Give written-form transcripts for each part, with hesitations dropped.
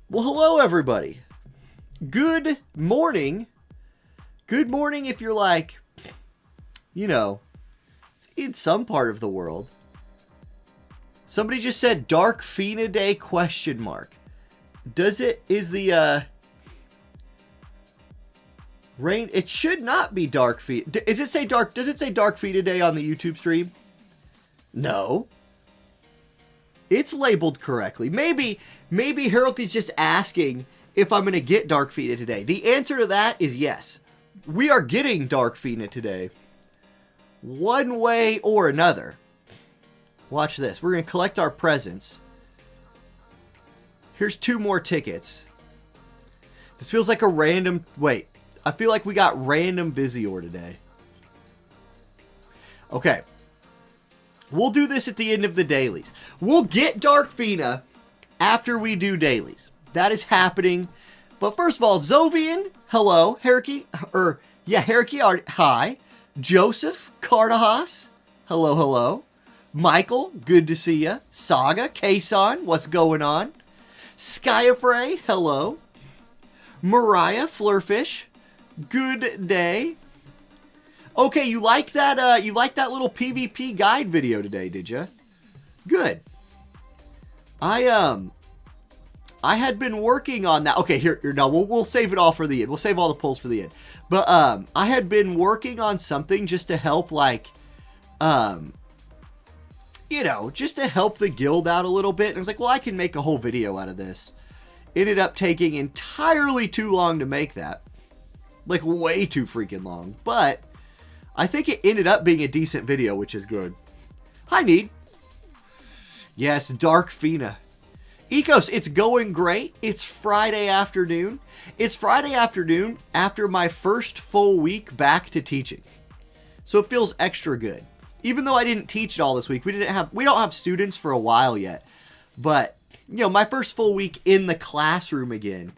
Well, hello, everybody. Good morning. Good morning if you're like, you know, in some part of the world. Somebody just said Dark Fina Day question mark. Is the rain? It should not be Dark Fina. Does it say Dark Fina Day on the YouTube stream? No. It's labeled correctly. Maybe Harold is just asking if I'm going to get Dark Fina today. The answer to that is yes. We are getting Dark Fina today. One way or another. Watch this. We're going to collect our presents. Here's 2 more tickets. This feels like a random... Wait. I feel like we got random Visior today. Okay. We'll do this at the end of the dailies. We'll get Dark Fina after we do dailies. That is happening. But first of all, Zovian, hello. Herky, hi. Joseph, Cardajas, hello. Michael, good to see ya. Saga, Caisson, what's going on? Skyafray, hello. Mariah, Flurfish, good day. Okay, you like that little PvP guide video today, did you? Good. I had been working on that. Okay, here no, we'll save it all for the end. We'll save all the polls for the end. But I had been working on something just to help just to help the guild out a little bit. And I was like, well, I can make a whole video out of this. Ended up taking entirely too long to make that. Like way too freaking long. But I think it ended up being a decent video, which is good. Hi, Need. Yes, Dark Fina. Ecos, it's going great. It's Friday afternoon. It's Friday afternoon after my first full week back to teaching. So it feels extra good. Even though I didn't teach it all this week. We don't have students for a while yet. But, my first full week in the classroom again.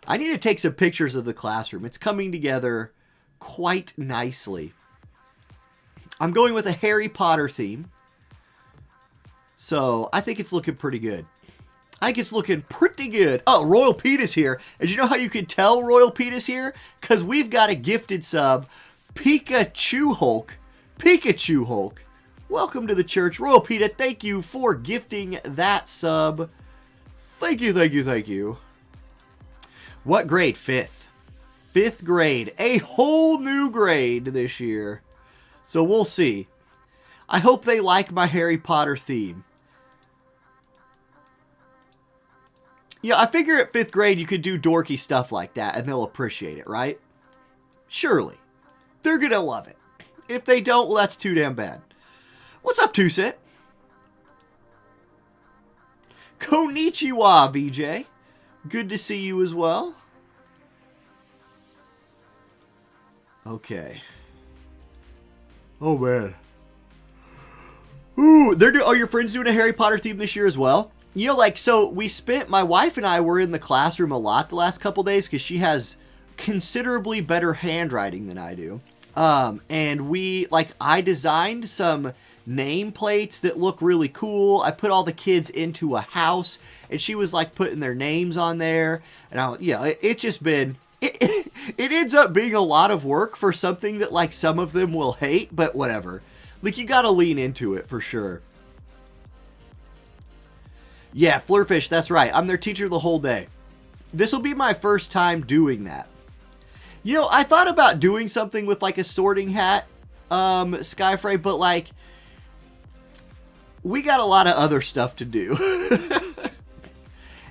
I need to take some pictures of the classroom. It's coming together quite nicely. I'm going with a Harry Potter theme. So, I think it's looking pretty good. Oh, Royal Pete is here. And you know how you can tell Royal Pete is here? Because we've got a gifted sub, Pikachu Hulk. Welcome to the church. Royal Peta, thank you for gifting that sub. Thank you. What grade? 5th. 5th grade. A whole new grade this year. So we'll see. I hope they like my Harry Potter theme. Yeah, I figure at 5th grade you could do dorky stuff like that and they'll appreciate it, right? Surely. They're gonna love it. If they don't, well, that's too damn bad. What's up, Tusit? Konnichiwa, VJ. Good to see you as well. Okay. Oh, man. Ooh, are your friends doing a Harry Potter theme this year as well? So my wife and I were in the classroom a lot the last couple days because she has considerably better handwriting than I do. And I designed some nameplates that look really cool. I put all the kids into a house and she was putting their names on there. And it's just been, it ends up being a lot of work for something that some of them will hate, but whatever. You gotta lean into it for sure. Yeah, Flurfish, that's right. I'm their teacher the whole day. This will be my first time doing that. I thought about doing something with a sorting hat, Skyfray, but we got a lot of other stuff to do.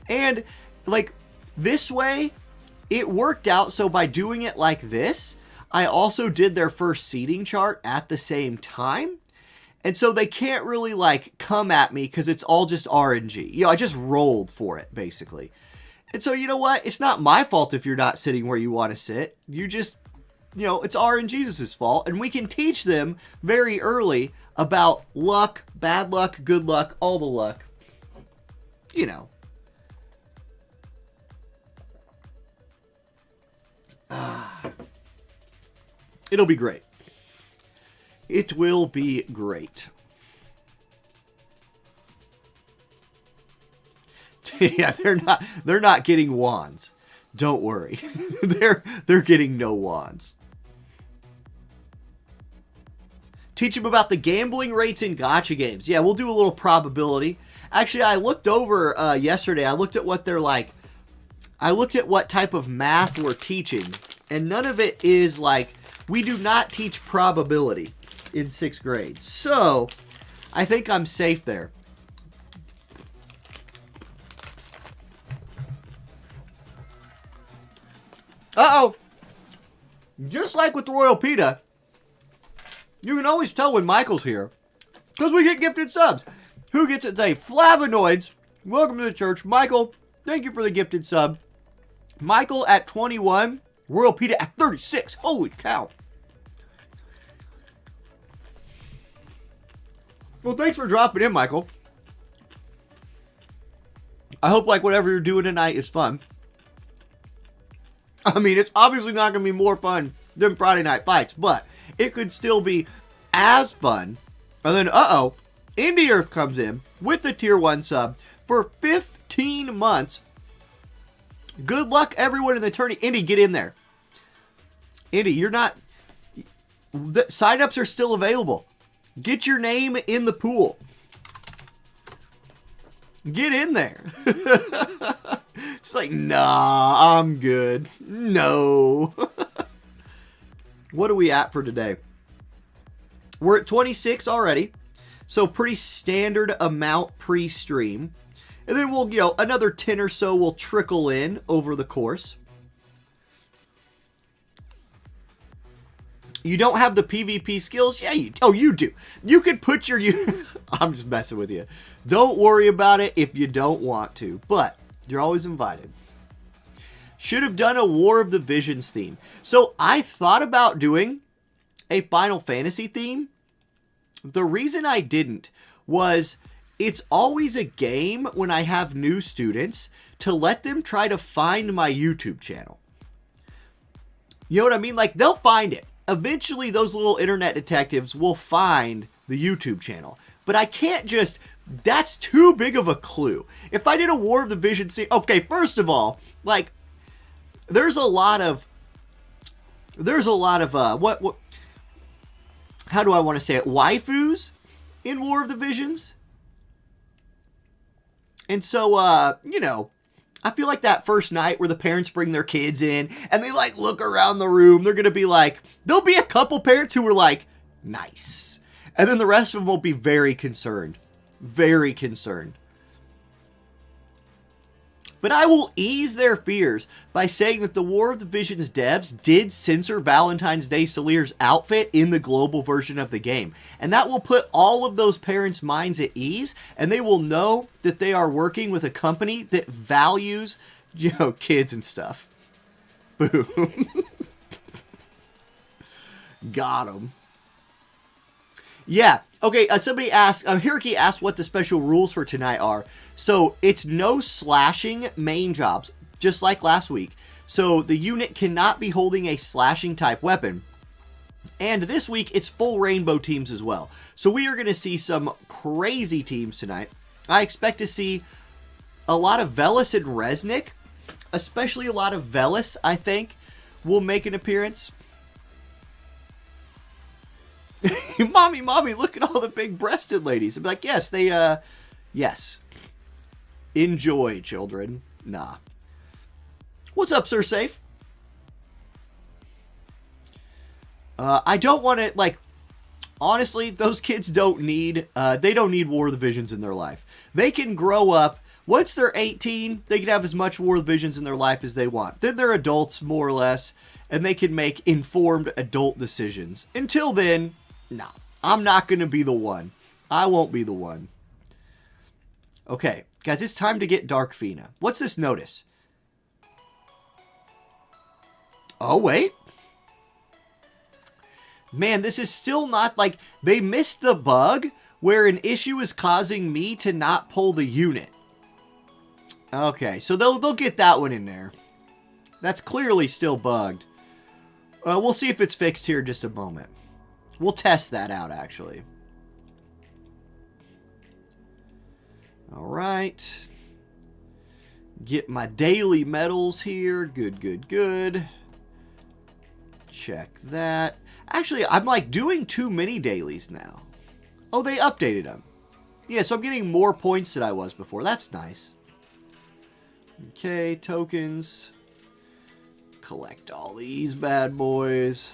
And this way, it worked out. So by doing it like this, I also did their first seating chart at the same time. And so they can't really come at me because it's all just RNG. I just rolled for it, basically. And so, you know what? It's not my fault if you're not sitting where you want to sit. You just, it's RNGesus' fault. And we can teach them very early about luck, bad luck, good luck, all the luck. It'll be great. It will be great. Yeah, they're not getting wands. Don't worry. they're getting no wands. Teach them about the gambling rates in gacha games. Yeah, we'll do a little probability. Actually, I looked over yesterday. I looked at what they're like. I looked at what type of math we're teaching. And none of it is like, we do not teach probability in 6th grade. So, I think I'm safe there. Uh-oh. Just like with Royal Pita, you can always tell when Michael's here. Because we get gifted subs. Who gets it today? Flavonoids. Welcome to the church. Michael, thank you for the gifted sub. Michael at 21. Royal Pita at 36. Holy cow. Well, thanks for dropping in, Michael. I hope like whatever you're doing tonight is fun. I mean, it's obviously not going to be more fun than Friday Night Fights, but it could still be as fun. And then, uh-oh, Indie Earth comes in with the tier 1 sub for 15 months. Good luck, everyone in the tourney. Indy, get in there. Indy, you're not... The sign-ups are still available. Get your name in the pool. Get in there. It's like, nah, I'm good. No. What are we at for today? We're at 26 already. So pretty standard amount pre-stream. And then we'll, another 10 or so will trickle in over the course. You don't have the PvP skills? Yeah, you do. Oh, you do. You can put your... I'm just messing with you. Don't worry about it if you don't want to. But you're always invited. Should have done a War of the Visions theme. So I thought about doing a Final Fantasy theme. The reason I didn't was it's always a game when I have new students to let them try to find my YouTube channel. You know what I mean? Like, they'll find it. Eventually, those little internet detectives will find the YouTube channel. But I can't just... That's too big of a clue. If I did a War of the Visions... Okay, first of all, like, there's a lot of... what how do I want to say it? Waifus in War of the Visions. And so, I feel like that first night where the parents bring their kids in and they like look around the room, they're going to be like, there'll be a couple parents who are like, nice. And then the rest of them will be very concerned. Very concerned. But I will ease their fears by saying that the War of the Visions devs did censor Valentine's Day Salir's outfit in the global version of the game. And that will put all of those parents' minds at ease, and they will know that they are working with a company that values, kids and stuff. Boom. Got 'em. Yeah. Okay, somebody asked, Hiraki asked what the special rules for tonight are. So, it's no slashing main jobs, just like last week. So, the unit cannot be holding a slashing type weapon. And this week, it's full rainbow teams as well. So, we are going to see some crazy teams tonight. I expect to see a lot of Vellus and Resnick, especially a lot of Vellus, I think, will make an appearance. Mommy, look at all the big-breasted ladies. I'm like, yes, yes. Enjoy, children. Nah. What's up, Sir Safe? I don't want to, honestly, those kids don't need, they don't need War of the Visions in their life. They can grow up. Once they're 18, they can have as much War of the Visions in their life as they want. Then they're adults, more or less, and they can make informed adult decisions. Until then, no. I'm not going to be the one. I won't be the one. Okay, guys, it's time to get Dark Fina. What's this notice? Oh, wait. Man, this is still not they missed the bug where an issue is causing me to not pull the unit. Okay, so they'll get that one in there. That's clearly still bugged. We'll see if it's fixed here in just a moment. We'll test that out, actually. All right. Get my daily medals here. Good, good, good. Check that. Actually, I'm like doing too many dailies now. Oh, they updated them. Yeah, so I'm getting more points than I was before. That's nice. Okay, tokens. Collect all these bad boys.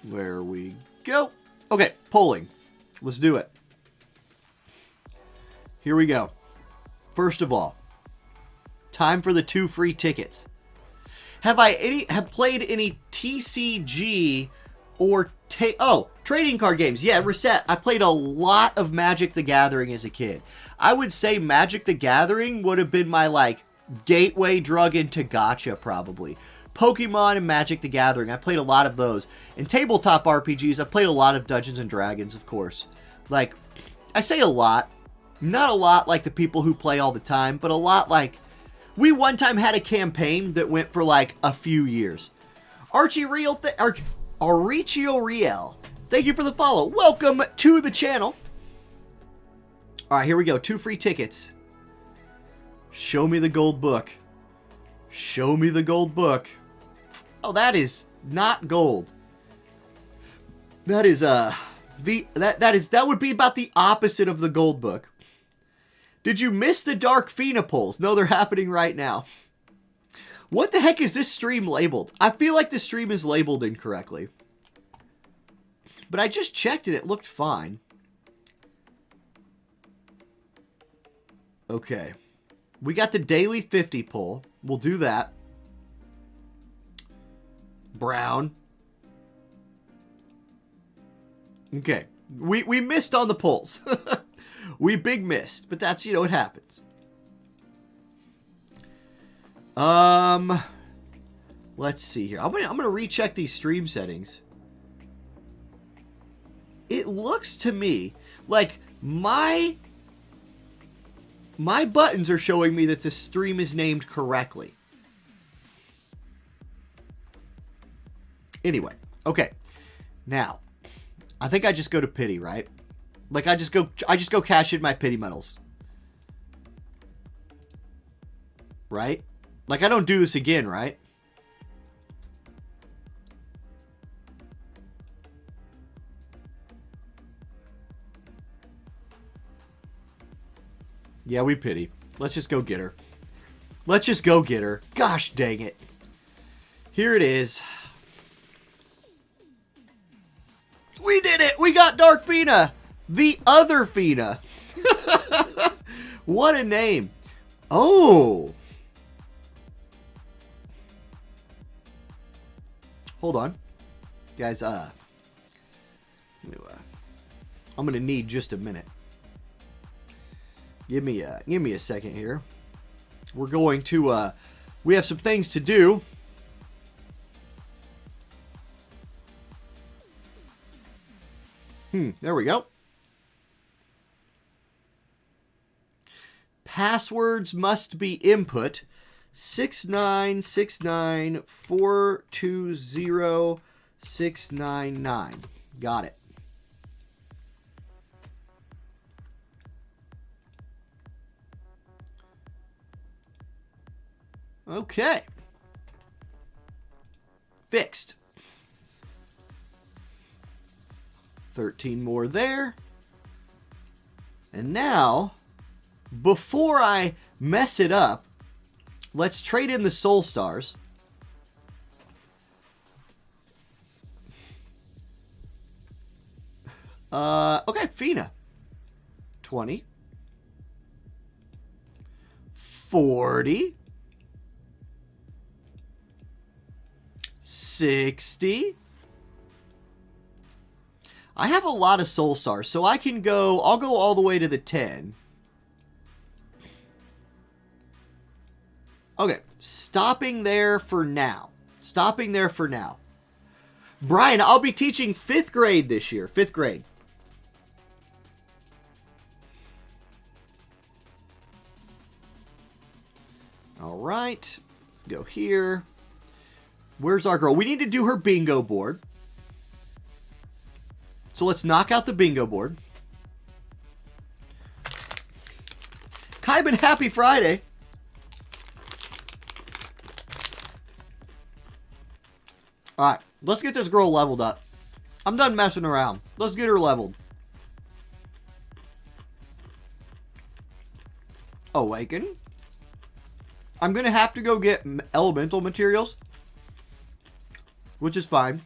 There we go. Okay, polling. Let's do it. Here we go. First of all, time for the 2 free tickets. Have played any TCG or trading card games? Yeah, reset. I played a lot of Magic the Gathering as a kid. I would say Magic the Gathering would have been my like gateway drug into gacha probably. Pokemon and Magic the Gathering. I played a lot of those. And tabletop RPGs, I played a lot of Dungeons and Dragons, of course. Like, I say a lot. Not a lot like the people who play all the time, but a lot like... We one time had a campaign that went for like a few years. Aricio Riel, thank you for the follow. Welcome to the channel. All right, here we go. 2 free tickets. Show me the gold book. Show me the gold book. Oh, that is not gold. That is that would be about the opposite of the gold book. Did you miss the Dark Fina polls? No, they're happening right now. What the heck is this stream labeled? I feel like the stream is labeled incorrectly. But I just checked and it looked fine. Okay. We got the daily 50 poll. We'll do that. Brown. Okay. We missed on the polls. We big missed, but that's, it happens. Let's see here. I'm gonna recheck these stream settings. It looks to me like my buttons are showing me that the stream is named correctly. Anyway, okay. Now, I think I just go to pity, right? Like I just go cash in my pity medals. Right? Like I don't do this again, right? Yeah, we pity. Let's just go get her. Let's just go get her. Gosh dang it. Here it is. We did it! We got Dark Fina! The other Fina! What a name. Oh! Hold on. Guys, I'm gonna need just a minute. Give me a second here. We're going to, we have some things to do. There we go. Passwords must be input. 6969420 Got it. Okay. Fixed. 13 more there. And now, before I mess it up, let's trade in the Soul Stars. Okay, Fina. 20. 40. 60. I have a lot of Soul Stars, so I can go, I'll go all the way to the 10. Okay, stopping there for now. Stopping there for now. Brian, I'll be teaching 5th grade this year. 5th grade. All right, let's go here. Where's our girl? We need to do her bingo board. So let's knock out the bingo board. Caisson, happy Friday. Alright, let's get this girl leveled up. I'm done messing around. Let's get her leveled. Awaken. I'm going to have to go get elemental materials, which is fine.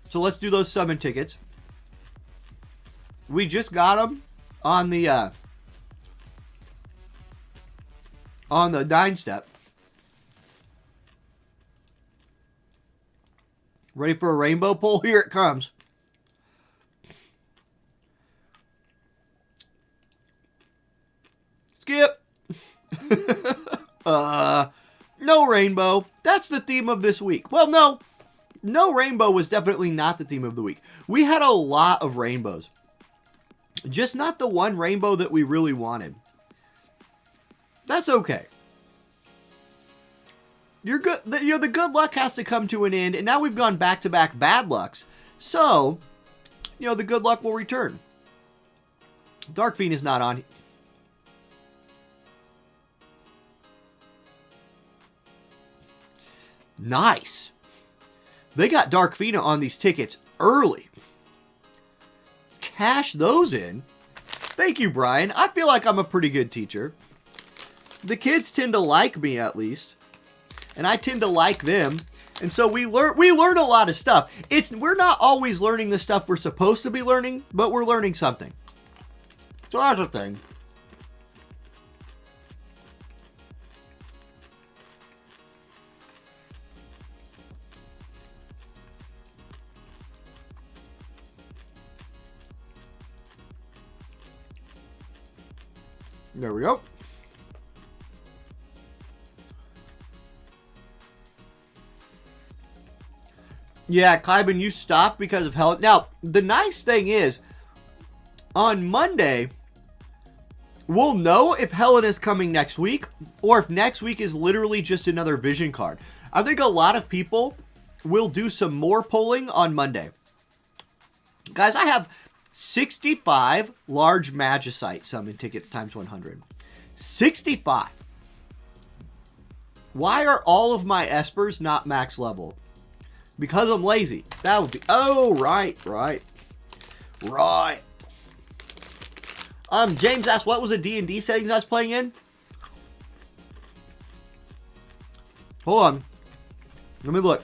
So let's do those summon tickets. We just got them on the 9-step. Ready for a rainbow pull? Here it comes. Skip. No rainbow. That's the theme of this week. Well, no rainbow was definitely not the theme of the week. We had a lot of rainbows. Just not the one rainbow that we really wanted. That's okay. You're good. The good luck has to come to an end, and now we've gone back-to-back bad lucks. So, the good luck will return. Dark Fiend is not on. Nice. They got Dark Fiend on these tickets early. Cash those in. Thank you, Brian. I feel like I'm a pretty good teacher. The kids tend to like me, at least. And I tend to like them. And so we learn a lot of stuff. We're not always learning the stuff we're supposed to be learning, but we're learning something. So that's a thing. There we go. Yeah, Caisson, you stopped because of Helen. Now, the nice thing is, on Monday, we'll know if Helen is coming next week, or if next week is literally just another vision card. I think a lot of people will do some more polling on Monday. Guys, I have 65 large Magicite summon tickets times 100. 65. Why are all of my Espers not max level? Because I'm lazy. That would be... Oh, right. James asked, what was the D&D settings I was playing in? Hold on. Let me look.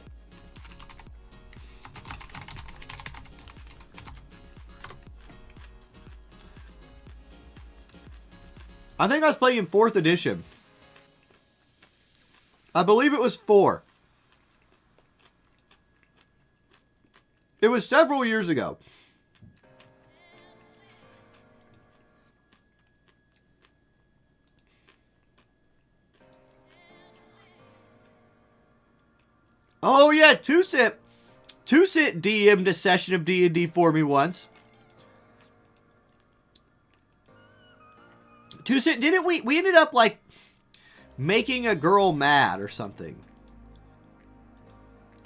I think I was playing in 4th edition. I believe it was 4. It was several years ago. Oh yeah, Two-Sit DM'd a session of D&D for me once. Two-Sit, didn't we? We ended up like making a girl mad or something.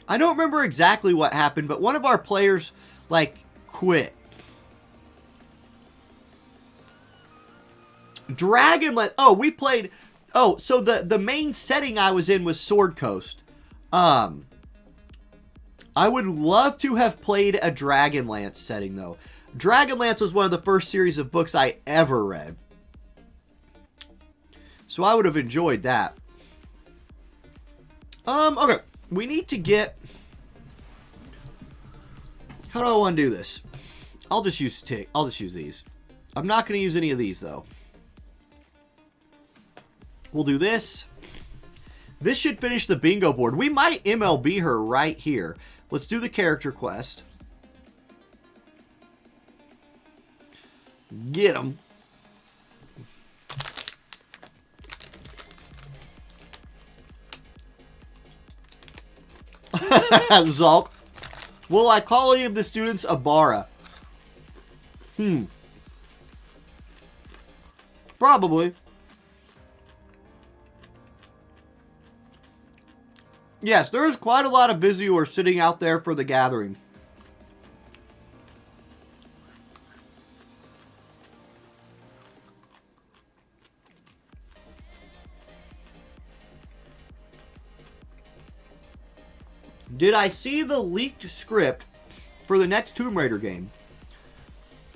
I don't remember exactly what happened, but one of our players, like, quit. Dragonlance. Oh, we played... Oh, so the main setting I was in was Sword Coast. I would love to have played a Dragonlance setting, though. Dragonlance was one of the first series of books I ever read. So I would have enjoyed that. Okay. We need to get... How do I want to do this? I'll just use these. I'm not going to use any of these, though. We'll do this. This should finish the bingo board. We might MLB her right here. Let's do the character quest. Get him. Zolt. Will I call any of the students Abara? Probably. Yes, there is quite a lot of Viziers sitting out there for the gathering. Did I see the leaked script for the next Tomb Raider game?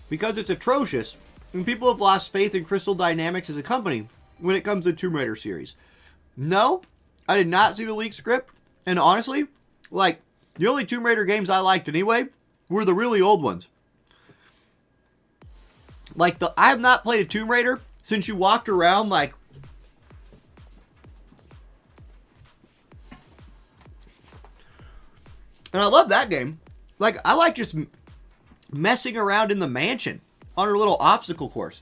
Because it's atrocious, and people have lost faith in Crystal Dynamics as a company when it comes to Tomb Raider series. No, I did not see the leaked script, and honestly, like, the only Tomb Raider games I liked anyway were the really old ones. Like, I have not played a Tomb Raider since you walked around, like, and I love that game. Like, I like just messing around in the mansion on her little obstacle course.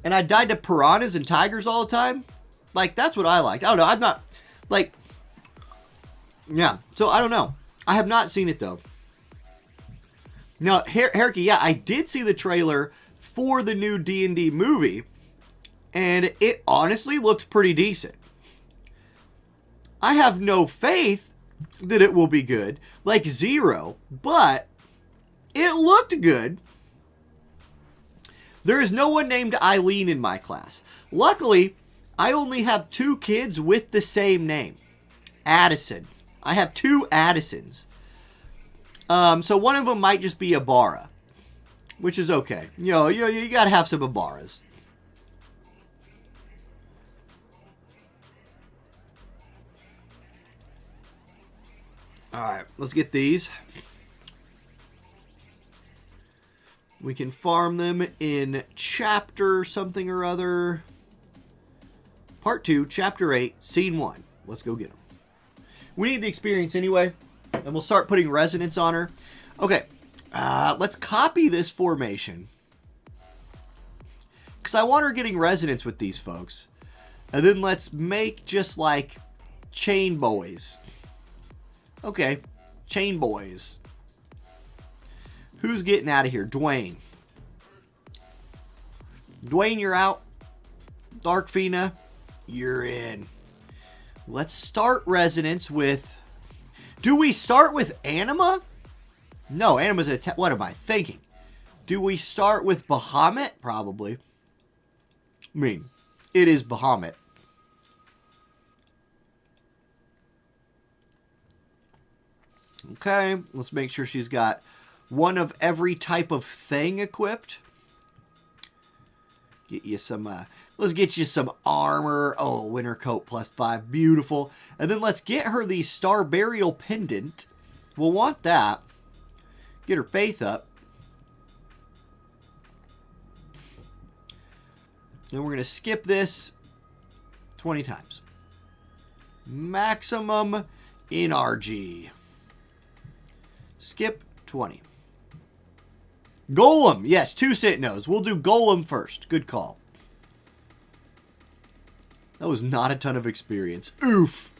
And I died to piranhas and tigers all the time. Like, that's what I liked. I don't know. I'm not, like, yeah. So, I don't know. I have not seen it, though. Now, Herky, yeah, I did see the trailer for the new D&D movie. And it honestly looked pretty decent. I have no faith that it will be good, like zero, but it looked good. There is no one named Eileen in my class. Luckily, I only have 2 kids with the same name, Addison. I have 2 Addisons. So one of them might just be Ibarra, which is okay. You gotta have some Ibarras. Alright, let's get these. We can farm them in chapter something or other. Part 2, chapter 8, scene 1. Let's go get them. We need the experience anyway, and we'll start putting resonance on her. Okay, let's copy this formation. Because I want her getting resonance with these folks. And then let's make just like chain boys. Okay, chain boys. Who's getting out of here? Dwayne. Dwayne, you're out. Darkfina, you're in. Let's start resonance with... Do we start with Anima? No, Anima's a... What am I thinking? Do we start with Bahamut? Probably. I mean, it is Bahamut. Okay, let's make sure she's got one of every type of thing equipped. Get you some, let's get you some armor. Oh, winter coat +5, beautiful. And then let's get her the Star Burial Pendant. We'll want that. Get her faith up. And we're going to skip this 20 times. Maximum NRG. Skip 20. Golem. Yes, 2 Sentinels. We'll do Golem first. Good call. That was not a ton of experience. Oof.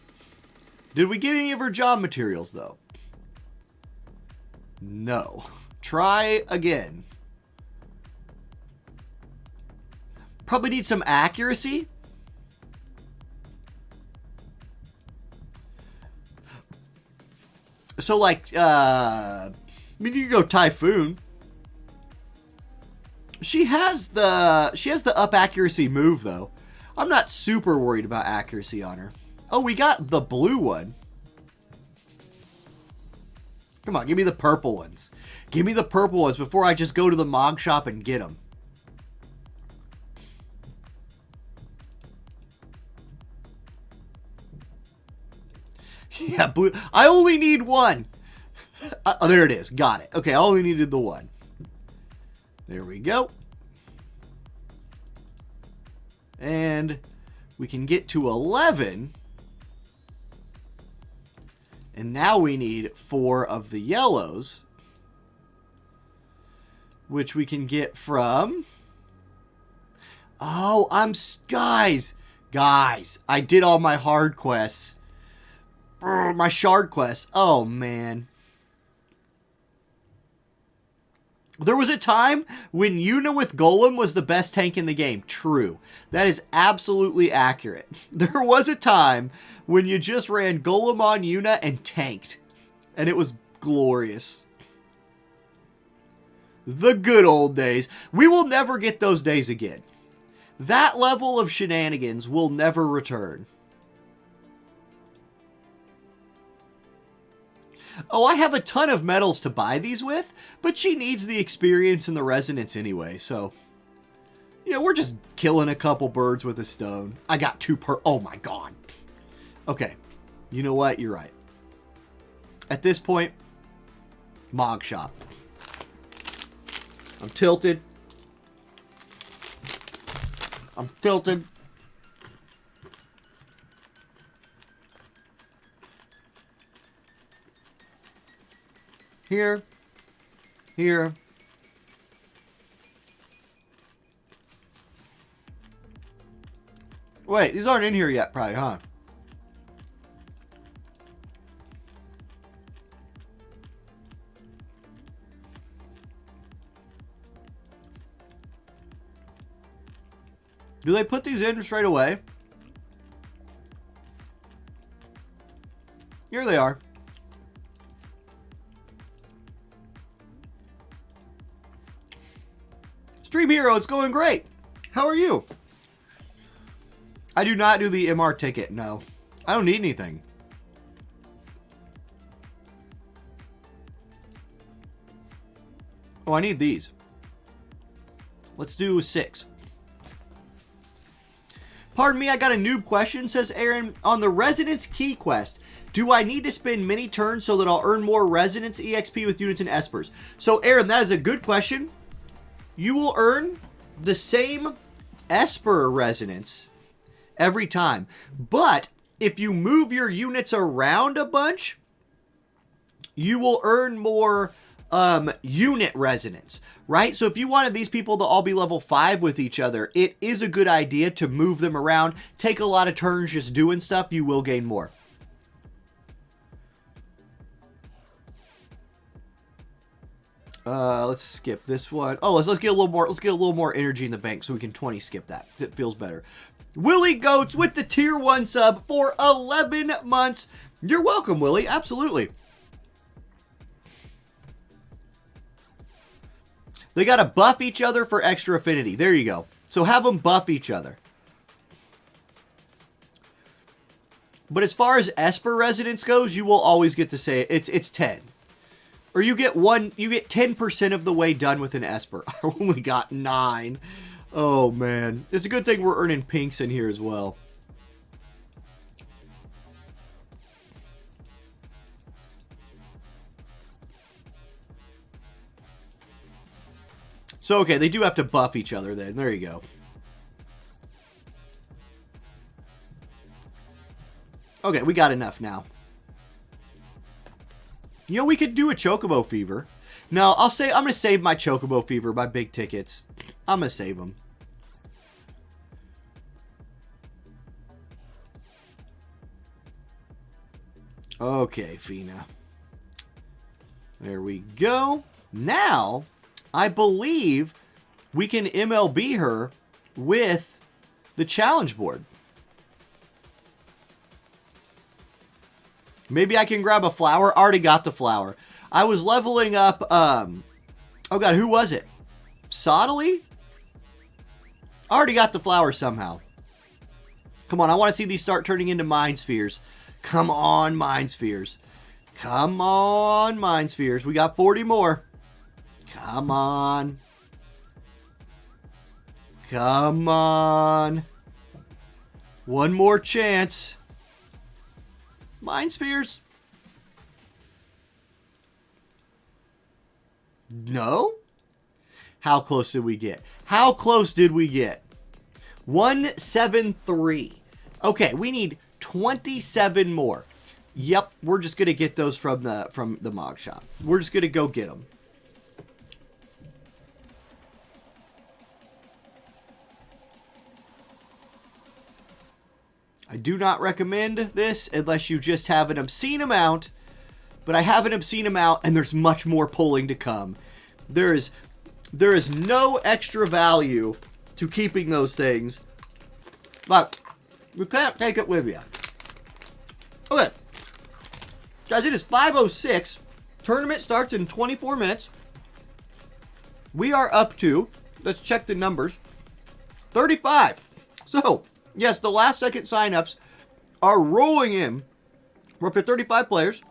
Did we get any of her job materials, though? No. Try again. Probably need some accuracy. So, like, I mean, you can go Typhoon. She has the up accuracy move, though. I'm not super worried about accuracy on her. Oh, we got the blue one. Come on, give me the purple ones. Give me the purple ones before I just go to the Mog Shop and get them. Yeah, blue. I only need one. Oh, there it is. Got it. Okay, I only needed the one. There we go. And we can get to 11. And now we need 4 of the yellows. Which we can get from... Oh, Guys, I did all my hard quests. My shard quests. Oh, man. There was a time when Yuna with Golem was the best tank in the game. True. That is absolutely accurate. There was a time when you just ran Golem on Yuna and tanked. And it was glorious. The good old days. We will never get those days again. That level of shenanigans will never return. Oh, I have a ton of metals to buy these with, but she needs the experience and the resonance anyway, so... Yeah, we're just killing a couple birds with a stone. I got 2 per... Oh my god. Okay. You know what? You're right. At this point, Mog Shop. I'm tilted. I'm tilted. Here. Here. Wait, these aren't in here yet, probably, huh? Do they put these in straight away? Here they are. Stream Hero, it's going great. How are you? I do not do the MR ticket, no. I don't need anything. Oh, I need these. Let's do 6. Pardon me, I got a noob question, says Aaron. On the Resonance Key quest, do I need to spend many turns so that I'll earn more Resonance EXP with units and Espers? So, Aaron, that is a good question. You will earn the same Esper Resonance every time. But if you move your units around a bunch, you will earn more unit resonance, right? So if you wanted these people to all be level 5 with each other, it is a good idea to move them around. Take a lot of turns just doing stuff. You will gain more. Let's skip this one. Oh, let's get a little more. Let's get a little more energy in the bank so we can 20 skip that. It feels better. Willy Goats with the tier 1 sub for 11 months. You're welcome, Willy. Absolutely. They got to buff each other for extra affinity. There you go. So have them buff each other. But as far as Esper Resonance goes, you will always get to say it's 10. Or you get 10% of the way done with an Esper. I only got 9. Oh, man. It's a good thing we're earning pinks in here as well. So, okay, they do have to buff each other then. There you go. Okay, we got enough now. You know, we could do a Chocobo Fever. No, I'm going to save my Chocobo Fever, my big tickets. I'm going to save them. Okay, Fina. There we go. Now, I believe we can MLB her with the challenge board. Maybe I can grab a flower. Already got the flower. I was leveling up, oh god, who was it? Sottily? Already got the flower somehow. Come on, I want to see these start turning into Mind Spheres. Come on, Mind Spheres. Come on, Mind Spheres. We got 40 more. Come on. Come on. One more chance. Mind Spheres. No? How close did we get? How close did we get? 173. Okay, we need 27 more. Yep, we're just going to get those from the Mog Shop. We're just going to go get them. I do not recommend this unless you just have an obscene amount, but I have an obscene amount and there's much more pulling to come. There is no extra value to keeping those things, but you can't take it with you. Okay. Guys, it is 5:06. Tournament starts in 24 minutes. We are up to, let's check the numbers, 35. So, yes, the last second signups are rolling in. We're up to 35 players.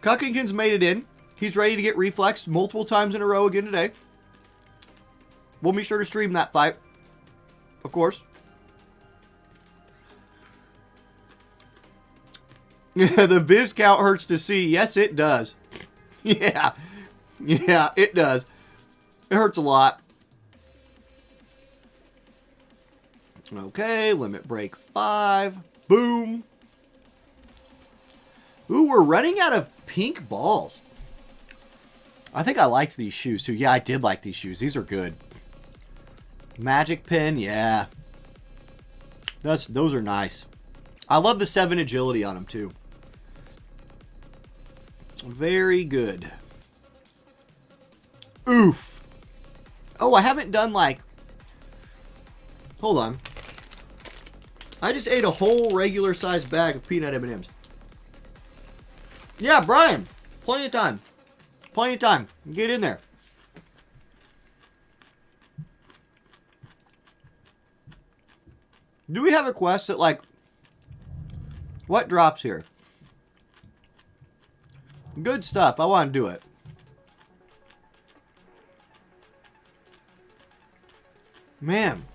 Cuckington's made it in. He's ready to get reflexed multiple times in a row again today. We'll be sure to stream that fight. Of course. Yeah, the Viz count hurts to see. Yes, it does. Yeah. Yeah, it does. It hurts a lot. Okay, limit break 5. Boom. Ooh, we're running out of pink balls. I think I liked these shoes too. Yeah, I did like these shoes. These are good. Magic pin, yeah. Those are nice. I love the 7 agility on them too. Very good. Oof. Oh, I haven't done like... Hold on. I just ate a whole regular sized bag of peanut M&Ms. Yeah, Brian. Plenty of time. Plenty of time. Get in there. Do we have a quest that like... What drops here? Good stuff. I want to do it. Man.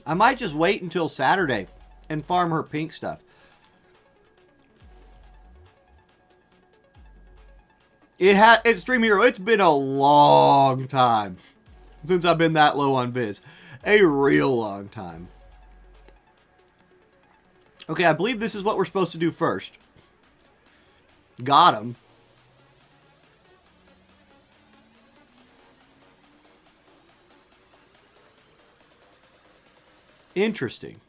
I might just wait until Saturday and farm her pink stuff. It's Stream Hero. It's been a long time since I've been that low on Viz. A real long time. Okay, I believe this is what we're supposed to do first. Got him. Interesting.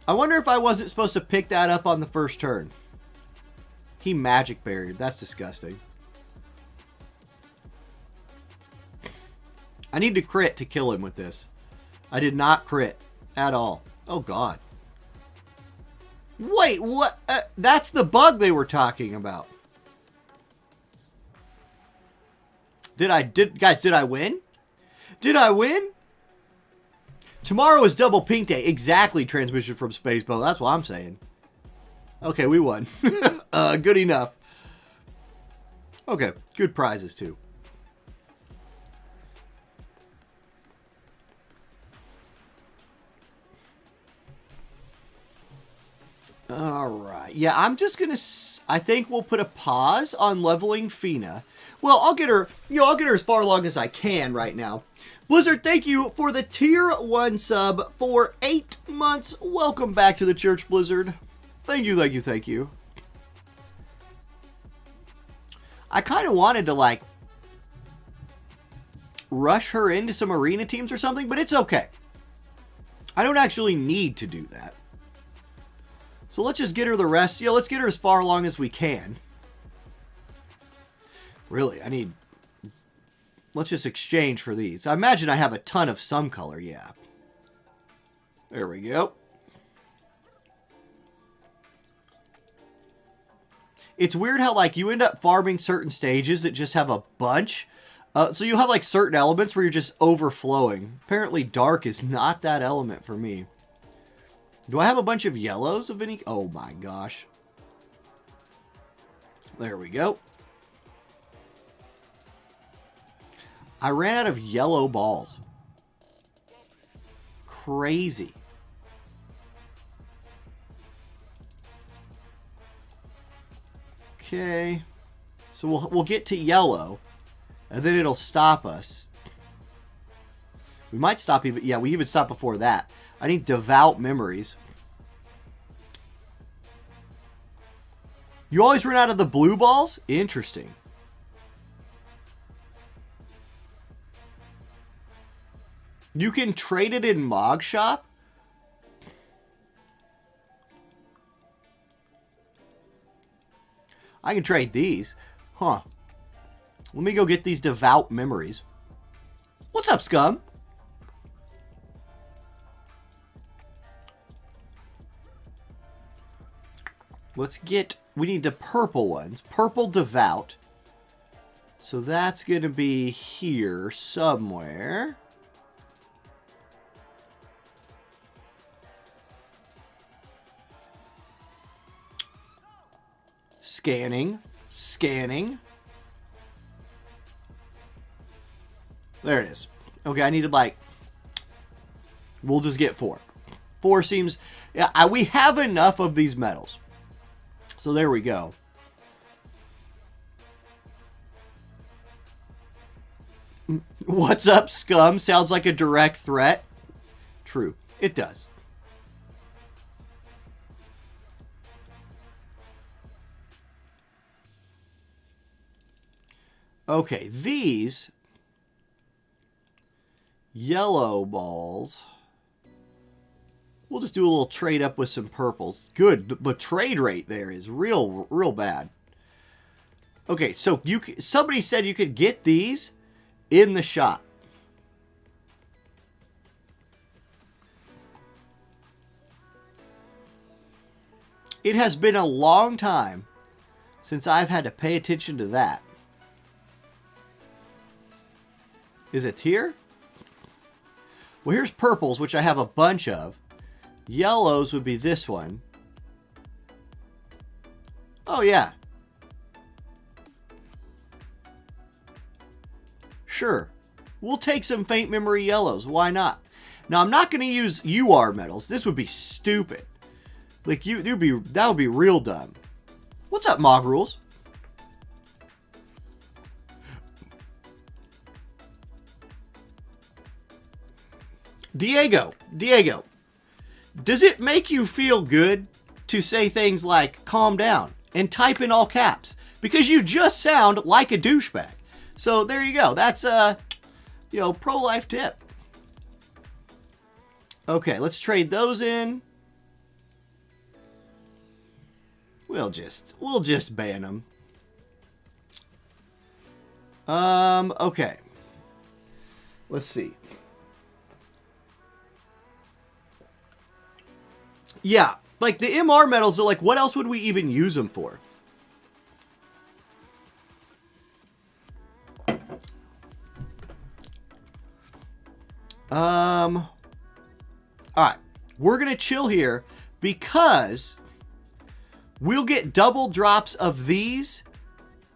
I wonder if I wasn't supposed to pick that up on the first turn. He magic buried. That's disgusting. I need to crit to kill him with this. I did not crit at all. Oh, God. Wait, what? That's the bug they were talking about. Guys, did I win? Did I win? Tomorrow is double pink day. Exactly, transmission from Spacebow. That's what I'm saying. Okay, we won. Good enough. Okay, good prizes too. All right. Yeah, I'm just going to... I think we'll put a pause on leveling Fina. Well, I'll get her, I'll get her as far along as I can right now. Blizzard, thank you for the tier 1 sub for 8 months. Welcome back to the church, Blizzard. Thank you, thank you, thank you. I kind of wanted to, like, rush her into some arena teams or something, but it's okay. I don't actually need to do that. So let's just get her the rest. Let's get her as far along as we can. Really, I need... Let's just exchange for these. I imagine I have a ton of some color, yeah. There we go. It's weird how, like, you end up farming certain stages that just have a bunch. So you have, like, certain elements where you're just overflowing. Apparently dark is not that element for me. Do I have a bunch of yellows of any... Oh, my gosh. There we go. I ran out of yellow balls. Crazy. Okay. So we'll get to yellow, and then it'll stop us. We might stop even... Yeah, we even stopped before that. I need devout memories. You always run out of the blue balls? Interesting. You can trade it in Mog Shop? I can trade these. Huh. Let me go get these devout memories. What's up, scum? Let's get... We need the purple ones. Purple devout. So that's going to be here somewhere. Scanning. Scanning. There it is. Okay, I needed like... We'll just get 4. 4 seems... Yeah, we have enough of these metals. So there we go. What's up, scum? Sounds like a direct threat. True. It does. Okay, these yellow balls, we'll just do a little trade up with some purples. Good. The trade rate there is real bad. Okay, so somebody said you could get these in the shop. It has been a long time since I've had to pay attention to that. Is it here? Well, here's purples, which I have a bunch of. Yellows would be this one. Oh, yeah. Sure. We'll take some faint memory yellows. Why not? Now, I'm not going to use UR metals. This would be stupid. Like, that would be real dumb. What's up, Mog Rules? Diego, does it make you feel good to say things like, calm down, and type in all caps? Because you just sound like a douchebag. So there you go. That's a, pro-life tip. Okay, let's trade those in. We'll just ban them. Okay. Let's see. Yeah, like the MR metals are like, what else would we even use them for? All right, we're going to chill here because we'll get double drops of these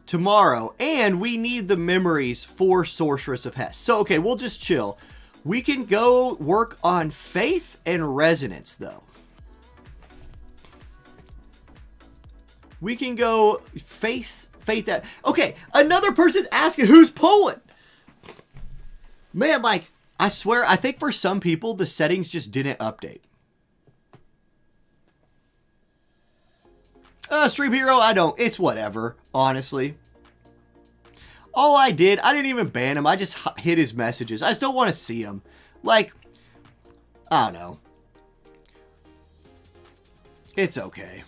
tomorrow and we need the memories for Sorceress of Hest. So, okay, we'll just chill. We can go work on Faith and Resonance though. We can go faith that. Okay, another person asking who's Poland. Man, like, I swear, I think for some people, the settings just didn't update. Stream Hero, I don't. It's whatever, honestly. All I didn't even ban him. I just hid his messages. I just don't want to see him. Like, I don't know. It's okay.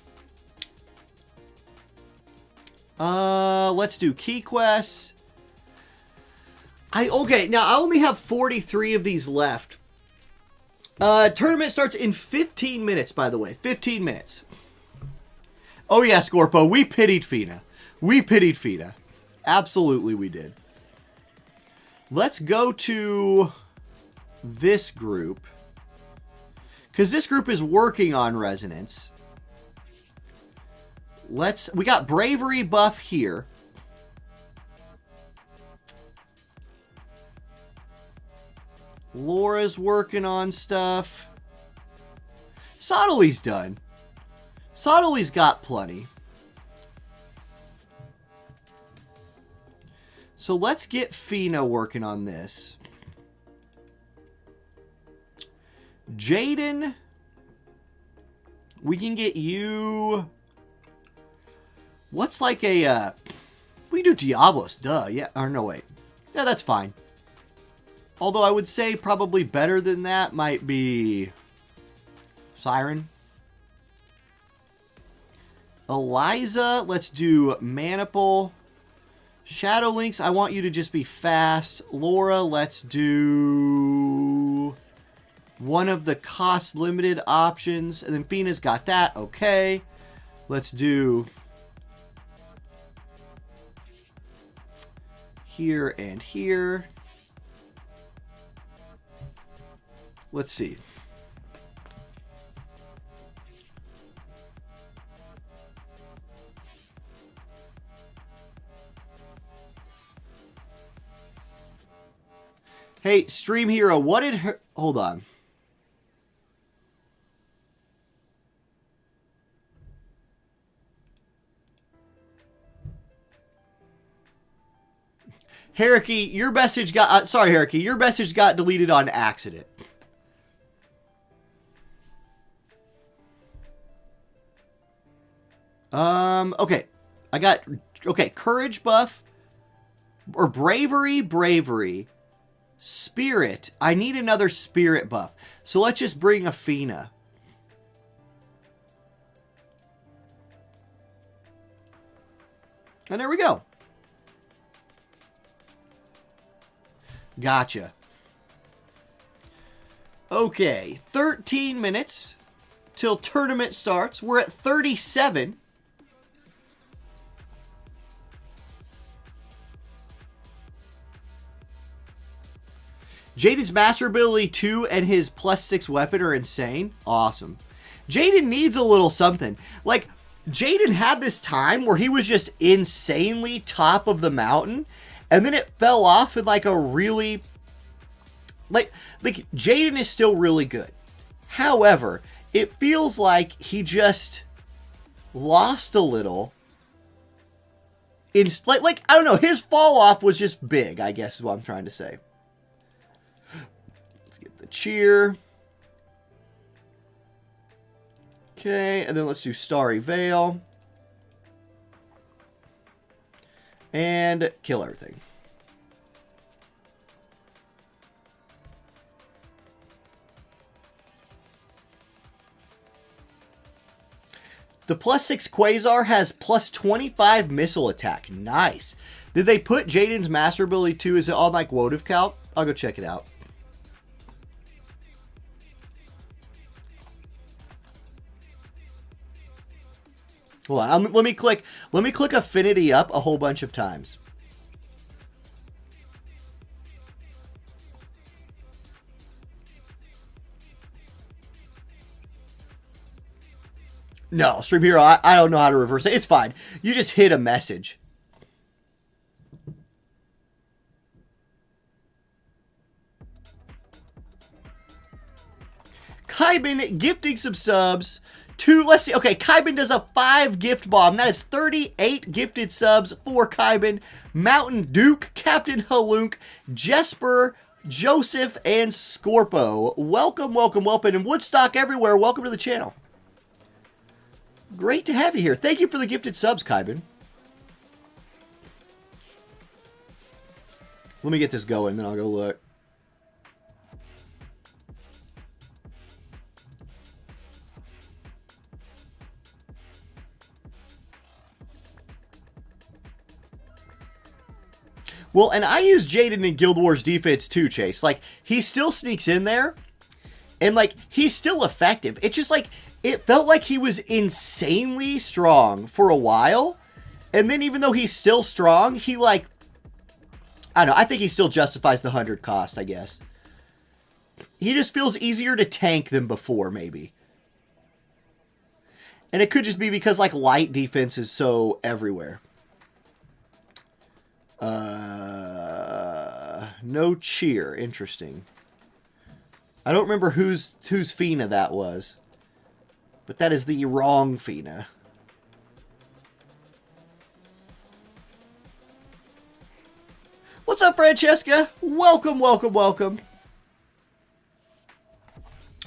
Let's do key quests. Okay, now I only have 43 of these left. Tournament starts in 15 minutes, by the way. 15 minutes. Oh yeah, Scorpo, we pitied Fina. We pitied Fina. Absolutely we did. Let's go to this group. Because this group is working on Resonance. We got Bravery buff here. Laura's working on stuff. Sottely's done. Sottely's got plenty. So let's get Fina working on this. Jaden, we can get you... What's like a, we do Diablos, duh, yeah, or no, wait. Yeah, that's fine. Although I would say probably better than that might be Siren. Eliza, let's do Maniple. Shadow Links, I want you to just be fast. Laura, let's do one of the cost limited options. And then Fina's got that, okay. Let's do... here and here. Let's see. Hey, Stream Hero, what did her... Hold on. Hierarchy, your message got... sorry, Hierarchy, your message got deleted on accident. Okay. I got... Okay, courage buff. Or bravery. Spirit. I need another spirit buff. So let's just bring Athena. And there we go. Gotcha. Okay, 13 minutes till tournament starts. We're at 37. Jaden's master ability 2 and his +6 weapon are insane. Awesome. Jaden needs a little something. Like, Jaden had this time where he was just insanely top of the mountain, and then it fell off in like a really... Like Jaden is still really good. However, it feels like he just lost a little. Like I don't know, his fall off was just big, I guess is what I'm trying to say. Let's get the cheer. Okay, and then let's do Starry Veil. And kill everything. The +6 Quasar has +25 missile attack. Nice. Did they put Jaden's master ability too? Is it on like WoTV Calc? I'll go check it out. Hold on. Let me click affinity up a whole bunch of times. No, Stream Hero, I don't know how to reverse it. It's fine. You just hit a message. Caisson gifting some subs to, let's see. Okay, Caisson does a 5 gift bomb. That is 38 gifted subs for Caisson. Mountain Duke, Captain Halunk, Jesper, Joseph, and Scorpo. Welcome, welcome, welcome. And Woodstock everywhere. Welcome to the channel. Great to have you here. Thank you for the gifted subs, Caisson. Let me get this going, then I'll go look. Well, and I use Jaden in Guild Wars defense too, Chase. Like, he still sneaks in there, and, like, he's still effective. It's just, like, it felt like he was insanely strong for a while, and then even though he's still strong, he, like, I don't know, I think he still justifies the 100 cost, I guess. He just feels easier to tank than before, maybe. And it could just be because, like, light defense is so everywhere. No cheer. Interesting. I don't remember whose Fina that was. But that is the wrong Fina. What's up, Francesca? Welcome, welcome, welcome.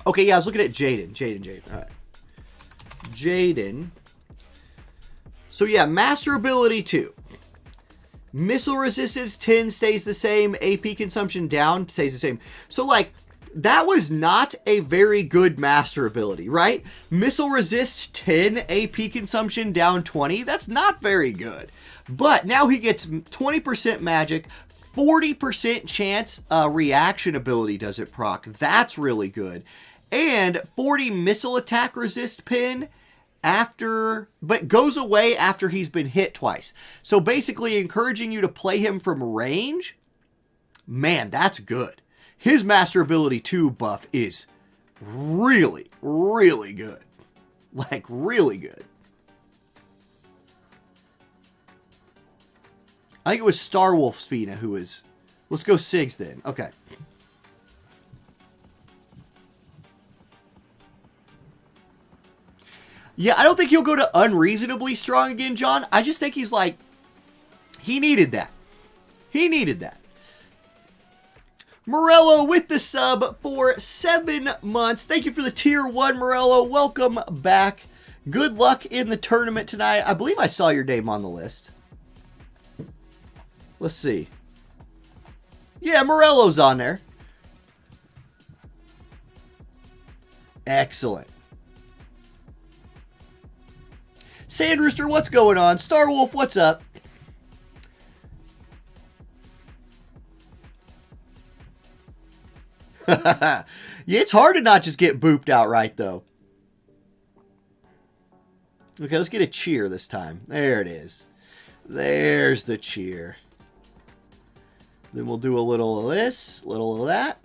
Okay, yeah, I was looking at Jaden. Jaden. All right. Jaden. So, yeah, Master Ability 2. Missile resistance 10 stays the same. AP consumption down stays the same. So, like, that was not a very good master ability, right? Missile resist 10, AP consumption down 20. That's not very good. But now he gets 20% magic, 40% chance reaction ability does it proc. That's really good. And 40 missile attack resist pin but goes away after he's been hit twice. So basically encouraging you to play him from range. Man, that's good. His Master Ability 2 buff is really, really good. Like, really good. I think it was Starwolf's Fina who was... Let's go Sigs then. Okay. Yeah, I don't think he'll go to unreasonably strong again, John. I just think he's like, he needed that. He needed that. Morello with the sub for 7 months. Thank you for the tier 1, Morello. Welcome back. Good luck in the tournament tonight. I believe I saw your name on the list. Let's see. Yeah, Morello's on there. Excellent. Sandrooster, what's going on? Starwolf, what's up? Yeah, it's hard to not just get booped outright, though. Okay, let's get a cheer this time. There it is. There's the cheer. Then we'll do a little of this, a little of that.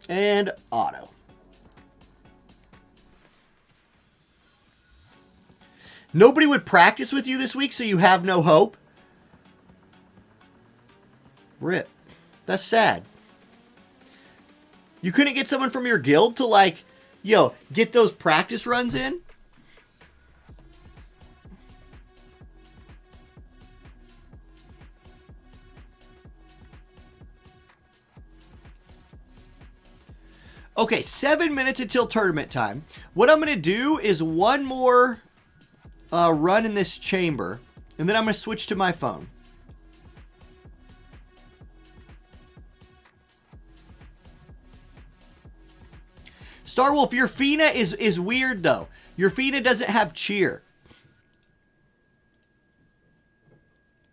And auto. Nobody would practice with you this week, so you have no hope? Rip. That's sad. You couldn't get someone from your guild to, like, yo, get those practice runs in? Okay, 7 minutes until tournament time. What I'm going to do is one more run in this chamber, and then I'm going to switch to my phone. Starwolf, your Fina is weird, though. Your Fina doesn't have cheer.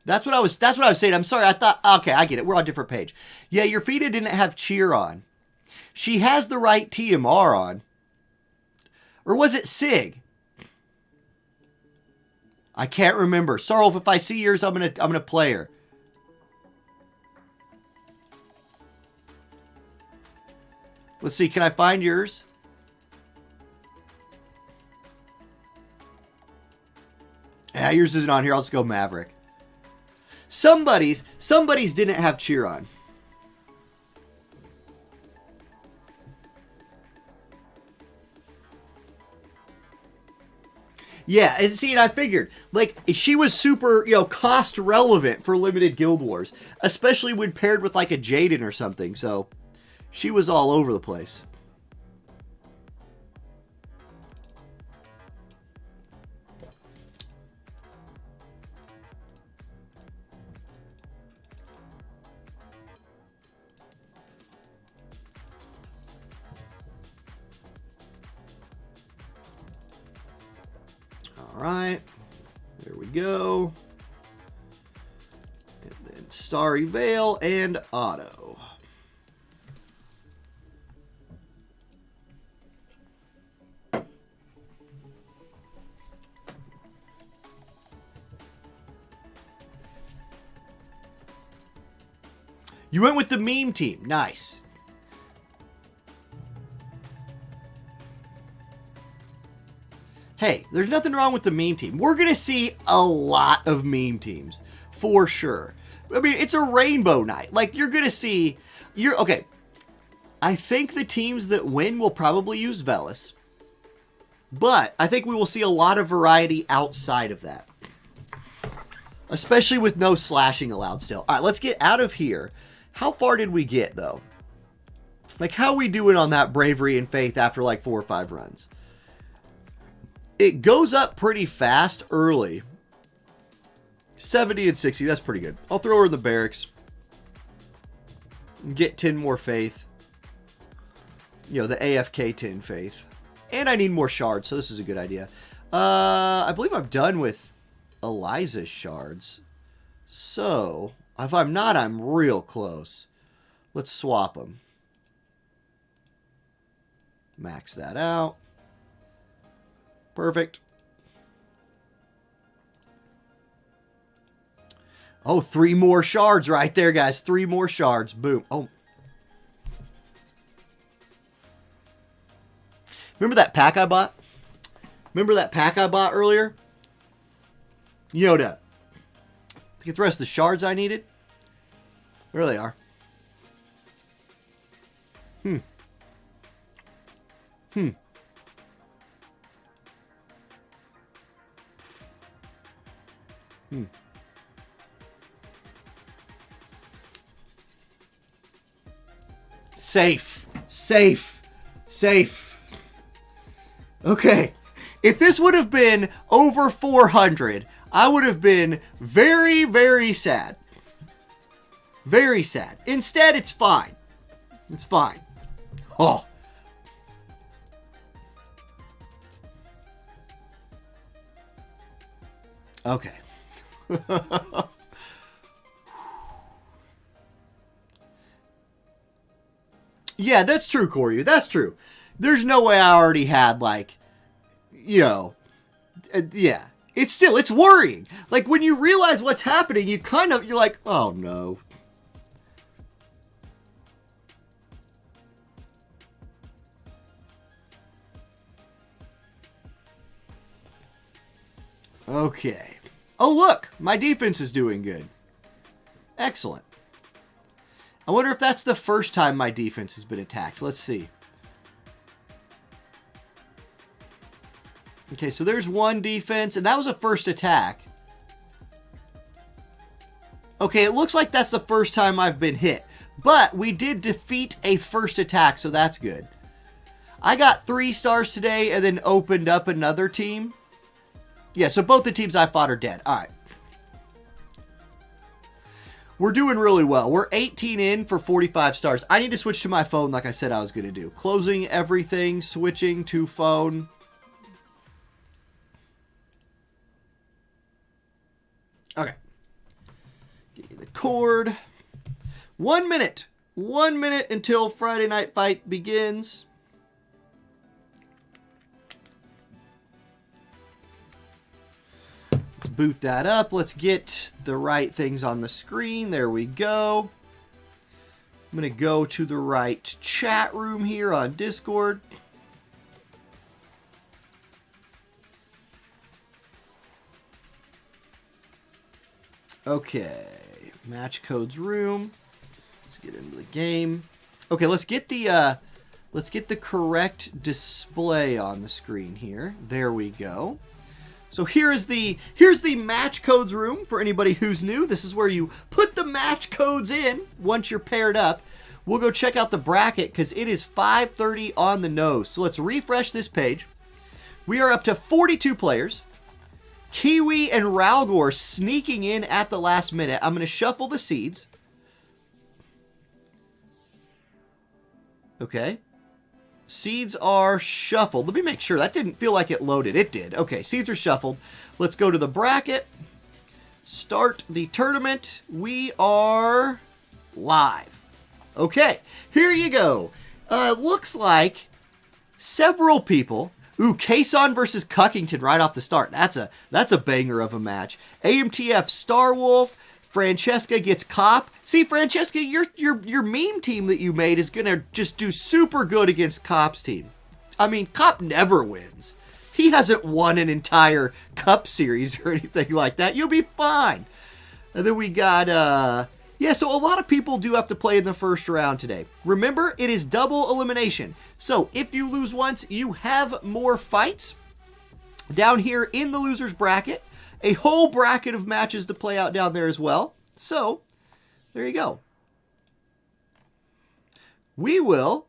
That's what I was saying. I'm sorry. I thought, okay, I get it. We're on a different page. Yeah, your Fina didn't have cheer on. She has the right TMR on. Or was it Sig? I can't remember. Starwolf, if I see yours, I'm gonna play her. Let's see, can I find yours? Yeah, yours isn't on here. I'll just go Maverick. Somebody's didn't have cheer on. Yeah, and see, and I figured, like, she was super, cost relevant for limited Guild Wars, especially when paired with, like, a Jaden or something, so she was all over the place. All right, there we go. And then Starry Veil and Auto. You went with the meme team. Nice. Hey, there's nothing wrong with the meme team. We're going to see a lot of meme teams, for sure. I mean, it's a rainbow night. Like, you're going to see... Okay, I think the teams that win will probably use Vellus. But I think we will see a lot of variety outside of that. Especially with no slashing allowed still. All right, let's get out of here. How far did we get, though? Like, how are we doing on that bravery and faith after, like, 4 or 5 runs? It goes up pretty fast early. 70 and 60, that's pretty good. I'll throw her in the barracks. Get 10 more faith. The AFK 10 faith. And I need more shards, so this is a good idea. I believe I'm done with Eliza's shards. So, if I'm not, I'm real close. Let's swap them. Max that out. Perfect. Oh, 3 more shards right there, guys. 3 more shards. Boom. Oh. Remember that pack I bought? Remember that pack I bought earlier? Yoda. To get the rest of the shards I needed? There they are. Hmm. Hmm. Safe. Safe. Safe. Okay. If this would have been over 400, I would have been very, very sad. Very sad. Instead, it's fine. It's fine. Oh. Okay. Yeah, that's true, Corey. That's true. There's no way I already had, like, you know, yeah. It's worrying. Like, when you realize what's happening, you're like, oh no. Okay. Oh, look, my defense is doing good. Excellent. I wonder if that's the first time my defense has been attacked. Let's see. Okay, so there's one defense, and that was a first attack. Okay, it looks like that's the first time I've been hit. But we did defeat a first attack, so that's good. I got 3 stars today and then opened up another team. Yeah, so both the teams I fought are dead. All right. We're doing really well. We're 18 in for 45 stars. I need to switch to my phone like I said I was going to do. Closing everything, switching to phone. Okay. Give me the cord. 1 minute. 1 minute until Friday Night Fight begins. Let's boot that up. Let's get the right things on the screen. There we go. I'm going to go to the right chat room here on Discord. Okay. Match codes room. Let's get into the game. Okay, let's get the correct display on the screen here. There we go. So here's the match codes room for anybody who's new. This is where you put the match codes in once you're paired up. We'll go check out the bracket because it is 5:30 on the nose. So let's refresh this page. We are up to 42 players. Kiwi and Ralgor sneaking in at the last minute. I'm going to shuffle the seeds. Okay. Seeds are shuffled. Let me make sure. That didn't feel like it loaded. It did. Okay, seeds are shuffled. Let's go to the bracket. Start the tournament. We are live. Okay, here you go. Looks like several people. Ooh, Caisson versus Cuckington right off the start. That's a banger of a match. AMTF Starwolf. Francesca gets Cop. See, Francesca, your meme team that you made is going to just do super good against Cop's team. I mean, Cop never wins. He hasn't won an entire Cup series or anything like that. You'll be fine. And then we got, yeah, so a lot of people do have to play in the first round today. Remember, it is double elimination. So if you lose once, you have more fights. Down here in the loser's bracket, a whole bracket of matches to play out down there as well. So, there you go. We will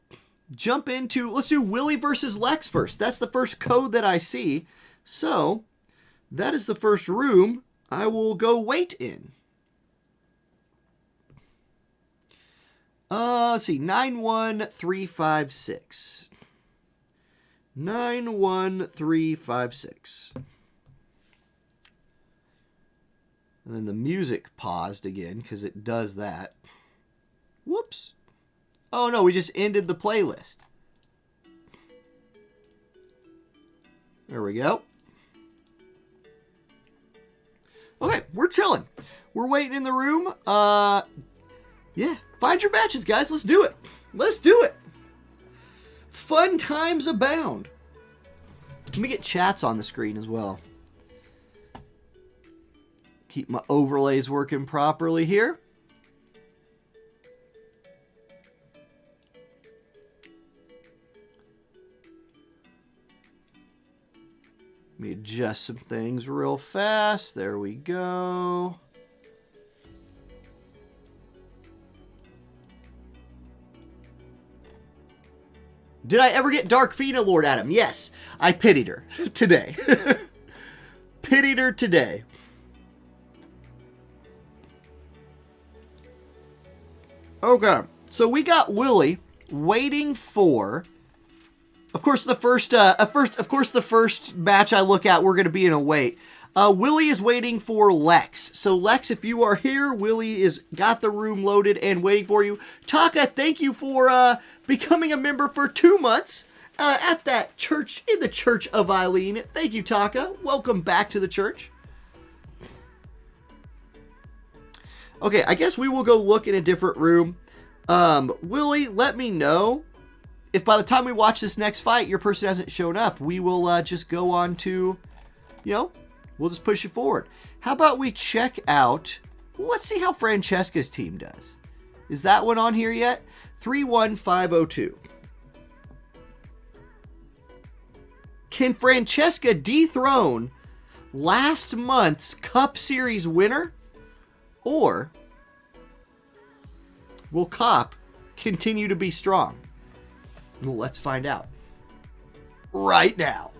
jump into, let's do Willy versus Lex first. That's the first code that I see. So, that is the first room I will go wait in. Let's see, 91356. 91356. And then the music paused again because it does that. Whoops. Oh no, we just ended the playlist. There we go. Okay, we're chilling. We're waiting in the room. Yeah, find your matches, guys. Let's do it. Let's do it. Fun times abound. Let me get chats on the screen as well. Keep my overlays working properly here. Let me adjust some things real fast. There we go. Did I ever get Dark Fina Lord Adam? Yes, I pitied her today. Pitied her today. Okay, so we got Willy waiting for, of course, the first match I look at, we're going to be in a wait. Willy is waiting for Lex. So Lex, if you are here, Willy is got the room loaded and waiting for you. Taka, thank you for becoming a member for 2 months at that church, in the Church of Eileen. Thank you, Taka. Welcome back to the church. Okay, I guess we will go look in a different room. Willy, let me know if by the time we watch this next fight, your person hasn't shown up. We will just go on to, we'll just push it forward. How about we check out, let's see how Francesca's team does. Is that one on here yet? 31502. Can Francesca dethrone last month's Cup Series winner? Or will Cop continue to be strong? Well, let's find out right now.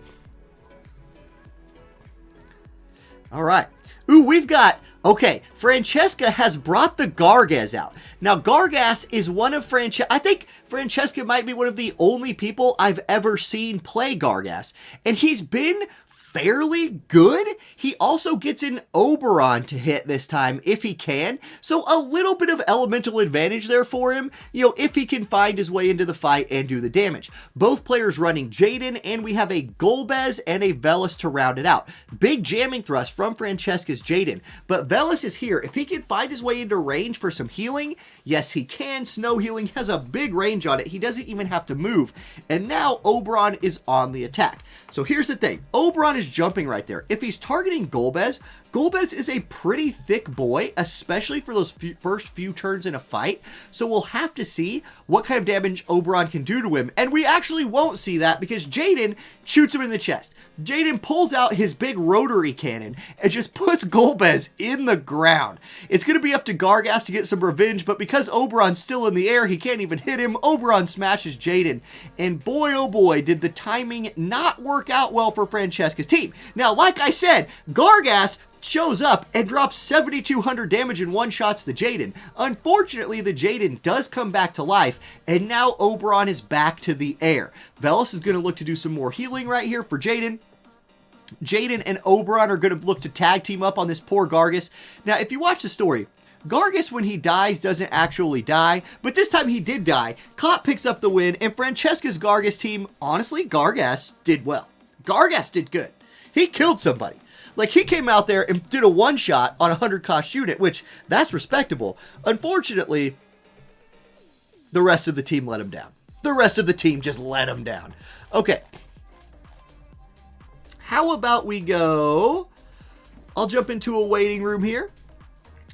All right. Ooh, we've got, okay, Francesca has brought the Gargas out. Now, Gargas is one of I think Francesca might be one of the only people I've ever seen play Gargas. And he's been fairly good. He also gets an Oberon to hit this time if he can. So a little bit of elemental advantage there for him, if he can find his way into the fight and do the damage. Both players running Jaden, and we have a Golbez and a Vellus to round it out. Big jamming thrust from Francesca's Jaden, but Vellus is here. If he can find his way into range for some healing, yes he can. Snow healing has a big range on it. He doesn't even have to move. And now Oberon is on the attack. So here's the thing. Oberon is jumping right there. If he's targeting Golbez, Golbez is a pretty thick boy, especially for those first few turns in a fight. So we'll have to see what kind of damage Oberon can do to him. And we actually won't see that because Jaden shoots him in the chest. Jaden pulls out his big rotary cannon and just puts Golbez in the ground. It's going to be up to Gargas to get some revenge, but because Oberon's still in the air, he can't even hit him. Oberon smashes Jaden. And boy, oh boy, did the timing not work out well for Francesca's team. Now, like I said, Gargas shows up and drops 7,200 damage in one-shots to Jaden. Unfortunately, the Jaden does come back to life, and now Oberon is back to the air. Vellus is going to look to do some more healing right here for Jaden. Jaden and Oberon are going to look to tag team up on this poor Gargas. Now, if you watch the story, Gargas, when he dies, doesn't actually die, but this time he did die. Cop picks up the win, and Francesca's Gargas team, honestly, Gargas did well. Gargas did good. He killed somebody. Like, he came out there and did a one-shot on a 100-cost unit, which, that's respectable. Unfortunately, the rest of the team let him down. The rest of the team just let him down. Okay. How about we go... I'll jump into a waiting room here.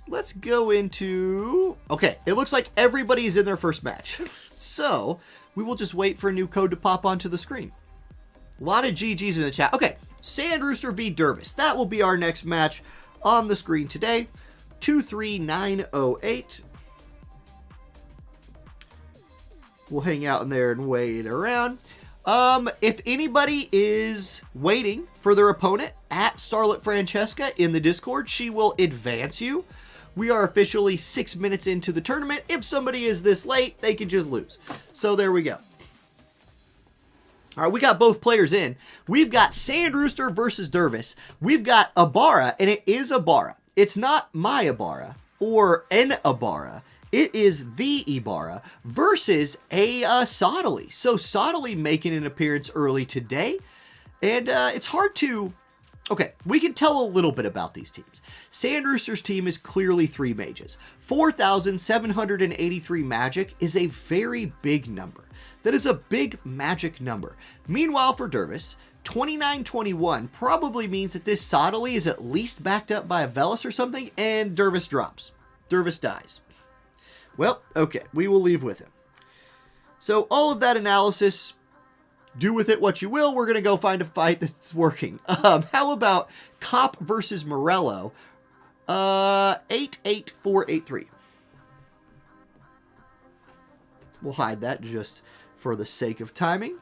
Let's go into... Okay, it looks like everybody's in their first match. So, we will just wait for a new code to pop onto the screen. A lot of GG's in the chat. Okay. Sand Rooster v. Dervis. That will be our next match on the screen today. 23908. We'll hang out in there and wait around. If anybody is waiting for their opponent at Starlet Francesca in the Discord, she will advance you. We are officially 6 minutes into the tournament. If somebody is this late, they can just lose. So there we go. All right, we got both players in. We've got Sand Rooster versus Dervis. We've got Ibarra, and it is Ibarra. It's not my Ibarra or an Ibarra. It is the Ibarra versus a Sottily. So Sottily making an appearance early today. And it's hard to... Okay, we can tell a little bit about these teams. Sand Rooster's team is clearly 3 mages. 4,783 magic is a very big number. That is a big magic number. Meanwhile, for Dervis, 2921 probably means that this Sottily is at least backed up by a Vellus or something, and Dervis drops. Dervis dies. Well, okay, we will leave with him. So all of that analysis do with it what you will. We're going to go find a fight that's working. How about Cop versus Morello? 88483. We'll hide that just for the sake of timing.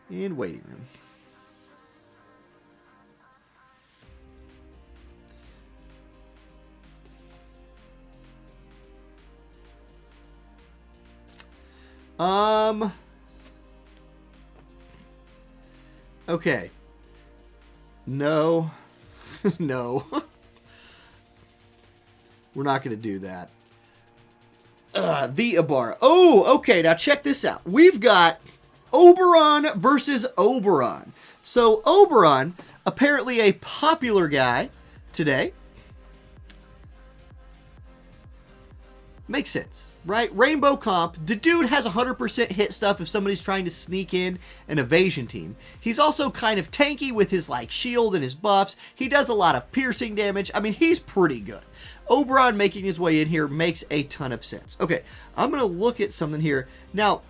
And waiting room. Okay. No. No. We're not going to do that. The Ibarra. Oh, okay. Now check this out. We've got Oberon versus Oberon. So Oberon, apparently a popular guy today. Makes sense, right? Rainbow comp. The dude has 100% hit stuff if somebody's trying to sneak in an evasion team. He's also kind of tanky with his like shield and his buffs. He does a lot of piercing damage. I mean, he's pretty good. Oberon making his way in here makes a ton of sense. Okay, I'm going to look at something here. Now,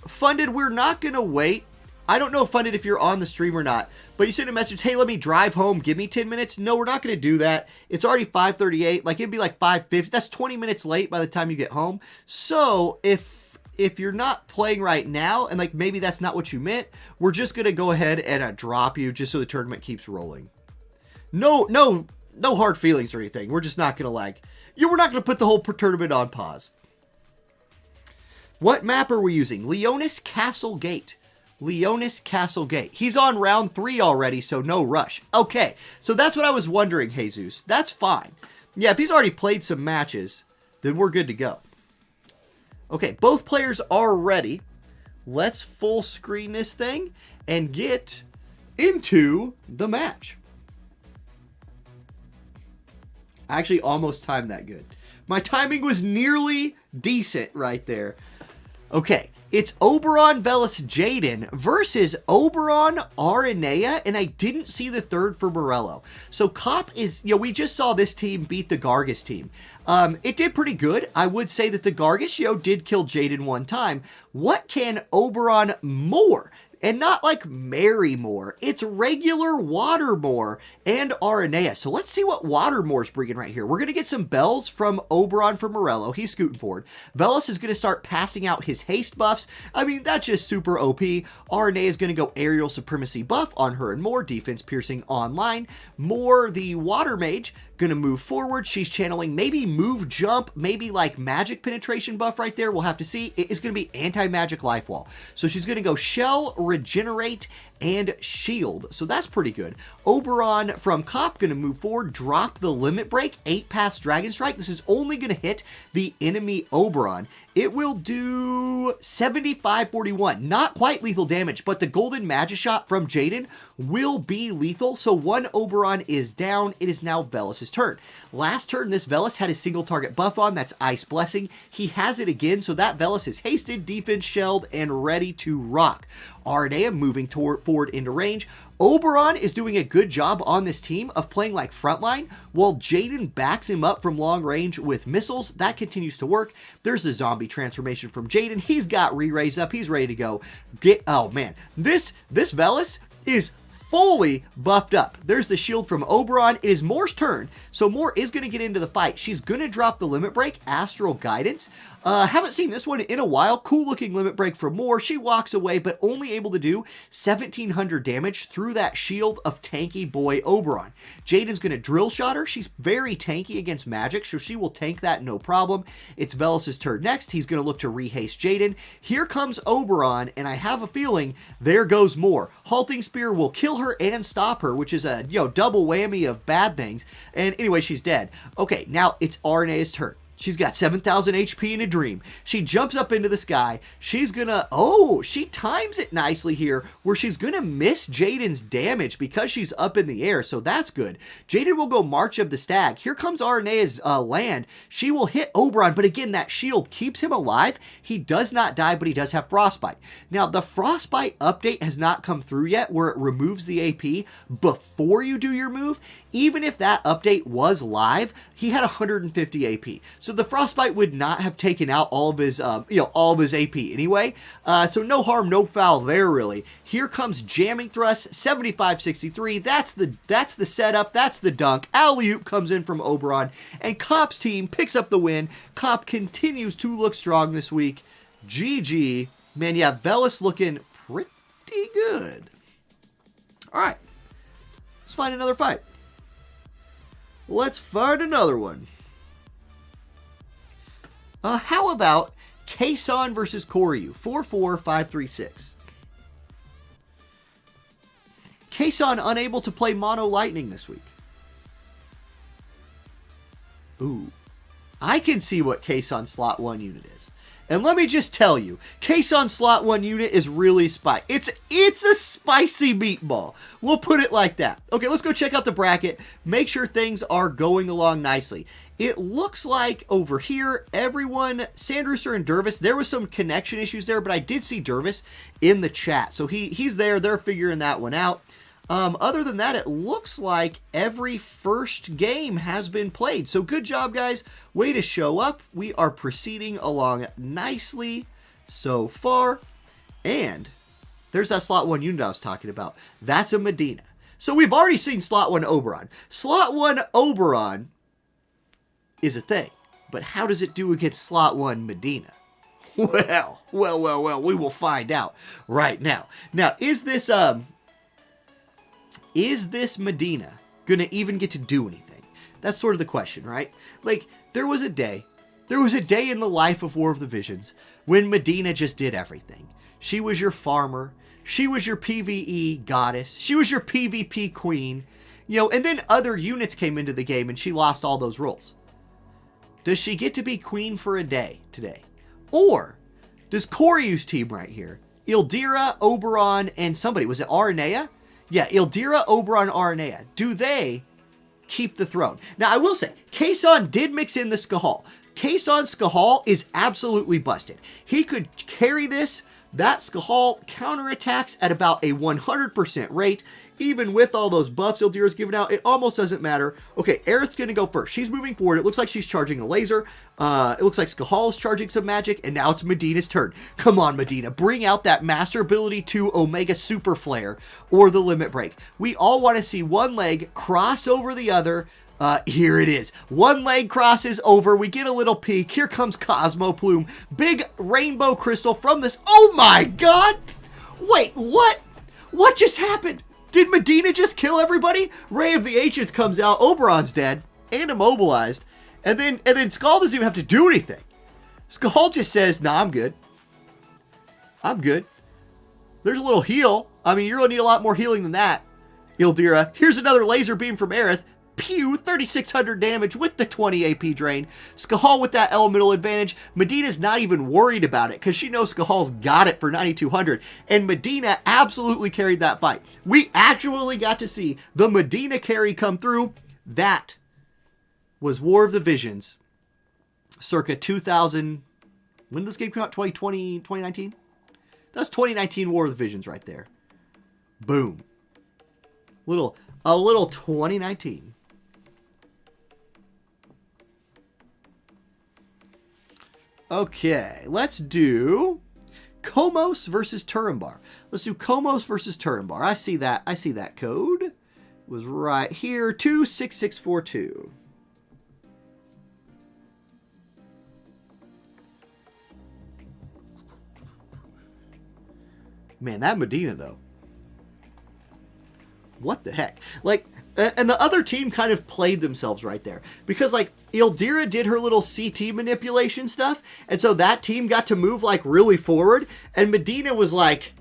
Funded, we're not going to wait. I don't know, Funded, if you're on the stream or not, but you sent a message, hey, let me drive home, give me 10 minutes. No, we're not going to do that. It's already 5:38. Like, it'd be like 5:50. That's 20 minutes late by the time you get home. So, if you're not playing right now, and like maybe that's not what you meant, we're just going to go ahead and drop you just so the tournament keeps rolling. No hard feelings or anything. We're just not going to we're not going to put the whole tournament on pause. What map are we using? Leonis Castle Gate. Leonis Castle Gate. He's on round 3 already, so no rush. Okay, so that's what I was wondering, Jesus. That's fine. Yeah, if he's already played some matches, then we're good to go. Okay, both players are ready. Let's full screen this thing and get into the match. I actually almost timed that good. My timing was nearly decent right there. Okay, it's Oberon, Vellus, Jaden versus Oberon, Aranea, and I didn't see the third for Morello. So Cop is, we just saw this team beat the Gargus team. It did pretty good. I would say that the Gargus, did kill Jaden one time. What can Oberon more? And not like Marymore. It's regular Watermore and Aranea. So let's see what Watermore's bringing right here. We're going to get some bells from Oberon from Morello. He's scooting forward. Vellus is going to start passing out his haste buffs. I mean, that's just super OP. Aranea is going to go aerial supremacy buff on her and more. Defense piercing online. More the Water Mage. Going to move forward. She's channeling maybe move jump, maybe like magic penetration buff right there. We'll have to see. It is going to be anti-magic life wall. So she's going to go shell, regenerate, and shield. So that's pretty good. Oberon from Cop going to move forward, drop the limit break, 8-pass Dragon Strike. This is only going to hit the enemy Oberon. It will do 75-41. Not quite lethal damage, but the golden magic shot from Jaden will be lethal. So one Oberon is down. It is now Vellus' turn. Last turn, this Vellus had a single target buff on. That's Ice Blessing. He has it again, so that Vellus is hasted, defense shelled, and ready to rock. Aranea moving forward into range. Oberon is doing a good job on this team of playing like frontline, while Jaden backs him up from long range with missiles. That continues to work. There's the zombie transformation from Jaden. He's got re-raise up. He's ready to go. Oh man, this Vellus is fully buffed up. There's the shield from Oberon. It is Moore's turn, so Moore is going to get into the fight. She's going to drop the limit break, Astral Guidance. Haven't seen this one in a while. Cool looking limit break from Moore. She walks away, but only able to do 1,700 damage through that shield of tanky boy Oberon. Jaden's going to drill shot her. She's very tanky against magic, so she will tank that no problem. It's Vellus' turn next. He's going to look to rehaste Jaden. Here comes Oberon, and I have a feeling there goes Moore. Halting Spear will kill her and stop her, which is a double whammy of bad things. And anyway, she's dead. Okay, now it's Arena's turn. She's got 7,000 HP in a dream. She jumps up into the sky. She's gonna, she times it nicely here where she's gonna miss Jaden's damage because she's up in the air, so that's good. Jaden will go March of the Stag. Here comes Arena's land. She will hit Oberon, but again, that shield keeps him alive. He does not die, but he does have Frostbite. Now, the Frostbite update has not come through yet where it removes the AP before you do your move. Even if that update was live, he had 150 AP. So the Frostbite would not have taken out all of his, all of his AP anyway. So no harm, no foul there, really. Here comes Jamming Thrust, 75-63. That's the setup. That's the dunk. Alley-oop comes in from Oberon, and Cop's team picks up the win. Cop continues to look strong this week. GG. Man, yeah, Vellus looking pretty good. All right. Let's find another fight. Let's find another one. How about Caisson versus Koryu? 4-4-5-3-6. Caisson unable to play Mono Lightning this week. Ooh. I can see what Caisson's slot 1 unit is. And let me just tell you, Caisson's slot 1 unit is really spicy. It's a spicy meatball. We'll put it like that. Okay, let's go check out the bracket. Make sure things are going along nicely. It looks like over here, everyone, Sandrooster and Dervis, there was some connection issues there, but I did see Dervis in the chat. So he's there. They're figuring that one out. Other than that, it looks like every first game has been played. So good job, guys. Way to show up. We are proceeding along nicely so far. And there's that slot 1 unit I was talking about. That's a Medina. So we've already seen slot 1 Oberon. Slot 1 Oberon is a thing. But how does it do against slot 1 Medina? Well, we will find out right now. Now, is this Medina going to even get to do anything? That's sort of the question, right? Like, there was a day in the life of War of the Visions when Medina just did everything. She was your farmer. She was your PvE goddess. She was your PvP queen. And then other units came into the game and she lost all those roles. Does she get to be queen for a day today? Or does Koryu's team right here, Ildira, Oberon, and somebody, was it Aranea? Yeah, Ildira, Oberon, Aranea. Do they keep the throne? Now, I will say, Caisson did mix in the Skahal. Caisson's Skahal is absolutely busted. He could carry this. That Skahal counterattacks at about a 100% rate. Even with all those buffs Ildira's giving out, it almost doesn't matter. Okay, Aerith's going to go first. She's moving forward. It looks like she's charging a laser. It looks like Skahal's charging some magic, and now it's Medina's turn. Come on, Medina. Bring out that Master Ability 2 Omega Super Flare or the Limit Break. We all want to see one leg cross over the other. Here it is. One leg crosses over. We get a little peek. Here comes Cosmo Plume. Big rainbow crystal from this. Oh my god! Wait, what? What just happened? Did Medina just kill everybody? Ray of the Ancients comes out. Oberon's dead and immobilized. And then Skull doesn't even have to do anything. Skull just says, nah, I'm good. I'm good. There's a little heal. I mean, you're going to need a lot more healing than that, Ildira. Here's another laser beam from Aerith. Pew, 3,600 damage with the 20 AP drain. Skahal with that elemental advantage. Medina's not even worried about it because she knows Skahal's got it for 9,200. And Medina absolutely carried that fight. We actually got to see the Medina carry come through. That was War of the Visions circa 2000. When did this game come out? 2020, 2019? That's 2019 War of the Visions right there. Boom. A little 2019. Okay, let's do Komos versus Turambar. Let's do Komos versus Turambar. I see that code. It was right here, 26642. Man, that Medina though. What the heck? Like, and the other team kind of played themselves right there. Because, like, Ildira did her little CT manipulation stuff. And so that team got to move, like, really forward. And Medina was like,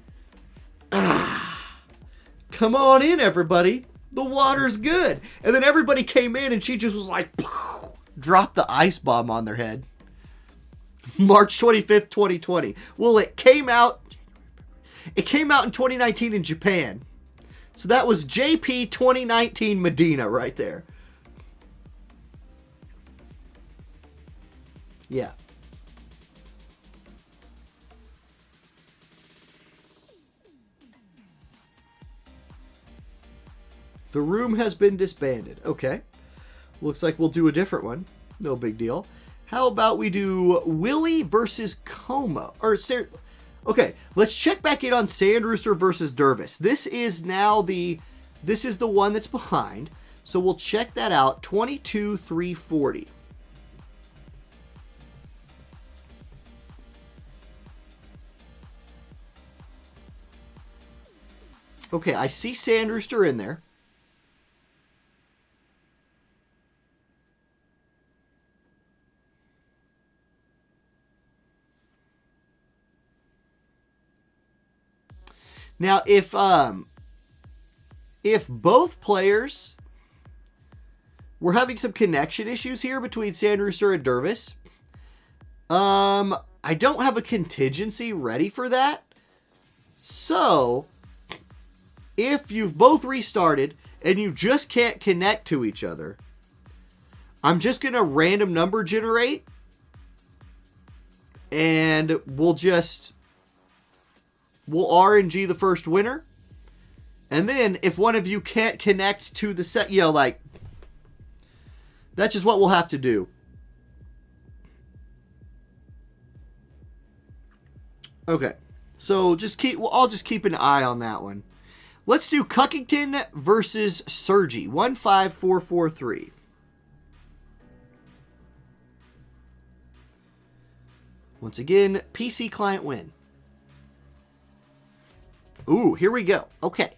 come on in, everybody. The water's good. And then everybody came in and she just was like, dropped the ice bomb on their head. March 25th, 2020. Well, it came out in 2019 in Japan. So that was JP 2019 Medina right there. Yeah. The room has been disbanded. Okay. Looks like we'll do a different one. No big deal. How about we do Willy versus Coma? Okay, let's check back in on Sandrooster versus Dervis. This is the one that's behind. So we'll check that out. 22,340. Okay, I see Sandrooster in there. Now, if both players were having some connection issues here between Sandrooster and Dervis, I don't have a contingency ready for that. So, if you've both restarted and you just can't connect to each other, I'm just going to random number generate, and we'll RNG the first winner. And then if one of you can't connect to the set, that's just what we'll have to do. Okay. So I'll just keep an eye on that one. Let's do Cuckington versus Sergey. 15443. Once again, PC client win. Ooh, here we go. Okay.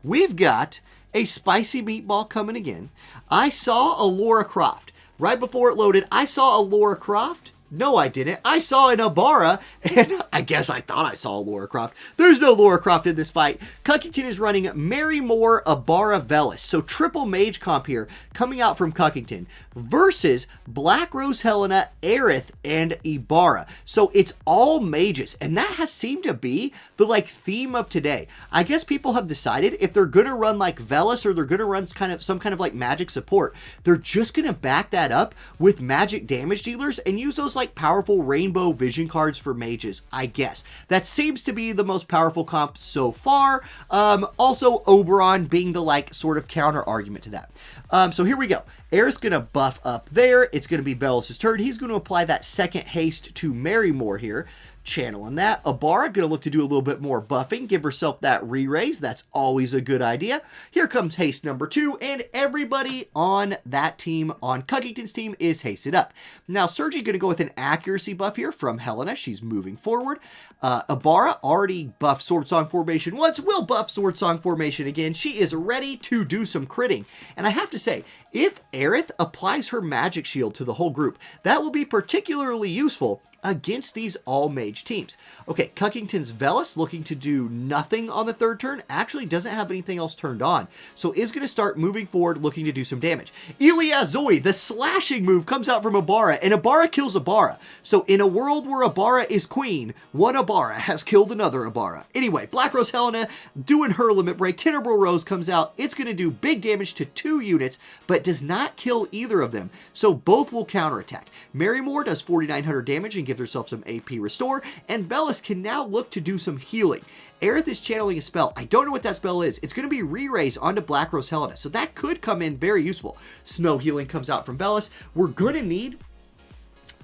We've got a spicy meatball coming again. I saw a Lara Croft. Right before it loaded, I saw a Lara Croft. No, I didn't. I saw an Abara, and I guess I thought I saw a Lara Croft. There's no Lara Croft in this fight. Cuckington is running Marymore, Abara, Vellus. So triple mage comp here coming out from Cuckington versus Black Rose Helena, Aerith, and Ibarra. So it's all mages, and that has seemed to be the theme of today. I guess people have decided if they're going to run like Vellus or they're going to run some kind of magic support, they're just going to back that up with magic damage dealers and use those powerful rainbow vision cards for mages, I guess. That seems to be the most powerful comp so far. Also, Oberon being the sort of counter argument to that. So here we go. Air's going to buff up there. It's going to be Bellis' turn. He's going to apply that second haste to Marymore here. Channeling that. Abara going to look to do a little bit more buffing. Give herself that re-raise. That's always a good idea. Here comes haste number 2, and everybody on that team, on Cuckington's team, is hasted up. Now, Sergey going to go with an accuracy buff here from Helena. She's moving forward. Abara already buffed Sword Song Formation once. Will buff Sword Song Formation again. She is ready to do some critting. And I have to say, if Aerith applies her magic shield to the whole group, that will be particularly useful against these all-mage teams. Okay, Cuckington's Vellus looking to do nothing on the third turn. Actually doesn't have anything else turned on. So is going to start moving forward looking to do some damage. Ilya Zoe, the slashing move comes out from Abara, and Abara kills Abara. So in a world where Abara is queen, one Abara has killed another Abara. Anyway, Black Rose Helena doing her limit break. Tenebril Rose comes out. It's going to do big damage to 2 units, but does not kill either of them. So both will counterattack. Marymore does 4,900 damage and gives herself some AP restore, and Bellis can now look to do some healing. Aerith is channeling a spell. I don't know what that spell is. It's going to be re-raise onto Black Rose Helena, so that could come in very useful. Snow healing comes out from Bellis. We're going to need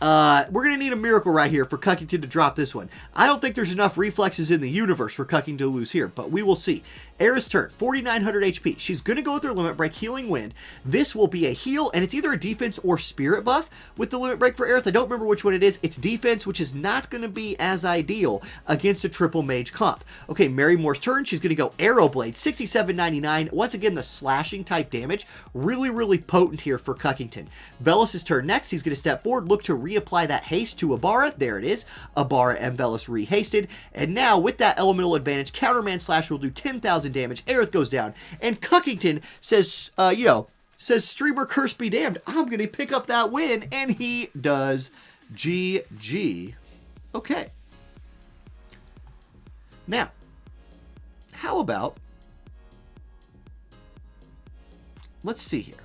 a miracle right here for Cuckington to drop this one. I don't think there's enough reflexes in the universe for Cuckington to lose here, but we will see. Aerith's turn, 4,900 HP. She's going to go with her limit break, Healing Wind. This will be a heal, and it's either a defense or spirit buff with the limit break for Aerith. I don't remember which one it is. It's defense, which is not going to be as ideal against a triple mage comp. Okay, Marymore's turn. She's going to go Arrow Blade, 6799. Once again, the slashing type damage. Really, really potent here for Cuckington. Vellus' turn next. He's going to step forward, look to reapply that haste to Abara. There it is. Abara and Bellis re-hasted. And now, with that elemental advantage, Counterman Slash will do 10,000 damage. Aerith goes down. And Cuckington says, says, streamer curse be damned. I'm going to pick up that win. And he does. GG. Okay. Now, how about, let's see here.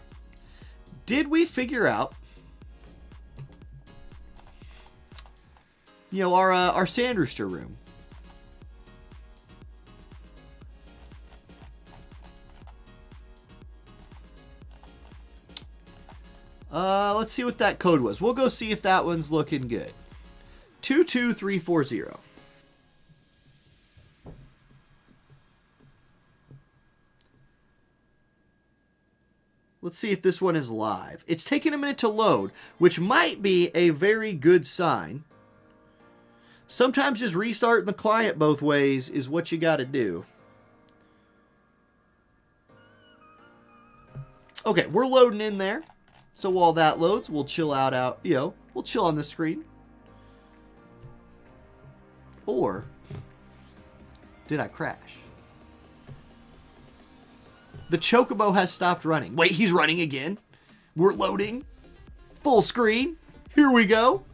Did we figure out, our Sandrooster room? Let's see what that code was. We'll go see if that one's looking good. 22340. Let's see if this one is live. It's taking a minute to load, which might be a very good sign. Sometimes just restarting the client both ways is what you got to do. Okay, we're loading in there. So while that loads, we'll chill out, we'll chill on the screen. Or did I crash? The Chocobo has stopped running. Wait, he's running again. We're loading. Full screen. Here we go.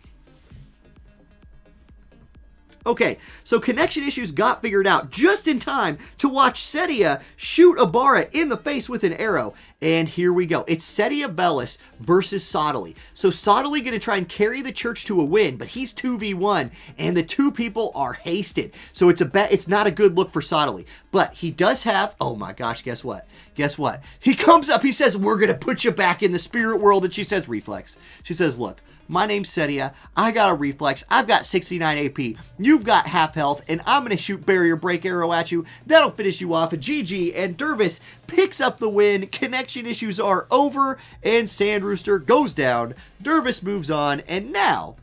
Okay, so connection issues got figured out just in time to watch Setia shoot Ibarra in the face with an arrow. And here we go. It's Setia Bellis versus Sottily. So Sottily going to try and carry the church to a win, but he's 2v1, and the two people are hasted. So it's not a good look for Sottily. But he does have, oh my gosh, guess what? Guess what? He comes up, he says, we're going to put you back in the spirit world, and she says, reflex. She says, look. My name's Setia. I got a reflex. I've got 69 AP. You've got half health, and I'm going to shoot barrier break arrow at you. That'll finish you off. GG, and Dervis picks up the win. Connection issues are over, and Sand Rooster goes down. Dervis moves on, and now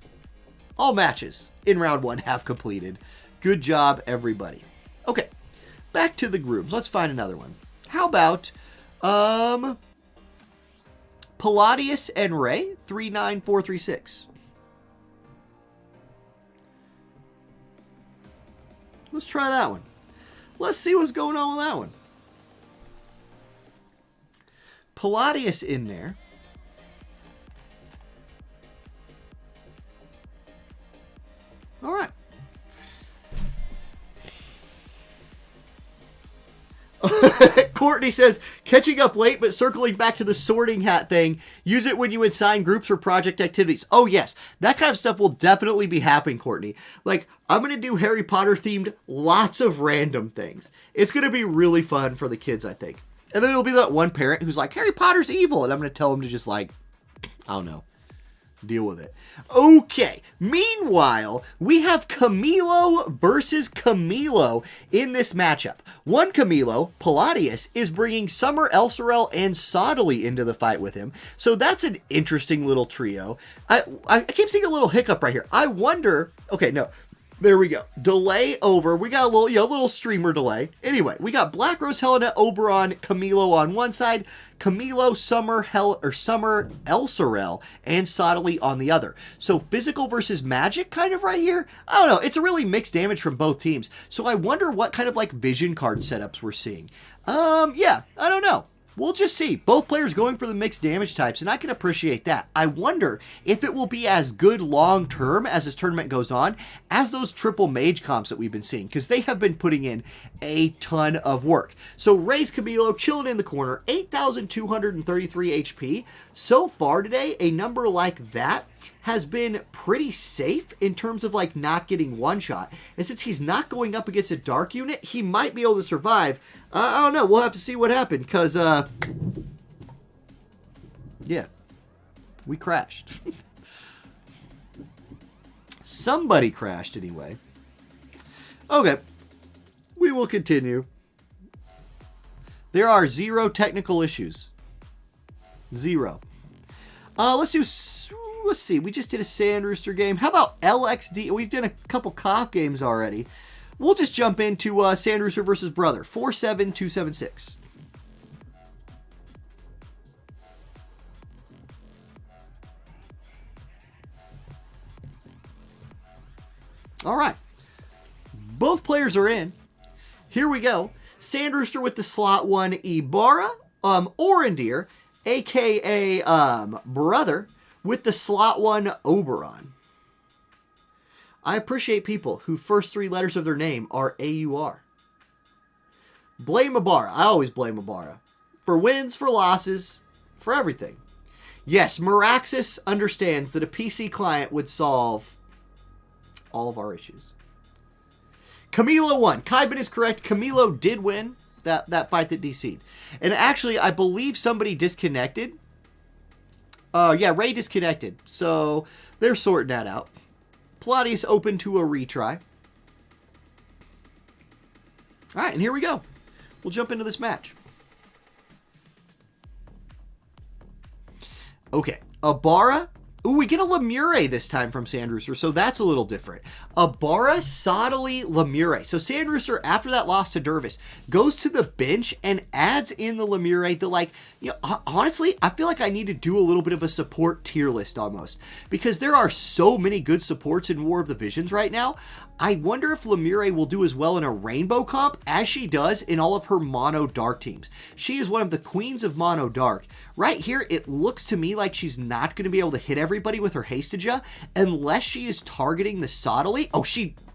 all matches in round 1 have completed. Good job, everybody. Okay, back to the groups. Let's find another one. How about, Palladius and Ray, 39436. Let's try that one. Let's see what's going on with that one. Palladius in there. All right. Courtney says, catching up late, but circling back to the sorting hat thing. Use it when you assign groups for project activities. Oh, yes. That kind of stuff will definitely be happening, Courtney. Like, I'm going to do Harry Potter themed lots of random things. It's going to be really fun for the kids, I think. And then there'll be that one parent who's like, Harry Potter's evil. And I'm going to tell them to just like, I don't know. Deal with it. Okay. Meanwhile, we have Camilo versus Camilo in this matchup. One Camilo, Palladius, is bringing Summer, Elsorel, and Sottily into the fight with him. So that's an interesting little trio. I keep seeing a little hiccup right here. I wonder... Okay, no. There we go. Delay over. We got a little streamer delay. Anyway, we got Black Rose, Helena, Oberon, Camilo on one side, Camilo, Summer, Elsorel, and Sottily on the other. So physical versus magic kind of right here. I don't know. It's a really mixed damage from both teams. So I wonder what kind of like vision card setups we're seeing. Yeah, I don't know. We'll just see. Both players going for the mixed damage types, and I can appreciate that. I wonder if it will be as good long-term as this tournament goes on as those triple mage comps that we've been seeing, because they have been putting in a ton of work. So Ray's Camilo chilling in the corner, 8,233 HP. So far today, a number like that has been pretty safe in terms of like not getting one shot. And since he's not going up against a dark unit, he might be able to survive. I don't know. We'll have to see what happened because, yeah, we crashed. Somebody crashed anyway. Okay, we will continue. There are 0 technical issues. 0. Let's see. We just did a Sand Rooster game. How about LXD? We've done a couple cop games already. We'll just jump into Sand Rooster versus Brother. 47276. All right. Both players are in. Here we go. Sand Rooster with the slot 1 Ibarra. Orendir, a.k.a. Brother, with the slot 1 Oberon. I appreciate people whose first 3 letters of their name are AUR. Blame Ibarra. I always blame Ibarra. For wins, for losses, for everything. Yes, Maraxis understands that a PC client would solve all of our issues. Camilo won. Kaiben is correct. Camilo did win that fight that DC'd. And actually, I believe somebody disconnected. Yeah, Ray disconnected. So they're sorting that out. Pilates open to a retry. All right, and here we go. We'll jump into this match. Okay, Ibarra. Ooh, we get a Lemure this time from Sandrooster, so that's a little different. Ibarra, Sottily, Lemure. So Sandrooster, after that loss to Dervis, goes to the bench and adds in the Lemure. Honestly, I feel like I need to do a little bit of a support tier list almost, because there are so many good supports in War of the Visions right now. I wonder if Lemure will do as well in a rainbow comp as she does in all of her mono dark teams. She is one of the queens of mono dark. Right here, it looks to me like she's not going to be able to hit everybody with her Hastaja unless she is targeting the Sottily.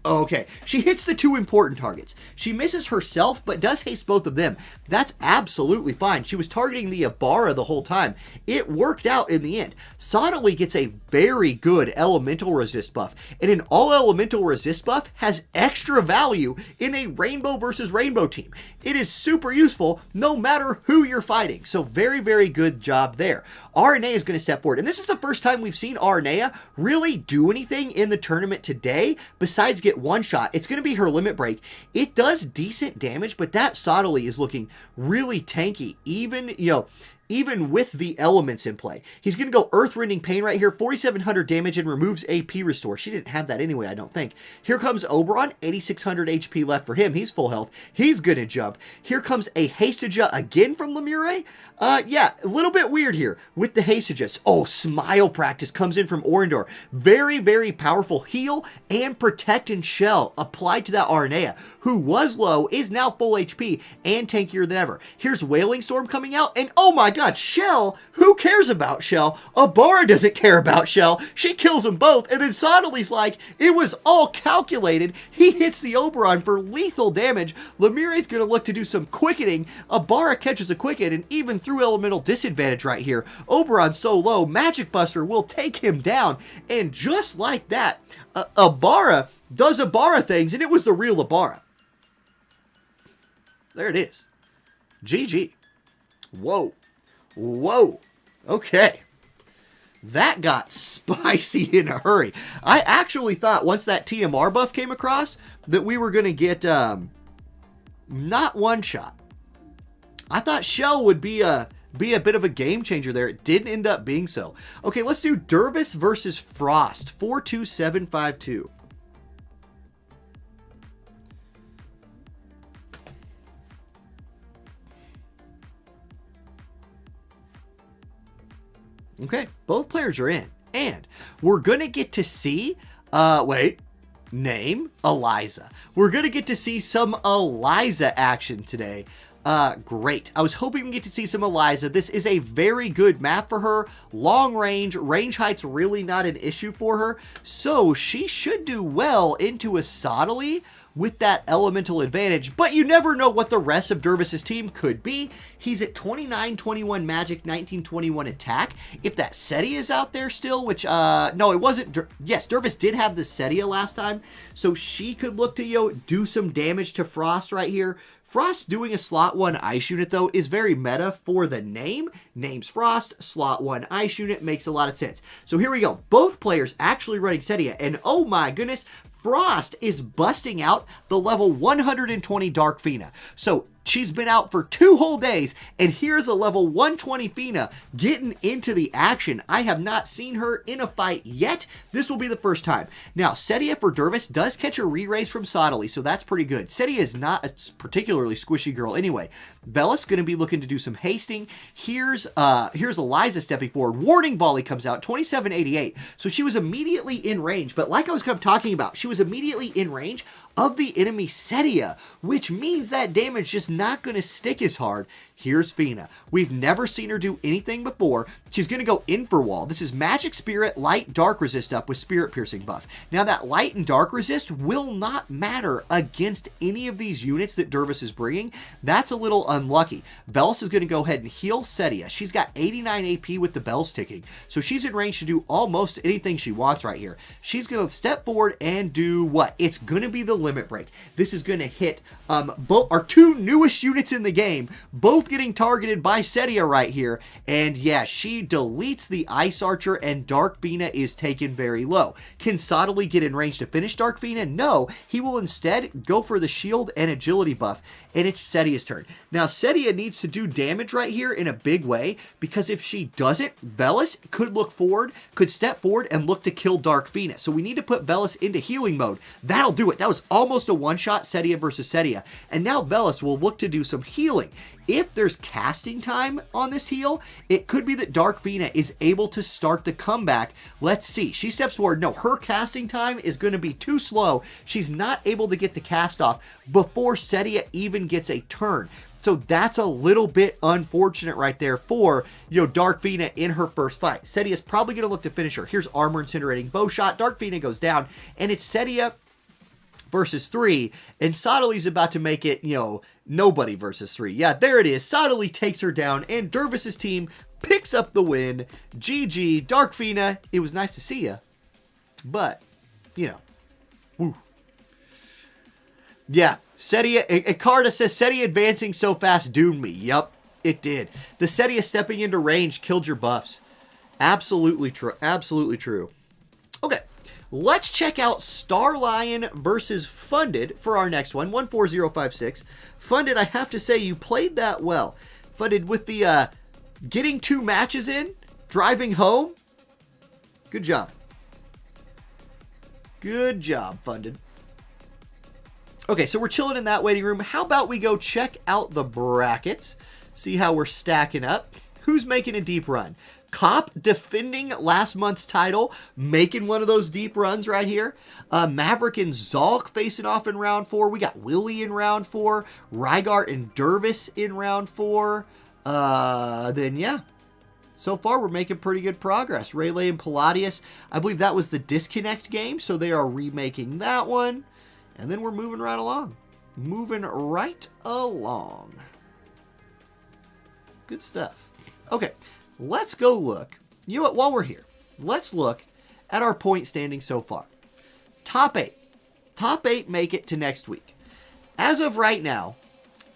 Okay, she hits the two important targets. She misses herself, but does haste both of them. That's absolutely fine. She was targeting the Ibarra the whole time. It worked out in the end. Sottily gets a very good elemental resist buff, and an all elemental resist buff has extra value in a rainbow versus rainbow team. It is super useful no matter who you're fighting. So very, very good job there. RNA is going to step forward, and this is the first time we've seen RNA really do anything in the tournament today besides get one shot. It's going to be her limit break. It does decent damage, but that Sottily is looking really tanky, even with the elements in play. He's going to go Earth-Rending Pain right here, 4,700 damage and removes AP Restore. She didn't have that anyway, I don't think. Here comes Oberon, 8,600 HP left for him. He's full health. He's going to jump. Here comes a Hastaja again from Lemure. Yeah, a little bit weird here with the Hastajas. Oh, Smile Practice comes in from Orindor. Very, very powerful heal and protect and shell applied to that Arnea, who was low, is now full HP and tankier than ever. Here's Wailing Storm coming out, and oh my god, Shell, who cares about Shell? Ibarra doesn't care about Shell. She kills them both, and then Sottily's like, it was all calculated. He hits the Oberon for lethal damage. Lemure's going to look to do some quickening. Ibarra catches a quicken, and even through elemental disadvantage right here, Oberon's so low, Magic Buster will take him down, and just like that, Ibarra does Ibarra things, and it was the real Ibarra. There it is. GG. Whoa. Whoa. Okay. That got spicy in a hurry. I actually thought once that TMR buff came across that we were going to get not one shot. I thought Shell would be a bit of a game changer there. It didn't end up being so. Okay, let's do Dervis versus Frost. 42752. Okay, both players are in. And we're going to get to see, name, Eliza. We're going to get to see some Eliza action today. Great. I was hoping we get to see some Eliza. This is a very good map for her. Long range height's really not an issue for her. So she should do well into a Sottily with that elemental advantage, but you never know what the rest of Dervis's team could be. He's at 29-21 magic, 19-21 attack. If that Setia is out there still, which, no, it wasn't. Yes, Dervis did have the Setia last time, so she could look to, do some damage to Frost right here. Frost doing a slot 1 ice unit, though, is very meta for the name. Name's Frost, slot 1 ice unit, makes a lot of sense. So here we go. Both players actually running Setia, and oh my goodness, Frost is busting out the level 120 Dark Fina. So she's been out for 2 whole days, and here's a level 120 Fina getting into the action. I have not seen her in a fight yet. This will be the first time. Now, Setia for Dervis does catch a re-raise from Sottily, so that's pretty good. Setia is not a particularly squishy girl anyway. Vellus going to be looking to do some hasting. Here's Eliza stepping forward. Warning Volley comes out, 2788. So she was immediately in range, but like I was kind of talking about, she was immediately in range of the enemy Setia, which means that damage just not going to stick as hard. Here's Fina. We've never seen her do anything before. She's going to go in for wall. This is Magic Spirit, Light, Dark Resist up with Spirit Piercing buff. Now that Light and Dark Resist will not matter against any of these units that Dervis is bringing. That's a little unlucky. Bellis is going to go ahead and heal Setia. She's got 89 AP with the bells ticking, so she's in range to do almost anything she wants right here. She's going to step forward and do what? It's going to be the limit break. This is going to hit both our two newest units in the game, both getting targeted by Setia right here. And yeah, she deletes the Ice Archer, and Dark Vina is taken very low. Can Sottily get in range to finish Dark Vina? No, he will instead go for the shield and agility buff, and it's Setia's turn. Now, Setia needs to do damage right here in a big way, because if she doesn't, Vellus could step forward and look to kill Dark Vina. So we need to put Bellis into healing mode. That'll do it. That was almost a one-shot Setia versus Setia. And now Bellis will look to do some healing. If there's casting time on this heal, it could be that Dark Vina is able to start the comeback. Let's see. She steps forward. No, her casting time is going to be too slow. She's not able to get the cast off before Setia even gets a turn. So that's a little bit unfortunate right there for, Dark Vina in her first fight. Setia is probably going to look to finish her. Here's Armor Incinerating Bow Shot. Dark Vina goes down, and it's Setia versus 3, and Sottely's about to make it, nobody versus 3. Yeah, there it is. Sottely takes her down, and Dervis's team picks up the win. GG, Dark Vina. It was nice to see you, but, woo. Yeah, Setia, Icarda says, Setia advancing so fast doomed me. Yup, it did. The Setia stepping into range killed your buffs. Absolutely true. Absolutely true. Okay, let's check out Star Lion versus Funded for our next one. 14056. Funded, I have to say, you played that well. Funded with the getting 2 matches in, driving home. Good job. Good job, Funded. Okay, so we're chilling in that waiting room. How about we go check out the brackets, see how we're stacking up. Who's making a deep run? Cop defending last month's title, making one of those deep runs right here. Maverick and Zolt facing off in round 4. We got Willy in round 4. Rygar and Dervis in round 4. Then, yeah. So far, we're making pretty good progress. Rayleigh and Palladius, I believe that was the Disconnect game, so they are remaking that one. And then we're moving right along. Moving right along. Good stuff. Okay, let's go look. You know what? While we're here, let's look at our point standing so far. Top 8. Top 8 make it to next week. As of right now,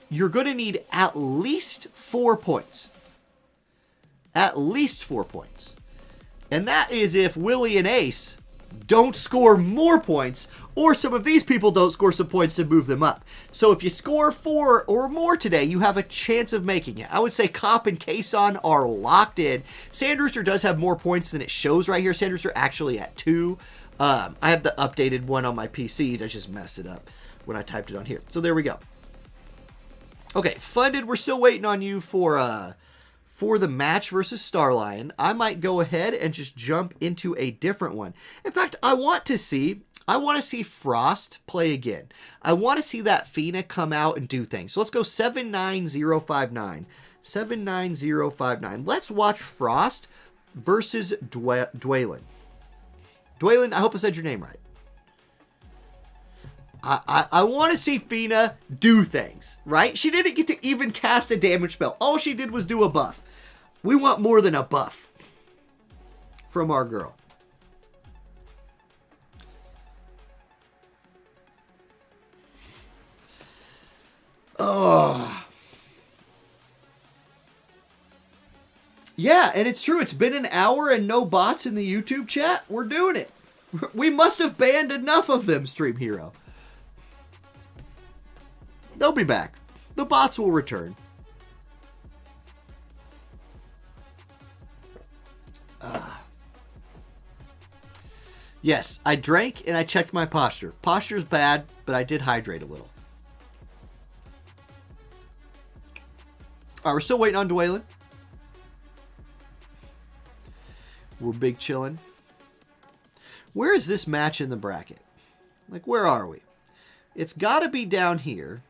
you're going to need at least 4 points. At least 4 points. And that is if Willy and Ace don't score more points, or some of these people don't score some points to move them up. So if you score 4 or more today, you have a chance of making it. I would say Cop and Caisson are locked in. Sandrooster does have more points than it shows right here. Sandrooster actually at 2. I have the updated one on my PC. I just messed it up when I typed it on here. So there we go. Okay, Funded, we're still waiting on you for the match versus Star Lion. I might go ahead and just jump into a different one. In fact, I want to see Frost play again. I want to see that Fina come out and do things. So let's go 79059. 79059. Let's watch Frost versus Dwaylen. Dwaylen, I hope I said your name right. I want to see Fina do things, right? She didn't get to even cast a damage spell. All she did was do a buff. We want more than a buff from our girl. Oh. Yeah, and it's true. It's been an hour and no bots in the YouTube chat. We're doing it. We must have banned enough of them, Stream Hero. They'll be back. The bots will return. Yes, I drank and I checked my posture. Posture's bad, but I did hydrate a little. Alright, we're still waiting on Dwaylen. We're big chilling. Where is this match in the bracket? Like, where are we? It's got to be down here.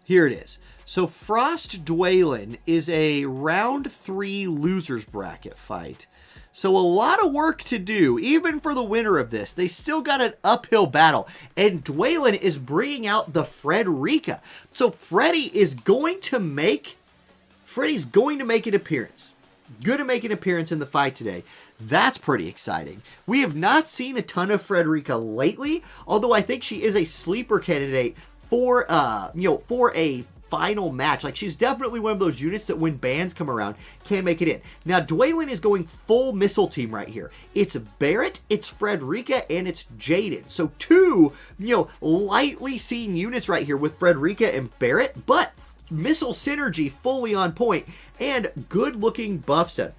Here it is. So Frost Dwaylen is a round 3 losers bracket fight. So a lot of work to do, even for the winner of this. They still got an uphill battle. And Dwaylen is bringing out the Frederica. So Freddy's going to make an appearance. going to make an appearance in the fight today. That's pretty exciting. We have not seen a ton of Frederica lately, although I think she is a sleeper candidate for, for a final match. Like, she's definitely one of those units that when bans come around can make it in. Now, Dwaylen is going full missile team right here. It's Barrett, it's Frederica, and it's Jaden. So two, lightly seen units right here with Frederica and Barrett, but missile synergy fully on point and good looking buff set.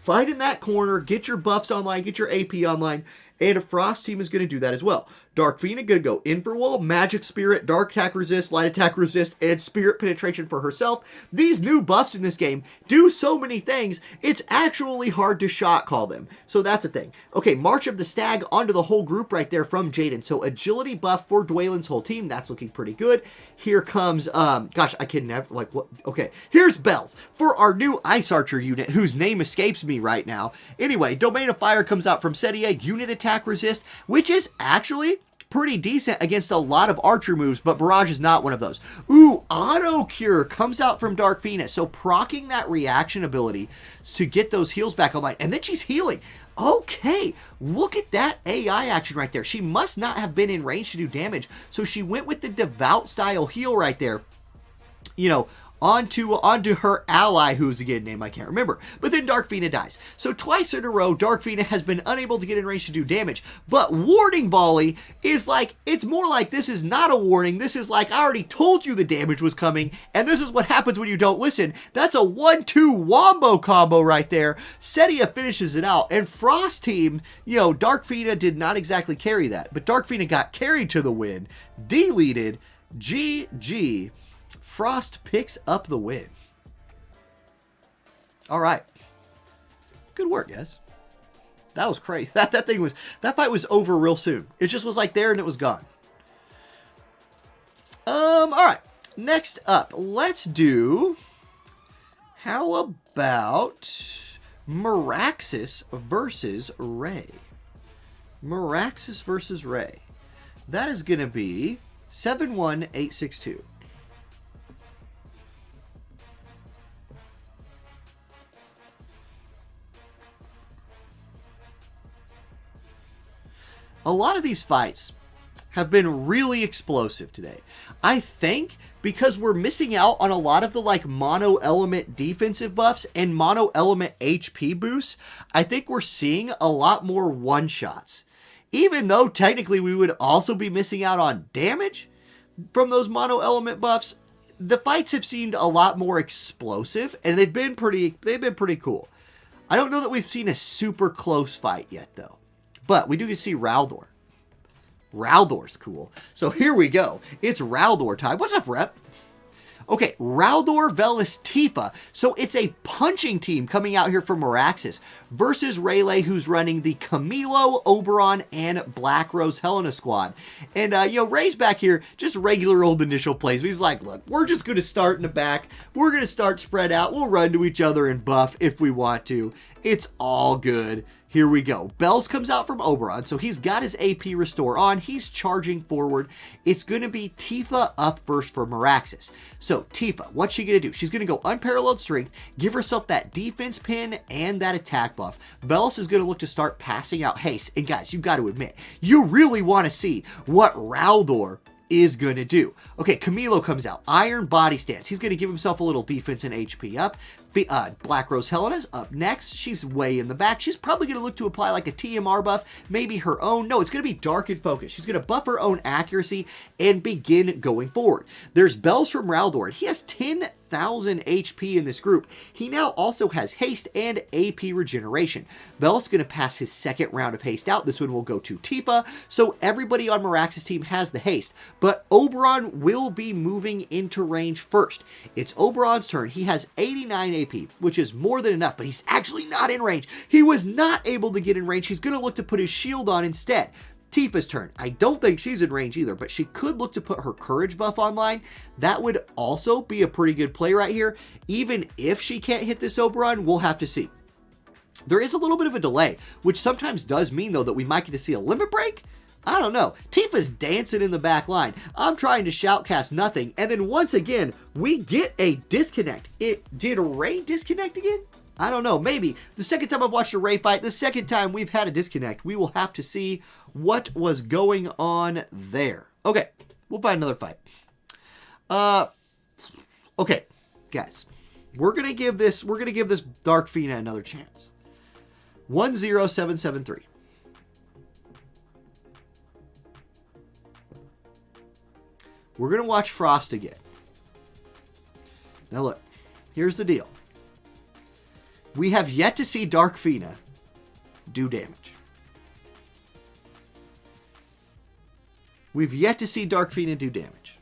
Fight in that corner, get your buffs online, get your AP online, and a Frost team is going to do that as well. Dark Phoenix going to go in for wall, Magic Spirit, Dark Attack Resist, Light Attack Resist, and Spirit Penetration for herself. These new buffs in this game do so many things, it's actually hard to shot call them. So that's a thing. Okay, March of the Stag onto the whole group right there from Jaden. So agility buff for Dwaylen's whole team. That's looking pretty good. Here comes, gosh, I can never, like, what? Okay, here's Bells for our new Ice Archer unit, whose name escapes me right now. Anyway, Domain of Fire comes out from Sergey, Unit Attack Resist, which is actually pretty decent against a lot of archer moves, but Barrage is not one of those. Ooh, Auto Cure comes out from Dark Phoenix, so proccing that reaction ability to get those heals back online, and then she's healing. Okay, look at that AI action right there. She must not have been in range to do damage, so she went with the Devout style heal right there, onto her ally, who's again name I can't remember. But then Dark Phoenix dies. So twice in a row, Dark Phoenix has been unable to get in range to do damage. But Warning Volley is like, it's more like this is not a warning. This is like, I already told you the damage was coming, and this is what happens when you don't listen. That's a 1-2 wombo combo right there. Setia finishes it out, and Frost team, Dark Phoenix did not exactly carry that, but Dark Phoenix got carried to the win, deleted, GG. Frost picks up the win. All right. Good work, guys. That was crazy. That fight was over real soon. It just was like there and it was gone. All right. Next up, let's do, how about Maraxis versus Ray? Maraxis versus Ray. That is going to be 71862. A lot of these fights have been really explosive today. I think because we're missing out on a lot of the mono element defensive buffs and mono element HP boosts, I think we're seeing a lot more one shots. Even though technically we would also be missing out on damage from those mono element buffs, the fights have seemed a lot more explosive and they've been pretty cool. I don't know that we've seen a super close fight yet though. But we do get to see Raldor. Raldor's cool. So here we go. It's Raldor time. What's up, Rep? Okay, Raldor, Vellus, Tifa. So it's a punching team coming out here from Maraxis versus Rayleigh, who's running the Camilo, Oberon, and Black Rose Helena squad. And, Ray's back here, just regular old initial plays. He's like, look, we're just going to start in the back. We're going to start spread out. We'll run to each other and buff if we want to. It's all good. Here we go. Bells comes out from Oberon, so he's got his AP restore on. He's charging forward. It's going to be Tifa up first for Maraxis. So Tifa, what's she going to do? She's going to go Unparalleled Strength, give herself that defense pin and that attack buff. Bellis is going to look to start passing out haste. And guys, you got to admit, you really want to see what Raldor is going to do. Okay, Camilo comes out. Iron Body Stance. He's going to give himself a little defense and HP up. Black Rose Helena's up next. She's way in the back. She's probably going to look to apply like a TMR buff, maybe her own. No, it's going to be Dark and Focus. She's going to buff her own accuracy and begin going forward. There's Bells from Raldor. He has 10,000 HP in this group. He now also has haste and AP regeneration. Bells is going to pass his second round of haste out. This one will go to Tifa. So everybody on Maraxis' team has the haste, but Oberon will be moving into range first. It's Oberon's turn. He has 89 AP, which is more than enough, but he's actually not in range. He was not able to get in range. He's going to look to put his shield on instead. Tifa's turn. I don't think she's in range either, but she could look to put her courage buff online. That would also be a pretty good play right here. Even if she can't hit this Oberon, we'll have to see. There is a little bit of a delay, which sometimes does mean, though, that we might get to see a limit break. I don't know. Tifa's dancing in the back line. I'm trying to shoutcast nothing. And then once again, we get a disconnect. Did Ray disconnect again? I don't know. Maybe. The second time I've watched a Ray fight, the second time we've had a disconnect. We will have to see what was going on there. Okay. We'll find another fight. Okay. Guys. We're going to give this Dark Fina another chance. 10773. We're going to watch Frost again. Now look. Here's the deal. We have yet to see Dark Fina do damage. We've yet to see Dark Fina do damage.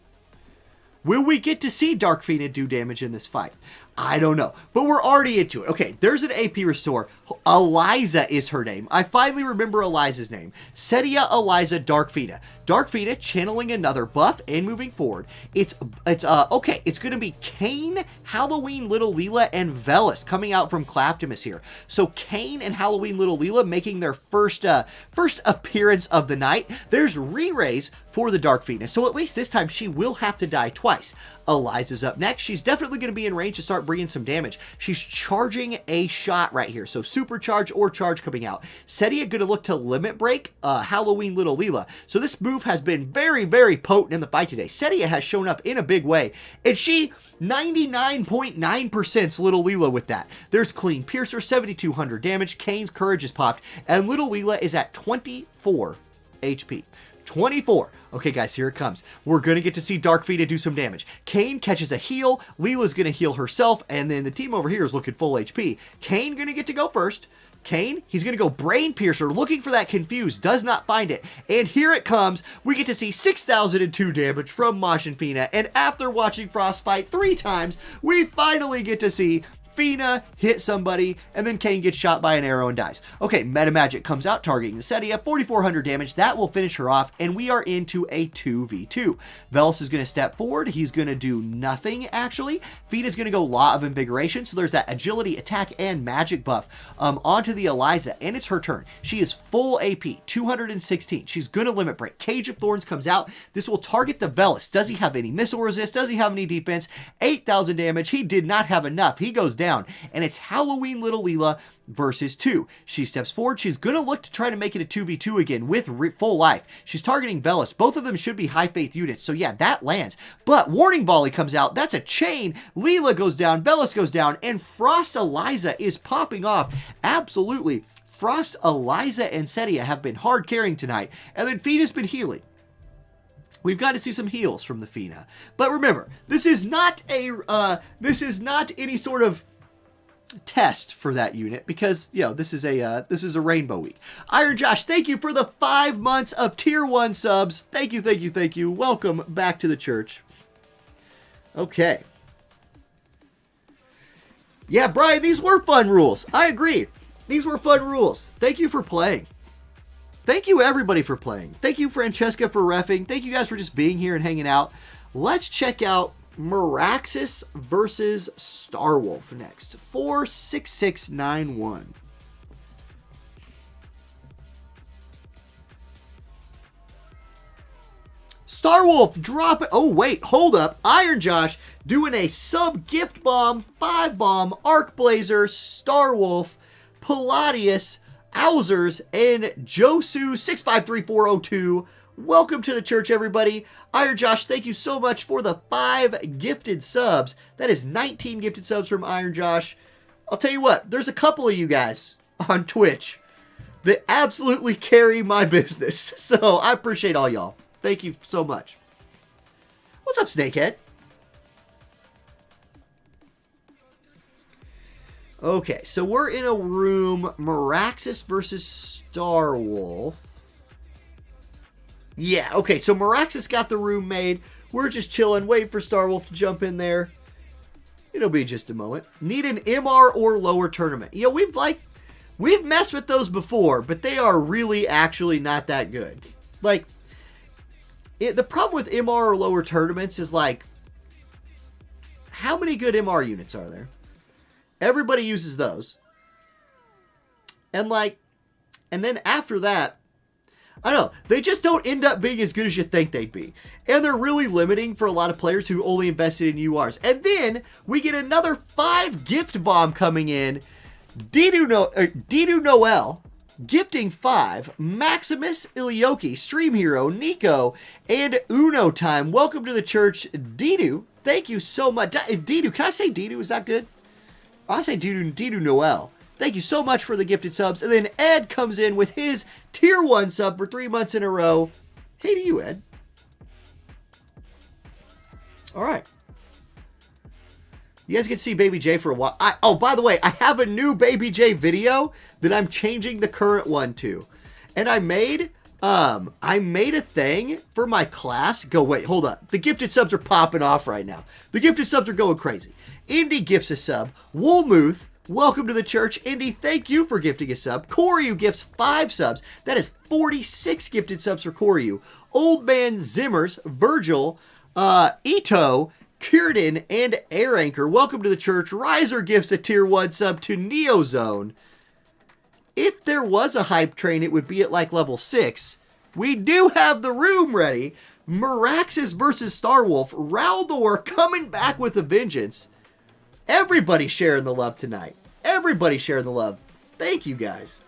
Will we get to see Dark Fina do damage in this fight? I don't know, but we're already into it. Okay, there's an AP restore. Eliza is her name. I finally remember Eliza's name. Setia Eliza Dark Fina. Dark Fina channeling another buff and moving forward. It's going to be Kane, Halloween Little Leela, and Vellus coming out from Claptimus here. So Kane and Halloween Little Leela making their first appearance of the night. There's re-raise for the Dark Fina, so at least this time she will have to die twice. Eliza's up next. She's definitely going to be in range to start bringing some damage. She's charging a shot right here, so supercharge or charge coming out. Setia going to look to limit break Halloween Little Leela. So this move has been very, very potent in the fight today. Setia has shown up in a big way, and she 99.9% Little Leela with that. There's Clean Piercer, 7,200 damage. Kane's Courage is popped, and Little Leela is at 24 HP. 24. Okay, guys, here it comes. We're going to get to see Dark Fina do some damage. Kane catches a heal. Leela's going to heal herself, and then the team over here is looking full HP. Kane going to get to go first. Kane, he's going to go Brain Piercer, looking for that Confuse, does not find it. And here it comes. We get to see 6,002 damage from Mosh and Fina, and after watching Frost fight 3 times, we finally get to see Fina hit somebody, and then Kane gets shot by an arrow and dies. Okay, Meta Magic comes out, targeting the Setia, 4,400 damage. That will finish her off, and we are into a 2v2. Vellus is going to step forward. He's going to do nothing, actually. Fina's going to go Law of Invigoration, so there's that agility, attack, and magic buff onto the Eliza, and it's her turn. She is full AP, 216. She's going to limit break. Cage of Thorns comes out. This will target the Vellus. Does he have any missile resist? Does he have any defense? 8,000 damage. He did not have enough. He goes down. And it's Halloween Little Leela versus 2. She steps forward. She's going to look to try to make it a 2v2 again with full life. She's targeting Bellis. Both of them should be high faith units. So yeah, that lands. But Warning Volley comes out. That's a chain. Leela goes down. Bellis goes down. And Frost Eliza is popping off. Absolutely. Frost Eliza and Setia have been hard carrying tonight. And then Fina's been healing. We've got to see some heals from the Fina. But remember, this is not any sort of test for that unit, because this is a rainbow week. Iron Josh, thank you for the 5 months of tier 1 subs. Thank you. Welcome back to the church. Okay. Yeah, Brian, these were fun rules. I agree. These were fun rules. Thank you for playing. Thank you everybody for playing. Thank you Francesca for reffing. Thank you guys for just being here and hanging out. Let's check out Maraxis versus Starwolf next. 46691. Starwolf drop it. Oh wait, hold up. Iron Josh doing a sub gift bomb, 5 bomb, Arc Blazer, Starwolf, Palladius, Owzers, and Josu 653402. Welcome to the church, everybody. Iron Josh, thank you so much for the 5 gifted subs. That is 19 gifted subs from Iron Josh. I'll tell you what, there's a couple of you guys on Twitch that absolutely carry my business. So I appreciate all y'all. Thank you so much. What's up, Snakehead? Okay, so we're in a room, Maraxis versus Starwolf. Yeah, okay, so Maraxis got the room made. We're just chilling, waiting for Starwolf to jump in there. It'll be just a moment. Need an MR or lower tournament. We've messed with those before, but they are really actually not that good. The problem with MR or lower tournaments is how many good MR units are there? Everybody uses those. And then after that, I don't know, they just don't end up being as good as you think they'd be. And they're really limiting for a lot of players who only invested in URs. And then we get another 5 gift bomb coming in Didu Noel, Gifting 5, Maximus Ilioki, Stream Hero, Nico, and Uno Time. Welcome to the church, Didu. Thank you so much. Didu, can I say Didu? Is that good? I'll say Didu Noel. Thank you so much for the gifted subs. And then Ed comes in with his tier 1 sub for 3 months in a row. Hey to you, Ed. All right. You guys get to see Baby J for a while. Oh, by the way, I have a new Baby J video that I'm changing the current one to. And I made a thing for my class. Wait, hold up. The gifted subs are popping off right now. The gifted subs are going crazy. Indy gifts a sub. Woolmuth, welcome to the church. Indy, thank you for gifting a sub. Koryu gifts 5 subs. That is 46 gifted subs for Koryu. Old Man Zimmers, Virgil, Ito, Kierden, and Air Anchor, welcome to the church. Riser gifts a tier 1 sub to Neozone. If there was a hype train, it would be at like level 6. We do have the room ready. Maraxis versus Starwolf. Raldor coming back with a vengeance. Everybody sharing the love tonight. Everybody sharing the love. Thank you, guys.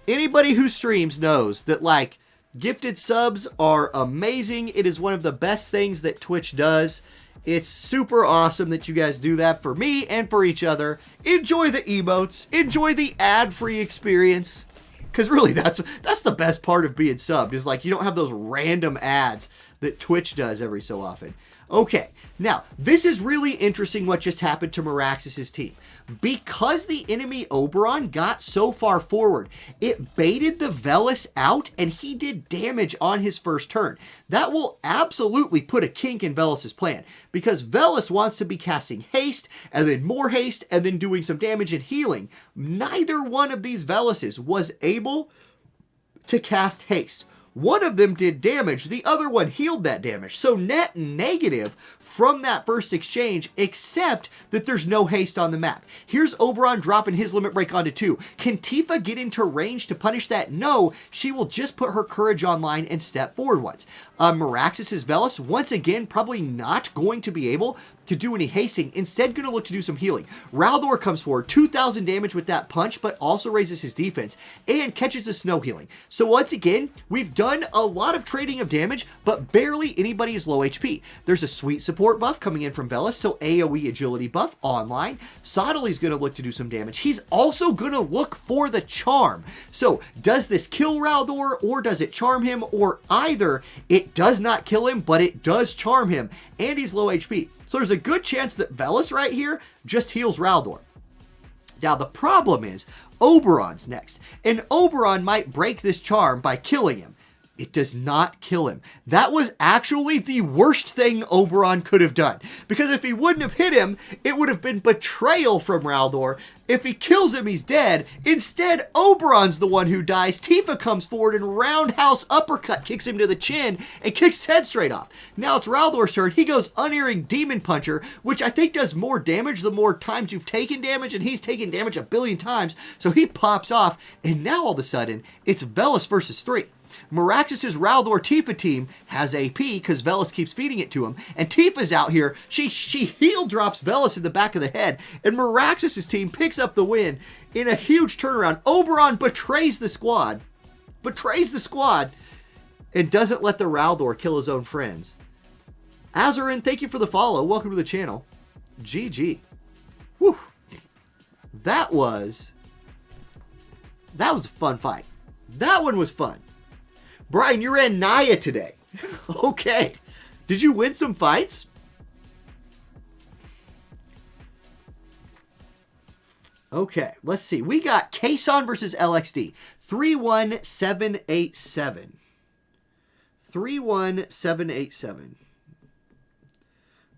Anybody who streams knows that, like, gifted subs are amazing. It is one of the best things that Twitch does. It's super awesome that you guys do that for me and for each other. Enjoy the emotes. Enjoy the ad-free experience. Because really, that's the best part of being subbed. Is like you don't have those random ads that Twitch does every so often. Okay, now, this is really interesting what just happened to Maraxis' team. Because the enemy Oberon got so far forward, it baited the Vellus out, and he did damage on his first turn. That will absolutely put a kink in Vellus' plan, because Vellus wants to be casting haste, and then more haste, and then doing some damage and healing. Neither one of these Velluses was able to cast haste. One of them did damage, the other one healed that damage. So net negative from that first exchange, except that there's no haste on the map. Here's Oberon dropping his limit break onto 2. Can Tifa get into range to punish that? No, she will just put her courage online and step forward once. Maraxis' Vellus, once again, probably not going to be able to do any hasting, instead going to look to do some healing. Raldor comes forward, 2,000 damage with that punch, but also raises his defense, and catches a snow healing. So once again, we've done a lot of trading of damage, but barely anybody is low HP. There's a sweet support buff coming in from Bellis, so AoE agility buff online. Sottely's going to look to do some damage. He's also going to look for the charm. So does this kill Raldor, or does it charm him, or either it does not kill him, but it does charm him, and he's low HP. So there's a good chance that Vellus right here just heals Raldor. Now the problem is, Oberon's next, and Oberon might break this charm by killing him. It does not kill him. That was actually the worst thing Oberon could have done. Because if he wouldn't have hit him, it would have been betrayal from Raldor. If he kills him, he's dead. Instead, Oberon's the one who dies. Tifa comes forward and roundhouse uppercut kicks him to the chin and kicks his head straight off. Now it's Raldor's turn. He goes unerring Demon Puncher, which I think does more damage the more times you've taken damage, and he's taken damage 1 billion times. So he pops off, and now all of a sudden, it's Vellus versus 3. Maraxis' Raldor Tifa team has AP because Vellus keeps feeding it to him. And Tifa's out here. She heal drops Vellus in the back of the head. And Maraxis' team picks up the win in a huge turnaround. Oberon betrays the squad. And doesn't let the Raldor kill his own friends. Azarin, thank you for the follow. Welcome to the channel. GG. Whew. That was a fun fight. That one was fun. Brian, you ran Naya today. Okay. Did you win some fights? Okay, let's see. We got Caisson versus LXD. 31787. 31787.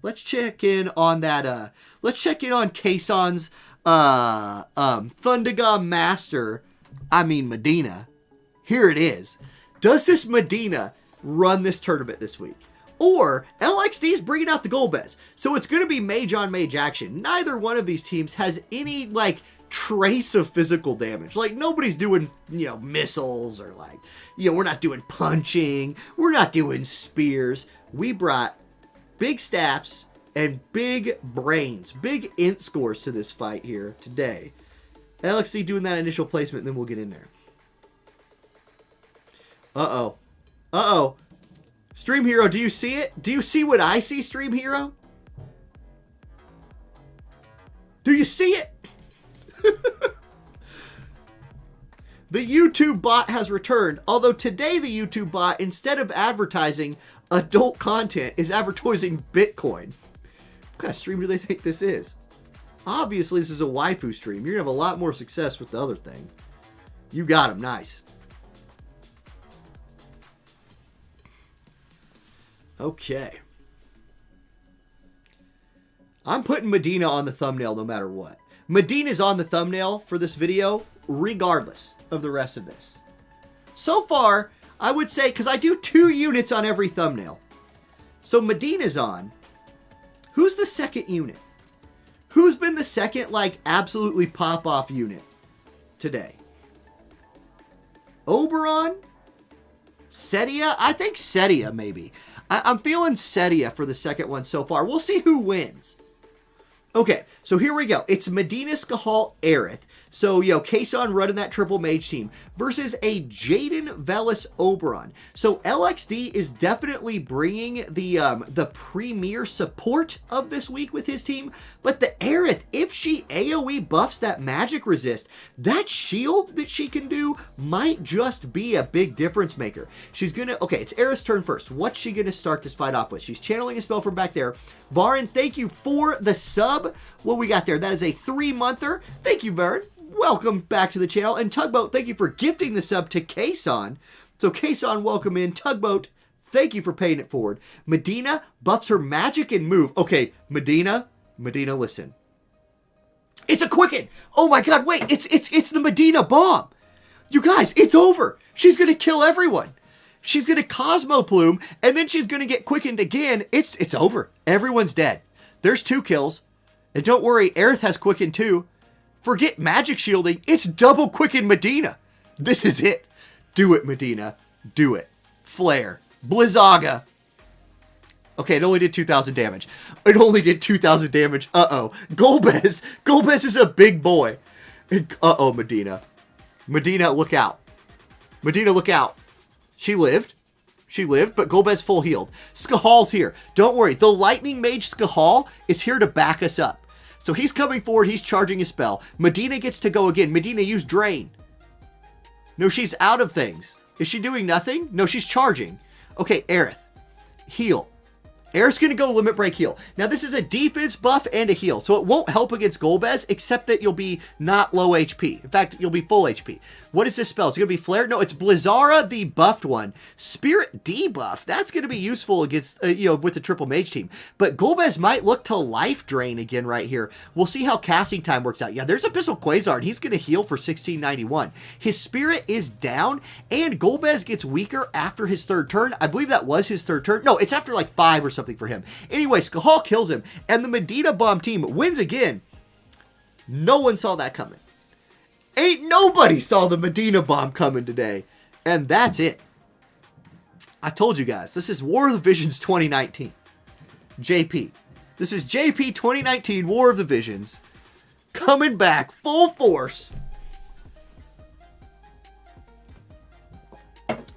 Let's check in on that. Let's check in on Caisson's Thundaga Master. Medina. Here it is. Does this Medina run this tournament this week? Or LXD's bringing out the Golbez. So it's going to be mage on mage action. Neither one of these teams has any, trace of physical damage. Nobody's doing, missiles or, we're not doing punching. We're not doing spears. We brought big staffs and big brains, big int scores to this fight here today. LXD doing that initial placement, and then we'll get in there. Uh-oh. Uh-oh. Stream Hero, do you see it? Do you see what I see, Stream Hero? Do you see it? The YouTube bot has returned, although today the YouTube bot, instead of advertising adult content, is advertising Bitcoin. What kind of stream do they think this is? Obviously, this is a waifu stream. You're going to have a lot more success with the other thing. You got him. Nice. Okay. I'm putting Medina on the thumbnail no matter what. Medina's on the thumbnail for this video regardless of the rest of this. So far, I would say, because I do 2 units on every thumbnail. So Medina's on. Who's the second unit? Who's been the second, like, absolutely pop-off unit today? Oberon? Setia? I think Setia, maybe. I'm feeling Setia for the second one so far. We'll see who wins. Okay, so here we go. It's Medina, Skahal, Aerith. So, Caisson running that triple mage team versus a Jaden, Vellus, Oberon. So, LXD is definitely bringing the premier support of this week with his team. But the Aerith, if she AoE buffs that magic resist, that shield that she can do might just be a big difference maker. She's going to... Okay, it's Aerith's turn first. What's she going to start this fight off with? She's channeling a spell from back there. Varin, thank you for the sub. What we got there? That is a 3-monther. Thank you, Varin. Welcome back to the channel. And Tugboat, thank you for gifting the sub to Caisson. So Caisson, welcome in. Tugboat, thank you for paying it forward. Medina buffs her magic and move. Okay, Medina, listen. It's a quicken. Oh my God, wait, it's the Medina bomb. You guys, it's over. She's going to kill everyone. She's going to Cosmo Plume, and then she's going to get quickened again. It's over. Everyone's dead. There's 2 kills. And don't worry, Aerith has quickened too. Forget magic shielding. It's double quicken Medina. This is it. Do it, Medina. Do it. Flare. Blizzaga. Okay, it only did 2,000 damage. It only did 2,000 damage. Uh-oh. Golbez. Golbez is a big boy. Uh-oh, Medina. Medina, look out. Medina, look out. She lived. She lived, but Golbez full healed. Skahal's here. Don't worry. The Lightning Mage Skahal is here to back us up. So he's coming forward. He's charging his spell. Medina gets to go again. Medina, use Drain. No, she's out of things. Is she doing nothing? No, she's charging. Okay, Aerith. Heal. Aerith's going to go Limit Break Heal. Now, this is a defense buff and a heal, so it won't help against Golbez, except that you'll be not low HP. In fact, you'll be full HP. What is this spell? It's going to be Flare? No, it's Blizzara, the buffed one. Spirit debuff. That's going to be useful against, with the triple mage team. But Golbez might look to Life Drain again right here. We'll see how casting time works out. Yeah, there's Abyssal Quasar. He's going to heal for 1691. His Spirit is down, and Golbez gets weaker after his 3rd turn. I believe that was his 3rd turn. No, it's after like 5 or something for him. Anyway, Skahal kills him, and the Medina Bomb team wins again. No one saw that coming. Ain't nobody saw the Medina Bomb coming today. And that's it. I told you guys, this is War of the Visions 2019. JP. This is JP 2019 War of the Visions. Coming back full force.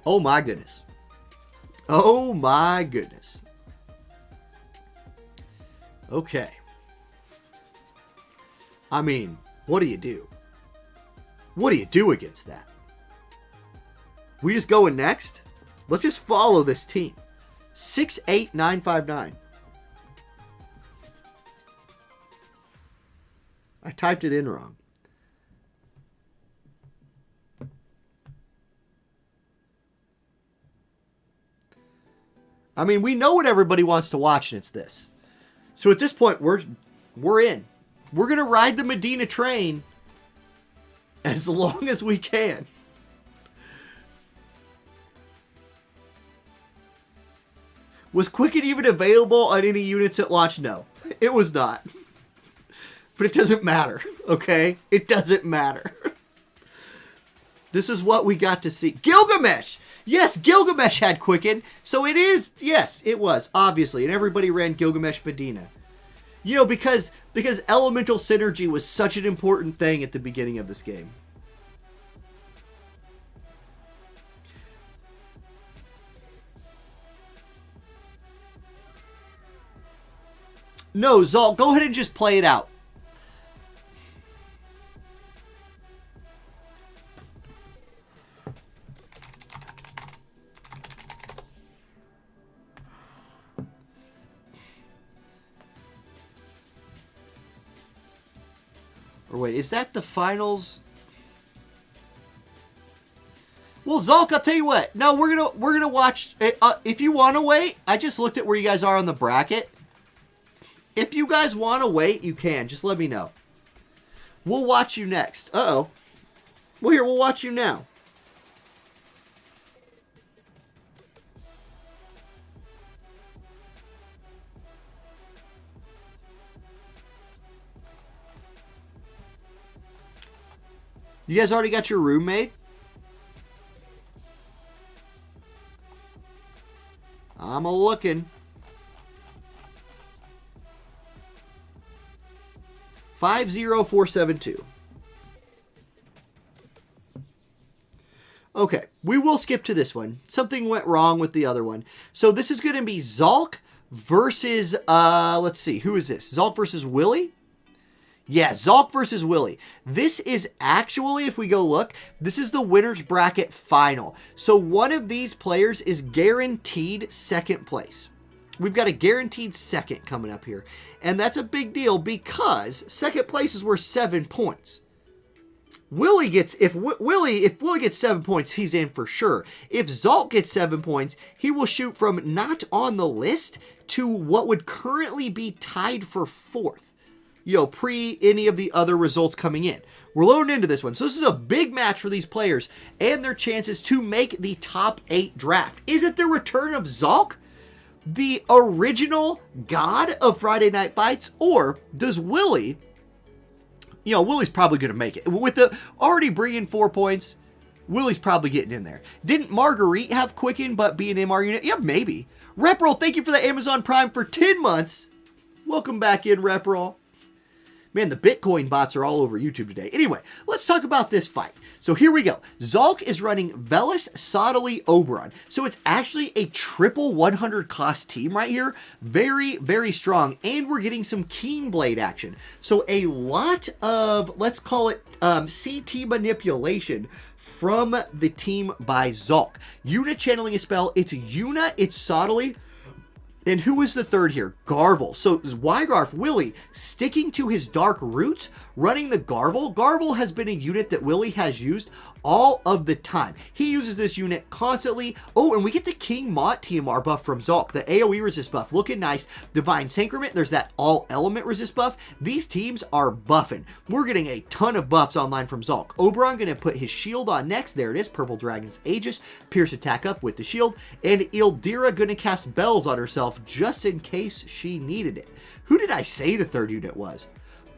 Oh my goodness. Oh my goodness. Okay. I mean, what do you do? What do you do against that? We just going next? Let's just follow this team. 68959. I typed it in wrong. I mean, we know what everybody wants to watch, and it's this. So at this point, we're in. We're going to ride the Medina train as long as we can. Was Quicken even available on any units at launch? No, it was not. But it doesn't matter, okay? It doesn't matter. This is what we got to see. Gilgamesh! Yes, Gilgamesh had Quicken. So it is, yes, it was, obviously. And everybody ran Gilgamesh Medina. You know, because elemental synergy was such an important thing at the beginning of this game. No, Zolt, go ahead and just play it out. Or wait, is that the finals? Well, Zolk, I'll tell you what. No, we're gonna watch. If you want to wait, I just looked at where you guys are on the bracket. If you guys want to wait, you can. Just let me know. We'll watch you next. Uh-oh. Well, here, we'll watch you now. You guys already got your room made? I'm a-looking. 50472. Okay, we will skip to this one. Something went wrong with the other one. So this is going to be Zolk versus, let's see, who is this? Zolk versus Willy? Yeah, Zolk versus Willy. This is actually, if we go look, this is the winner's bracket final. So one of these players is guaranteed second place. We've got a guaranteed second coming up here. And that's a big deal because second place is worth 7 points. Willy gets, if Willy gets 7 points, he's in for sure. If Zolt gets 7 points, he will shoot from not on the list to what would currently be tied for fourth. You know, pre any of the other results coming in. We're loading into this one. So this is a big match for these players and their chances to make the top 8 draft. Is it the return of Zolk, the original god of Friday Night Fights, or does Willy, you know, Willy's probably going to make it. With the already bringing 4 points, Willy's probably getting in there. Didn't Marguerite have Quicken but be an MR unit? Yeah, maybe. Reproll, thank you for the Amazon Prime for 10 months. Welcome back in, Reproll. Man, the Bitcoin bots are all over YouTube today. Anyway, let's talk about this fight. So here we go. Zolk is running Vellus, Sottily, Oberon. So it's actually a triple 100 cost team right here. Very, very strong. And we're getting some Keen Blade action. So a lot of, let's call it CT manipulation from the team by Zolk. Yuna channeling a spell. It's Yuna, it's Sottily. And who is the third here? Garvel. So Wygarf, Willy, sticking to his dark roots, running the Garvel. Garvel has been a unit that Willy has used all of the time. He uses this unit constantly. Oh, and we get the King Mott TMR buff from Zolk. The AoE resist buff. Looking nice. Divine Sacrament. There's that all element resist buff. These teams are buffing. We're getting a ton of buffs online from Zolk. Oberon going to put his shield on next. There it is. Purple Dragon's Aegis. Pierce attack up with the shield. And Ildira going to cast Bells on herself just in case she needed it. Who did I say the third unit was?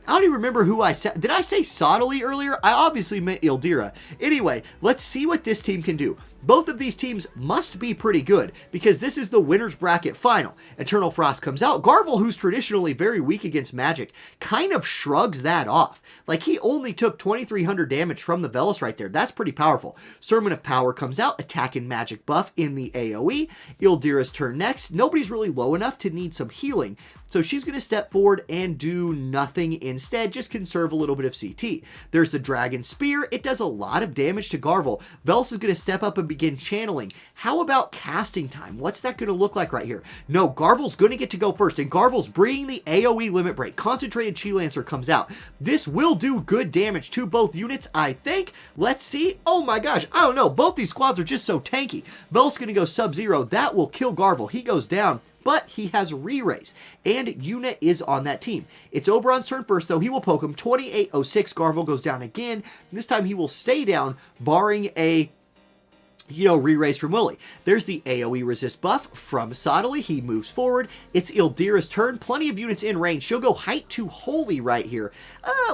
I don't even remember who I said. Did I say Sottily earlier? I obviously meant Ildira. Anyway, let's see what this team can do. Both of these teams must be pretty good because this is the winner's bracket final. Eternal Frost comes out. Garvel, who's traditionally very weak against magic, kind of shrugs that off. Like, he only took 2,300 damage from the Vellus right there. That's pretty powerful. Sermon of Power comes out, attacking magic buff in the AoE. Ildira's turn next. Nobody's really low enough to need some healing, so she's going to step forward and do nothing instead, just conserve a little bit of CT. There's the Dragon Spear. It does a lot of damage to Garvel. Vellus is going to step up and begin channeling. How about casting time? What's that going to look like right here? No, Garvel's going to get to go first, and Garvel's bringing the AoE limit break. Concentrated Chi Lancer comes out. This will do good damage to both units, I think. Let's see. Oh my gosh, I don't know. Both these squads are just so tanky. Vellus going to go Sub-Zero. That will kill Garvel. He goes down, but he has re-raise, and Yuna is on that team. It's Oberon's turn first, though. He will poke him. 2806. Garvel goes down again. This time he will stay down, barring a re-raise from Willy. There's the AoE resist buff from Sottily. He moves forward. It's Ildira's turn. Plenty of units in range. She'll go height to Holy right here.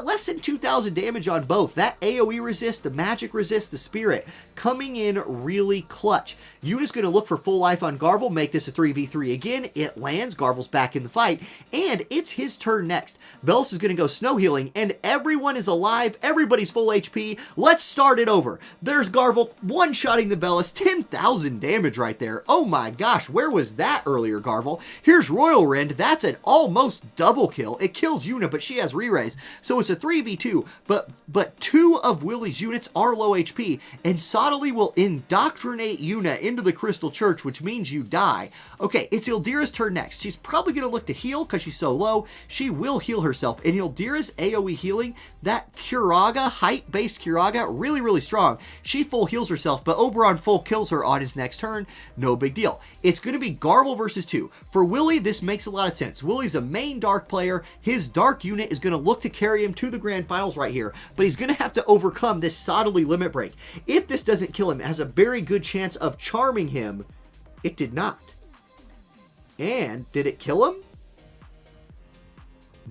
Less than 2,000 damage on both. That AoE resist, the magic resist, the spirit, coming in really clutch. Yuna's going to look for full life on Garvel, make this a 3v3 again. It lands. Garvel's back in the fight, and it's his turn next. Vellus is going to go snow healing, and everyone is alive. Everybody's full HP. Let's start it over. There's Garvel one-shotting the Bellis, 10,000 damage right there. Oh my gosh, where was that earlier, Garvel? Here's Royal Rend. That's an almost double kill. It kills Yuna, but she has re-raise, so it's a 3v2, but 2 of Willy's units are low HP, and Sottily will indoctrinate Yuna into the Crystal Church, which means you die. Okay, it's Ildira's turn next. She's probably going to look to heal because she's so low. She will heal herself, and Ildira's AoE healing, that Curaga, height-based Curaga, really, really strong. She full heals herself, but Oberon full kills her on his next turn. No big deal. It's going to be Garvel versus 2. For Willy, this makes a lot of sense. Willy's a main dark player. His dark unit is going to look to carry him to the grand finals right here, but he's going to have to overcome this Sottily limit break. If this doesn't kill him, it has a very good chance of charming him. It did not. And did it kill him?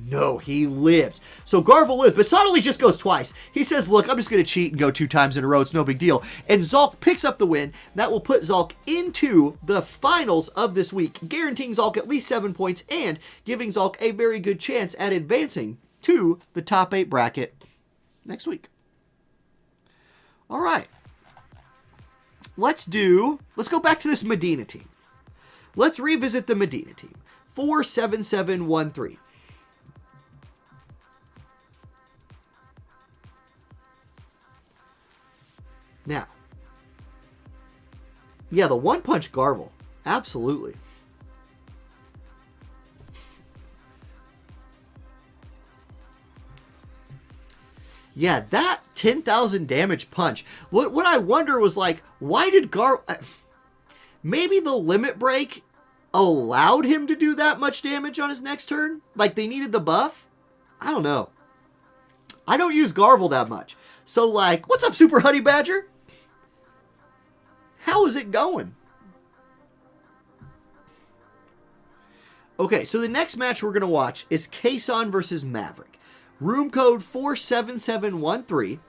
No, he lives. So Garvel lives, but Sottily just goes twice. He says, look, I'm just going to cheat and go 2 times in a row. It's no big deal. And Zolt picks up the win. That will put Zolt into the finals of this week, guaranteeing Zolt at least 7 points and giving Zolt a very good chance at advancing to the top 8 bracket next week. All right. Let's go back to this Medina team. Let's revisit the Medina team. 47713. Now, yeah, the one-punch Garvel. Absolutely. Yeah, that 10,000 damage punch. What I wonder was, like, why did maybe the limit break allowed him to do that much damage on his next turn? Like, they needed the buff? I don't know. I don't use Garvel that much. So, like, what's up, Super Honey Badger? How is it going? Okay, so the next match we're going to watch is Caisson versus Maverick. Room code 47713.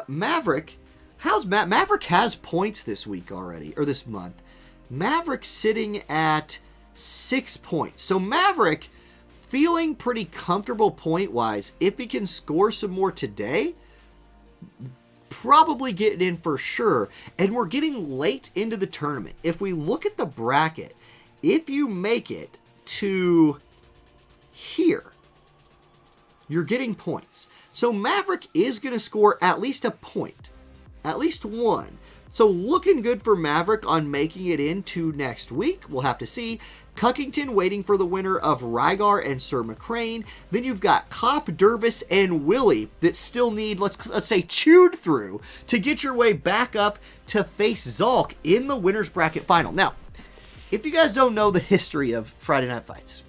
Maverick, Maverick has points this week already, or this month. Maverick sitting at 6 points. So Maverick feeling pretty comfortable point-wise. If he can score some more today, probably getting in for sure. And we're getting late into the tournament. If we look at the bracket, if you make it to here, you're getting points. So Maverick is going to score at least a point. At least one. So looking good for Maverick on making it into next week. We'll have to see. Cuckington waiting for the winner of Rygar and Sir McCrane. Then you've got Cop, Dervis, and Willy that still need, let's say, chewed through to get your way back up to face Zolt in the winner's bracket final. Now, if you guys don't know the history of Friday Night Fights,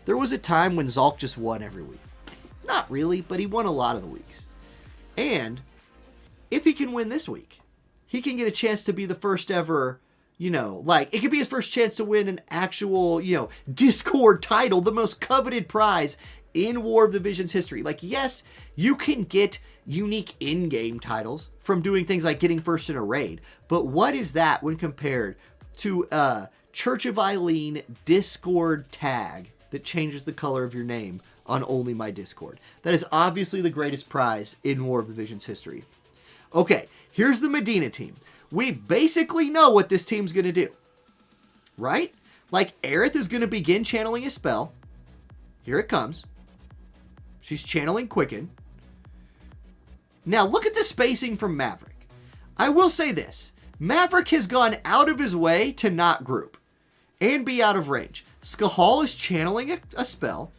there was a time when Zolt just won every week. Not really, but he won a lot of the weeks. And if he can win this week, he can get a chance to be the first ever, it could be his first chance to win an actual, Discord title, the most coveted prize in War of the Visions history. Like, yes, you can get unique in-game titles from doing things like getting first in a raid, but what is that when compared to a Church of Eileen Discord tag that changes the color of your name on only my Discord? That is obviously the greatest prize in War of the Visions history. Okay, here's the Medina team. We basically know what this team's going to do, right? Like, Aerith is going to begin channeling a spell. Here it comes. She's channeling Quicken. Now, look at the spacing from Maverick. I will say this. Maverick has gone out of his way to not group and be out of range. Skahal is channeling a spell.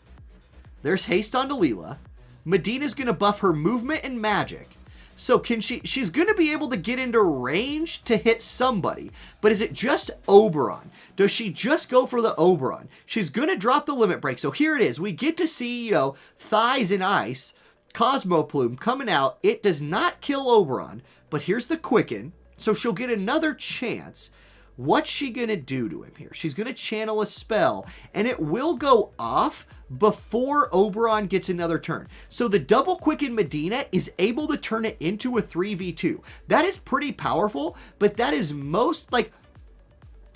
There's haste on Delilah. Medina's going to buff her movement and magic. So she's going to be able to get into range to hit somebody. But is it just Oberon? Does she just go for the Oberon? She's going to drop the limit break. So here it is. We get to see, Thighs in Ice, Cosmo Plume coming out. It does not kill Oberon. But here's the Quicken. So she'll get another chance. What's she going to do to him here? She's going to channel a spell, and it will go off before Oberon gets another turn. So the double quicken Medina is able to turn it into a 3v2. That is pretty powerful, but that is most, like,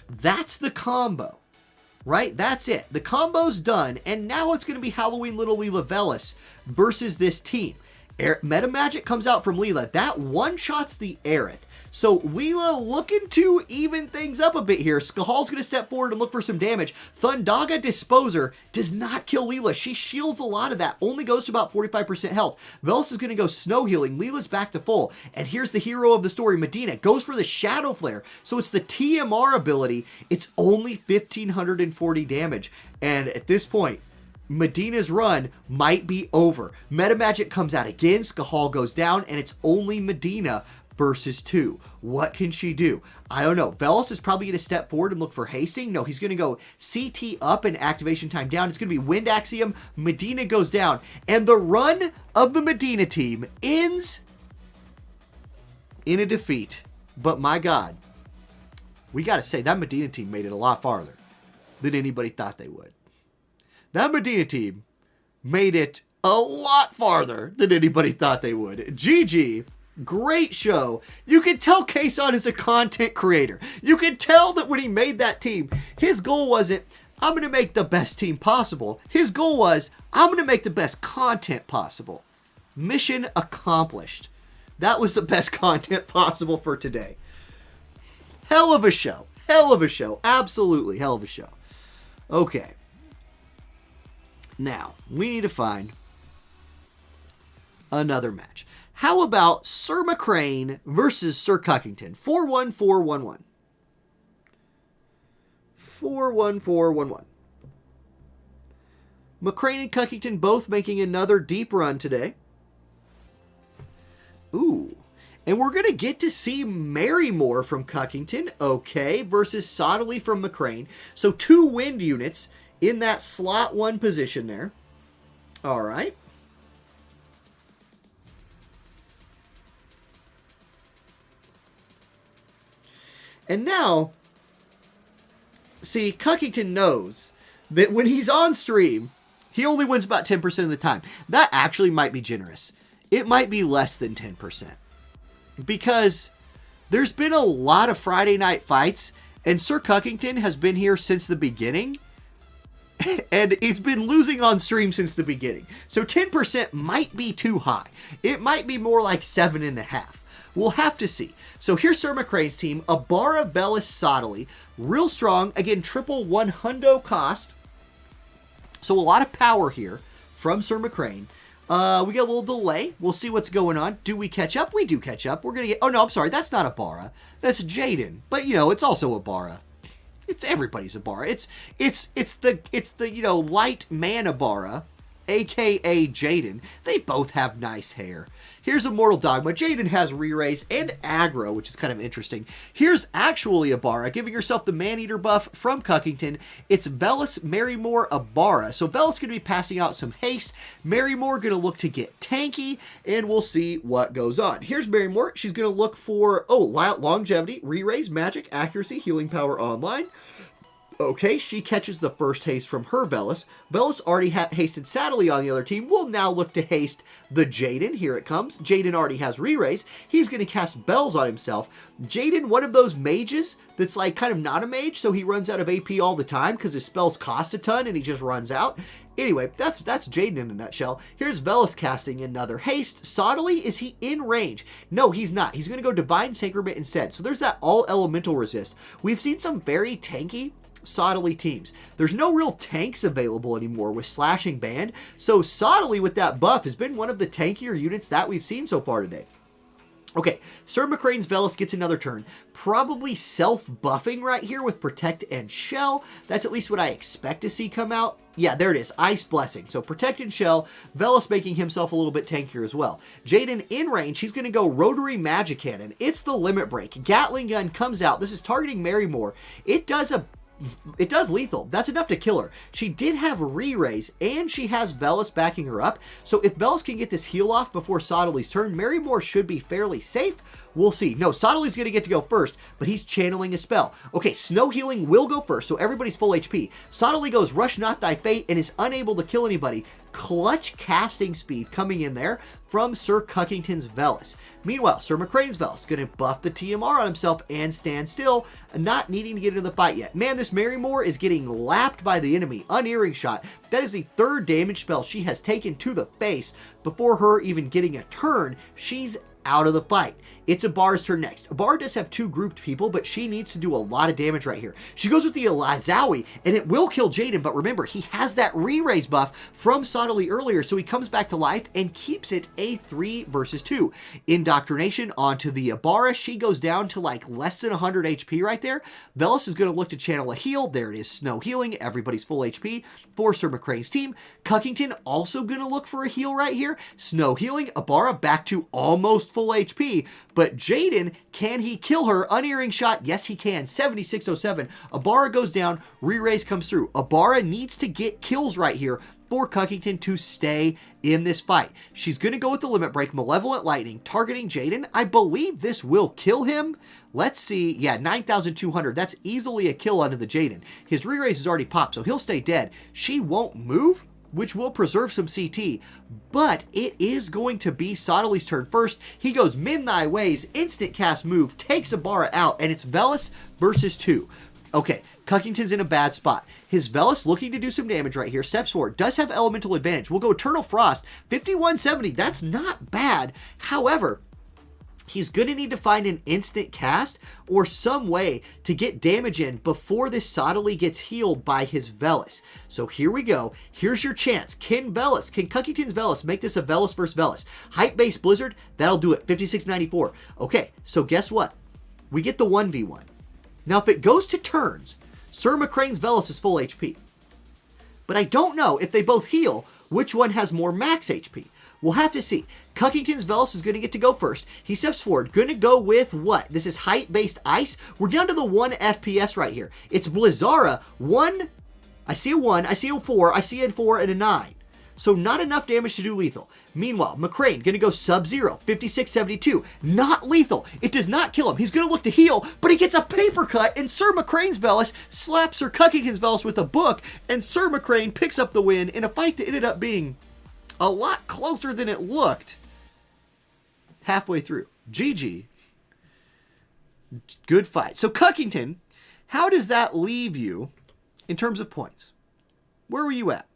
that's the combo, right? That's it. The combo's done, and now it's going to be Halloween Little Leela Vellus versus this team. Meta Magic comes out from Leela. That one-shots the Aerith. So Leela looking to even things up a bit here. Skahal's going to step forward and look for some damage. Thundaga Disposer does not kill Leela. She shields a lot of that. Only goes to about 45% health. Vellus is going to go snow healing. Leela's back to full. And here's the hero of the story, Medina. Goes for the Shadow Flare. So it's the TMR ability. It's only 1,540 damage. And at this point, Medina's run might be over. Meta Magic comes out again. Skahal goes down, and it's only Medina versus 2. What can she do? I don't know. Bellis is probably going to step forward and look for hasting. No, he's going to go CT up and activation time down. It's going to be Wind Axiom. Medina goes down. And the run of the Medina team ends in a defeat. But my God, we got to say that Medina team made it a lot farther than anybody thought they would. That Medina team made it a lot farther than anybody thought they would. GG. Great show. You can tell Caisson is a content creator. You can tell that when he made that team, his goal wasn't, I'm going to make the best team possible. His goal was, I'm going to make the best content possible. Mission accomplished. That was the best content possible for today. Hell of a show. Hell of a show. Absolutely hell of a show. Okay. Now, we need to find another match. How about Sir McCrane versus Sir Cuckington? 4-1-4-1-1. 4-1-4-1-1. McCrane and Cuckington both making another deep run today. Ooh. And we're going to get to see Marrymore from Cuckington, okay, versus Sottily from McCrane. So 2 wind units in that slot 1 position there. All right. And now, see, Cuckington knows that when he's on stream, he only wins about 10% of the time. That actually might be generous. It might be less than 10%. Because there's been a lot of Friday night fights, and Sir Cuckington has been here since the beginning. And he's been losing on stream since the beginning. So 10% might be too high. It might be more like 7.5. We'll have to see. So here's Sir McCrane's team. Abara, Bellis, Sottily. Real strong. Again, triple 100 cost. So a lot of power here from Sir McCrane. We get a little delay. We'll see what's going on. Do we catch up? We do catch up. We're going to get... Oh, no, I'm sorry. That's not Abara. That's Jaden. But, you know, it's also Abara. It's everybody's Abara. It's the you know, light man Abara, aka Jaden. They both have nice hair. Here's Immortal Dogma. Jaden has re-raise and aggro, which is kind of interesting. Here's actually Abara, giving herself the Man-Eater buff from Cuckington. It's Bellis, Marrymore, Abara. So Bellis going to be passing out some haste. Marrymore going to look to get tanky, and we'll see what goes on. Here's Marrymore. She's going to look for, longevity, re-raise, magic, accuracy, healing power online. Okay, she catches the first haste from her Bellis. Bellis already hasted Sottily on the other team. Will now look to haste the Jaden. Here it comes. Jaden already has re-raise. He's going to cast Bells on himself. Jaden, one of those mages that's like kind of not a mage, so he runs out of AP all the time because his spells cost a ton and he just runs out. Anyway, that's Jaden in a nutshell. Here's Vellus casting another haste. Sottily, is he in range? No, he's not. He's going to go Divine Sacrament instead. So there's that all elemental resist. We've seen some very tanky Sottily teams. There's no real tanks available anymore with Slashing Band, so Sottily with that buff has been one of the tankier units that we've seen so far today. Okay, Sir McCrane's Vellus gets another turn. Probably self-buffing right here with Protect and Shell. That's at least what I expect to see come out. Yeah, there it is. Ice Blessing. So Protect and Shell. Vellus making himself a little bit tankier as well. Jaden in range. He's going to go Rotary Magic Cannon. It's the Limit Break. Gatling Gun comes out. This is targeting Marrymore. It does lethal. That's enough to kill her. She did have re-raise, and she has Vellus backing her up. So if Bellis can get this heal off before Sottily's turn, Marrymore should be fairly safe. We'll see. No, Sottly's going to get to go first, but he's channeling a spell. Okay, Snow Healing will go first, so everybody's full HP. Sottly goes Rush Not Thy Fate and is unable to kill anybody. Clutch casting speed coming in there from Sir Cuckington's Vellus. Meanwhile, Sir McCrane's Vellus going to buff the TMR on himself and stand still, not needing to get into the fight yet. Man, this Marymore is getting lapped by the enemy. Unearring Shot. That is the 3rd damage spell she has taken to the face before her even getting a turn. She's out of the fight. It's Abar's turn next. Abar does have 2 grouped people, but she needs to do a lot of damage right here. She goes with the Elizawi, and it will kill Jaden, but remember, he has that re-raise buff from Sottly earlier, so he comes back to life and keeps it a 3 versus 2. Indoctrination onto the Abara. She goes down to like less than 100 HP right there. Bellis is going to look to channel a heal. There it is, Snow Healing. Everybody's full HP for Sir McCrane's team. Cuckington also going to look for a heal right here. Snow Healing. Abara back to almost full HP, but Jaden, can he kill her? Unearring Shot, yes he can. 7607. Abara goes down, re-raise comes through. Abara needs to get kills right here for Cuckington to stay in this fight. She's going to go with the Limit Break, Malevolent Lightning, targeting Jaden. I believe this will kill him. Let's see. Yeah, 9,200. That's easily a kill onto the Jaden. His re-raise is already popped, so he'll stay dead. She won't move, which will preserve some CT, but it is going to be Sottly's turn first. He goes Min Thy Ways, instant cast move, takes Abara out, and it's Vellus versus 2. Okay, Cuckington's in a bad spot. His Vellus looking to do some damage right here, steps forward, does have elemental advantage. We'll go Eternal Frost, 5170, that's not bad. However, he's going to need to find an instant cast or some way to get damage in before this Sottly gets healed by his Vellus. So here we go. Here's your chance. Can Cuckington's Vellus make this a Vellus versus Vellus? Height-based Blizzard, that'll do it. 5694. Okay, so guess what? We get the 1v1. Now, if it goes to turns, Sir McCrane's Vellus is full HP. But I don't know if they both heal, which one has more max HP. We'll have to see. Cuckington's Vellus is going to get to go first. He steps forward. Going to go with what? This is height-based ice. We're down to the 1 FPS right here. It's Blizzara. 1. I see a 1. I see a 4. I see a 4 and a 9. So not enough damage to do lethal. Meanwhile, McCrane going to go Sub-Zero. 5672. Not lethal. It does not kill him. He's going to look to heal, but he gets a paper cut, and Sir McCrane's Vellus slaps Sir Cuckington's Vellus with a book, and Sir McCrane picks up the win in a fight that ended up being a lot closer than it looked halfway through. GG. Good fight. So Cuckington, how does that leave you in terms of points? Where were you at?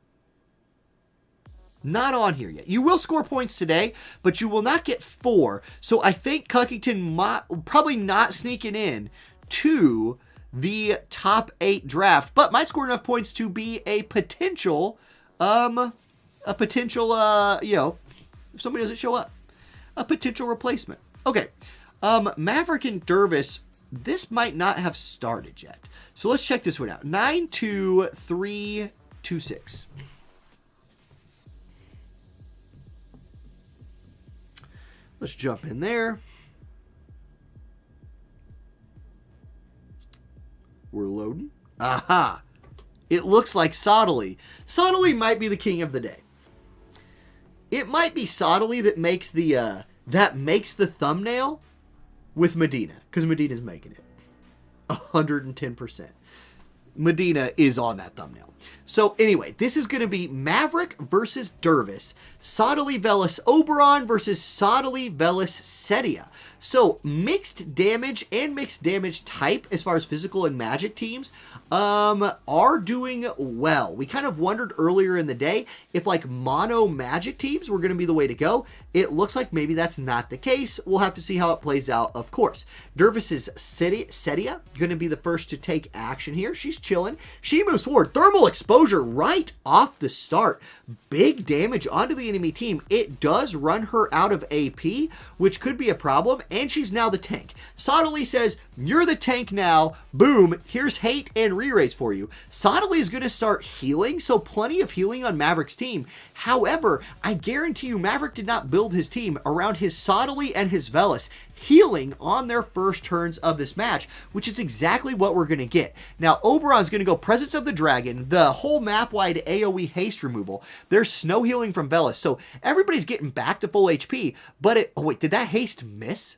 Not on here yet. You will score points today, but you will not get 4. So I think Cuckington might probably not sneaking in to the top 8 draft, but might score enough points to be a potential, you know, if somebody doesn't show up, a potential replacement. Okay, Maverick and Dervis, this might not have started yet. So let's check this one out. 92326. Let's jump in there. We're loading. Aha! It looks like Sottly. Sottly might be the king of the day. It might be Sottly that makes the thumbnail with Medina, because Medina's making it 110%. Medina is on that thumbnail. So anyway, this is going to be Maverick versus Dervis, Sottly Vellus Oberon versus Sottly Vellus Setia. So mixed damage and mixed damage type as far as physical and magic teams are doing well. We kind of wondered earlier in the day if like mono magic teams were going to be the way to go. It looks like maybe that's not the case. We'll have to see how it plays out, of course. Dervis's Setia going to be the first to take action here. She's chilling. She moves forward. Thermal exposure right off the start. Big damage onto the enemy team. It does run her out of AP, which could be a problem, and she's now the tank. Sottly says, you're the tank now. Boom. Here's hate and re-raise for you. Sottly is going to start healing, so plenty of healing on Maverick's team. However, I guarantee you Maverick did not build his team around his Sottly and his Vellus healing on their first turns of this match, which is exactly what we're going to get. Now, Oberon's going to go Presence of the Dragon, the whole map-wide AoE haste removal. There's snow healing from Bellis, so everybody's getting back to full HP, but oh wait, did that haste miss?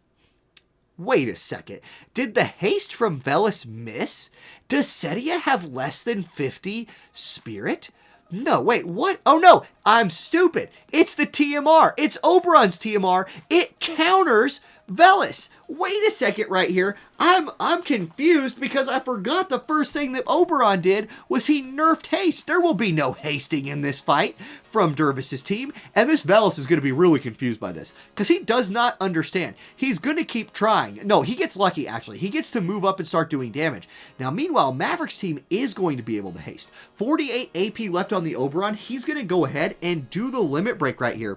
Wait a second. Did the haste from Vellus miss? Does Setia have less than 50 spirit? No, wait, what? Oh no, I'm stupid. It's the TMR. It's Oberon's TMR. It counters Vellus. Wait a second right here. I'm confused because I forgot the first thing that Oberon did was he nerfed haste. There will be no hasting in this fight from Dervis's team, and this Vellus is going to be really confused by this because he does not understand. He's going to keep trying. No, he gets lucky actually. He gets to move up and start doing damage. Now, meanwhile, Maverick's team is going to be able to haste. 48 AP left on the Oberon. He's going to go ahead and do the limit break right here.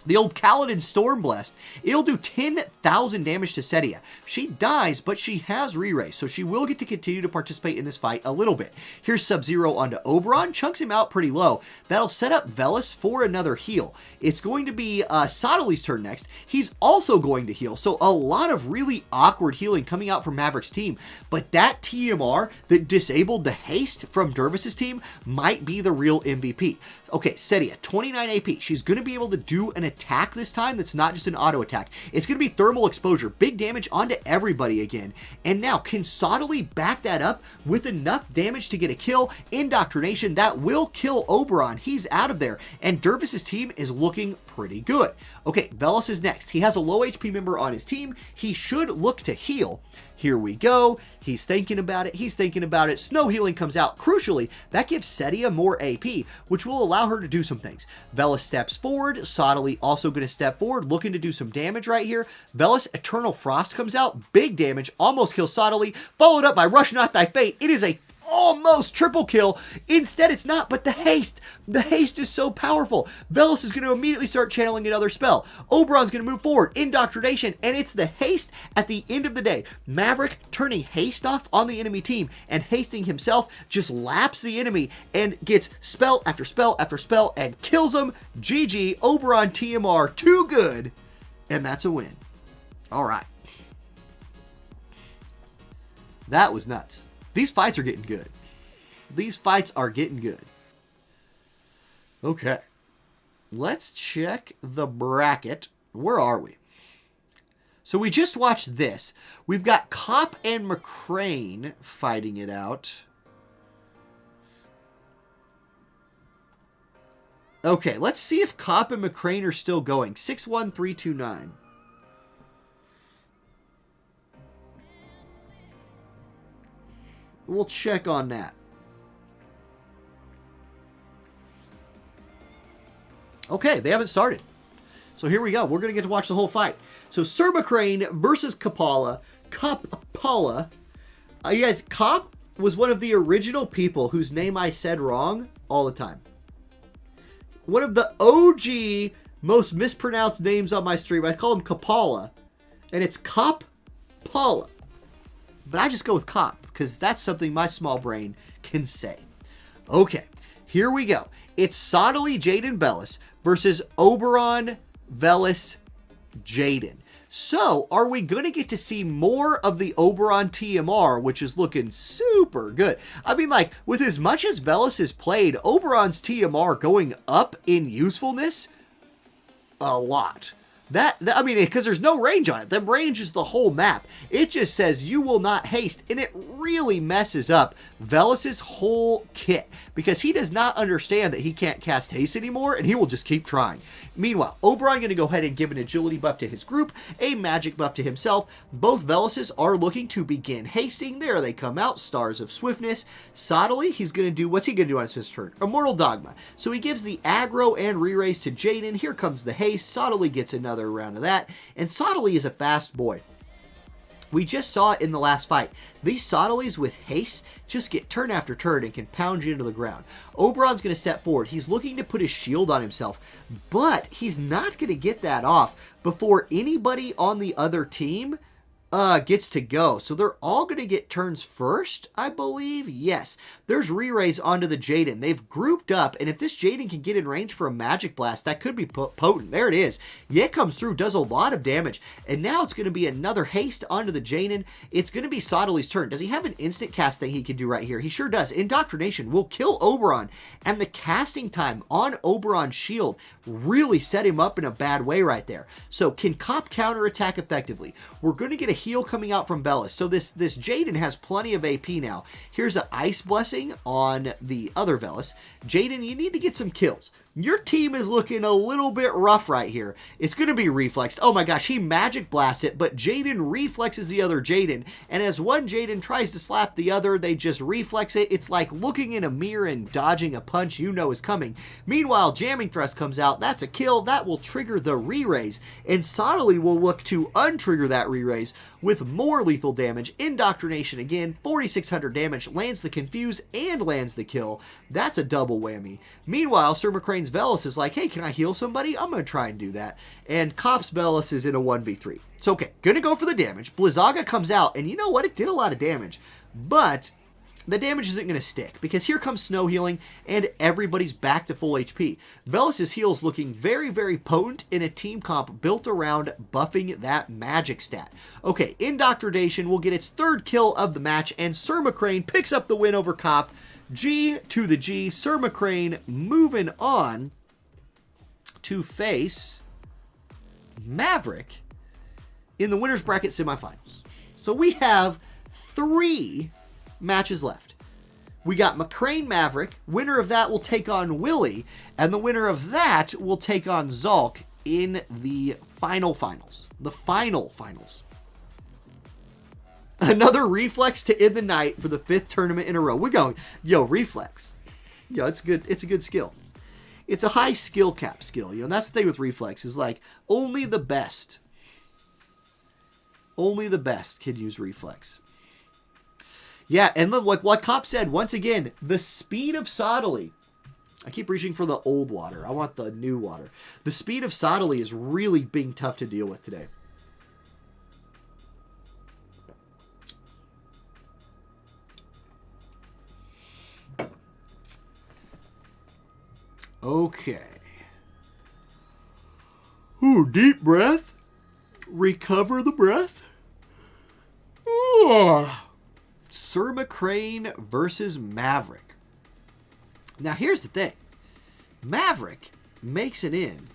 The old Kaladin Stormblast, it'll do 10,000 damage to Setia. She dies, but she has re-raise, so she will get to continue to participate in this fight a little bit. Here's Sub-Zero onto Oberon, chunks him out pretty low. That'll set up Vellus for another heal. It's going to be Sottely's turn next. He's also going to heal, so a lot of really awkward healing coming out from Maverick's team. But that TMR that disabled the haste from Dervis's team might be the real MVP. Okay, Setia, 29 AP. She's going to be able to do an attack this time that's not just an auto attack. It's going to be thermal exposure. Big damage onto everybody again. And now, can Sottely back that up with enough damage to get a kill? Indoctrination, that will kill Oberon. He's out of there. And Dervis's team is looking pretty good. Okay, Bellis is next. He has a low HP member on his team. He should look to heal. Here we go. He's thinking about it. He's thinking about it. Snow healing comes out. Crucially, that gives Setia more AP, which will allow her to do some things. Vellus steps forward. Sottely also going to step forward, looking to do some damage right here. Vellus Eternal Frost comes out. Big damage. Almost kills Sottely. Followed up by Rush Not Thy Fate. It is a almost triple kill. Instead, it's not, but the haste. The haste is so powerful. Vellus is going to immediately start channeling another spell. Oberon's going to move forward. Indoctrination, and it's the haste at the end of the day. Maverick turning haste off on the enemy team and hasting himself just laps the enemy and gets spell after spell after spell and kills them. GG, Oberon TMR, too good. And that's a win. All right. That was nuts. These fights are getting good. These fights are getting good. Okay. Let's check the bracket. Where are we? So we just watched this. We've got Cop and McCrane fighting it out. Okay, let's see if Cop and McCrane are still going. 6-1-3-2-9. We'll check on that. Okay, they haven't started. So here we go. We're going to get to watch the whole fight. So Sir McCrane versus Kapala. Kapala. Yes, Cop was one of the original people whose name I said wrong all the time. One of the OG most mispronounced names on my stream. I call him Kapala. And it's Kapala. But I just go with Cop because that's something my small brain can say. Okay, here we go. It's Sottely, Jaden, Bellis versus Oberon, Vellus, Jaden. So, are we going to get to see more of the Oberon TMR, which is looking super good? I mean, like, with as much as Vellus has played, Oberon's TMR going up in usefulness a lot. I mean, because there's no range on it. The range is the whole map. It just says you will not haste, and it really messes up Vellus's whole kit because he does not understand that he can't cast haste anymore, and he will just keep trying. Meanwhile, Oberon going to go ahead and give an agility buff to his group, a magic buff to himself. Both Velluses are looking to begin hasting. There they come out, Stars of Swiftness. Sottely, he's going to do, what's he going to do on his turn? Immortal Dogma. So he gives the aggro and re-raise to Jaden. Here comes the haste. Sottely gets another round of that, and Sottely is a fast boy. We just saw it in the last fight. These Sotteleys with haste just get turn after turn and can pound you into the ground. Oberon's going to step forward. He's looking to put his shield on himself, but he's not going to get that off before anybody on the other team gets to go. So they're all going to get turns first, I believe. Yes. There's re-raise onto the Jaden. They've grouped up, and if this Jaden can get in range for a magic blast, that could be potent. There it is. Yeah, it comes through, does a lot of damage, and now it's going to be another haste onto the Jaden. It's going to be Sottely's turn. Does he have an instant cast thing he can do right here? He sure does. Indoctrination will kill Oberon, and the casting time on Oberon's shield really set him up in a bad way right there. So can Cop counterattack effectively? We're going to get a heal coming out from Bellis. So this Jaden has plenty of AP now. Here's an Ice Blessing on the other Vellus. Jaden, you need to get some kills. Your team is looking a little bit rough right here. It's going to be reflexed. Oh my gosh, he magic blasts it, but Jaden reflexes the other Jaden. And as one Jaden tries to slap the other, they just reflex it. It's like looking in a mirror and dodging a punch you know is coming. Meanwhile, Jamming Thrust comes out. That's a kill. That will trigger the re-raise. And Sottely will look to untrigger that re-raise with more lethal damage. Indoctrination again, 4,600 damage, lands the confuse and lands the kill. That's a double whammy. Meanwhile, Sir McCrane's Vellus is like, hey, can I heal somebody? I'm going to try and do that. And Cop's Bellis is in a 1v3. So, okay, going to go for the damage. Blizzaga comes out, and you know what? It did a lot of damage. But the damage isn't going to stick, because here comes Snow Healing, and everybody's back to full HP. Vellus's heals looking very, very potent in a team comp built around buffing that magic stat. Okay, Indoctrination will get its third kill of the match, and Sir McCrane picks up the win over Cop. G to the G. Sir McCrane moving on to face Maverick in the winner's bracket semifinals. So we have 3 matches left. We got McCrane Maverick. Winner of that will take on Willy, and the winner of that will take on Zolt in the finals. The finals. Another reflex to end the night for the 5th tournament in a row. We're going, yo, reflex. Yo, it's good. It's a good skill. It's a high skill cap skill. You know, that's the thing with reflex is like only the best can use reflex. Yeah, and like what Cop said, once again, the speed of Sottely. I keep reaching for the old water. I want the new water. The speed of Sottely is really being tough to deal with today. Okay. Ooh, deep breath. Recover the breath. Ooh. Sir McCrane versus Maverick. Now here's the thing. Maverick makes it in.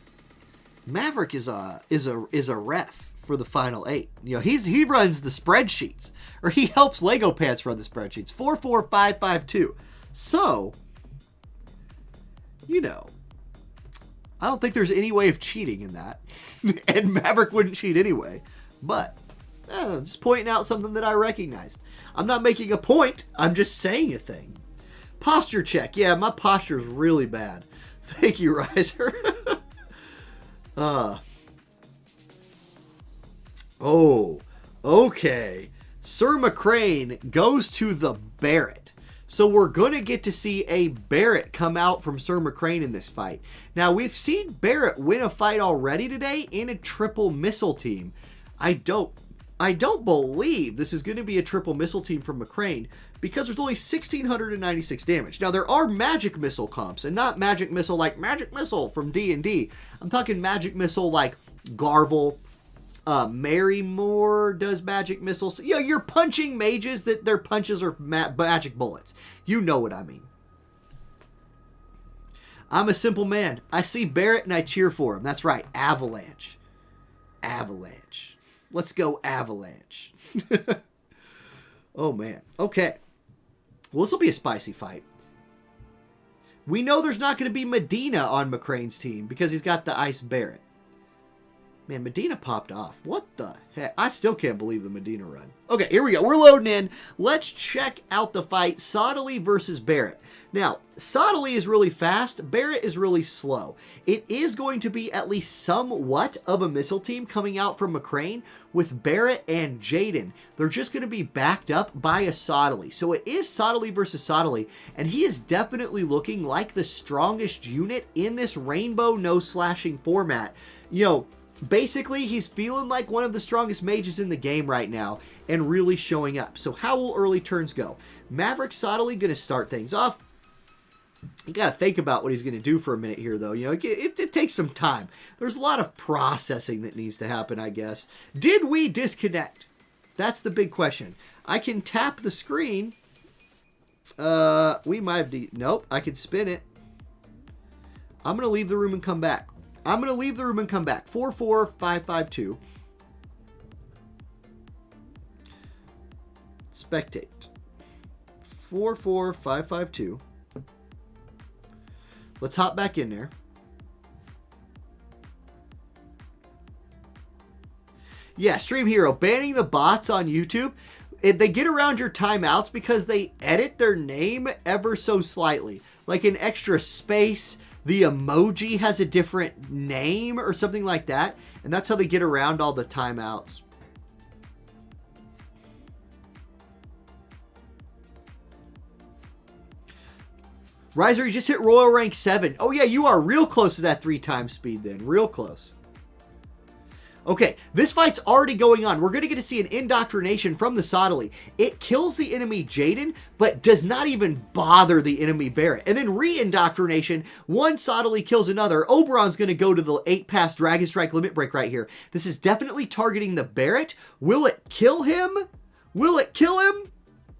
Maverick is a ref for the final 8. You know, he runs the spreadsheets, or he helps Lego Pants run the spreadsheets. 44552. So, you know, I don't think there's any way of cheating in that. And Maverick wouldn't cheat anyway. But, I don't know, just pointing out something that I recognized. I'm not making a point. I'm just saying a thing. Posture check. Yeah, my posture is really bad. Thank you, Riser. Oh, okay. Sir McCrane goes to the Barret. So we're going to get to see a Barret come out from Sir McCrane in this fight. Now, we've seen Barret win a fight already today in a triple missile team. I don't believe this is going to be a triple missile team from McCrane because there's only 1,696 damage. Now, there are magic missile comps, and not magic missile like magic missile from D&D. I'm talking magic missile like Garvel. Marymore does magic missiles. You know, you're punching mages that their punches are magic bullets. You know what I mean. I'm a simple man. I see Barret and I cheer for him. That's right. Avalanche. Avalanche. Let's go Avalanche. Oh, man. Okay. Well, this will be a spicy fight. We know there's not going to be Medina on McCrane's team because he's got the Ice Barret. Man, Medina popped off. What the heck? I still can't believe the Medina run. Okay, here we go. We're loading in. Let's check out the fight. Sottely versus Barret. Now, Sottely is really fast. Barret is really slow. It is going to be at least somewhat of a missile team coming out from McCrane with Barret and Jaden. They're just going to be backed up by a Sottely. So it is Sottely versus Sottely, and he is definitely looking like the strongest unit in this rainbow no slashing format. You know, Basically, he's feeling like one of the strongest mages in the game right now and really showing up. So how will early turns go? Maverick subtly going to start things off. You got to think about what he's going to do for a minute here, though. You know, it takes some time. There's a lot of processing that needs to happen, I guess. Did we disconnect? That's the big question. I can tap the screen. We might have... Nope, I can spin it. I'm going to leave the room and come back. 44552. Spectate. 44552. Let's hop back in there. Yeah, Stream Hero, banning the bots on YouTube. They get around your timeouts because they edit their name ever so slightly. Like an extra space, the emoji has a different name or something like that. And that's how they get around all the timeouts. Riser, you just hit Royal Rank 7. Oh yeah, you are real close to that 3 times speed then. Real close. Okay, this fight's already going on. We're going to get to see an indoctrination from the Sottily. It kills the enemy Jaden, but does not even bother the enemy Barrett. And then re-indoctrination, one Sottily kills another. Oberon's going to go to the 8-pass Dragon Strike limit break right here. This is definitely targeting the Barrett. Will it kill him? Will it kill him?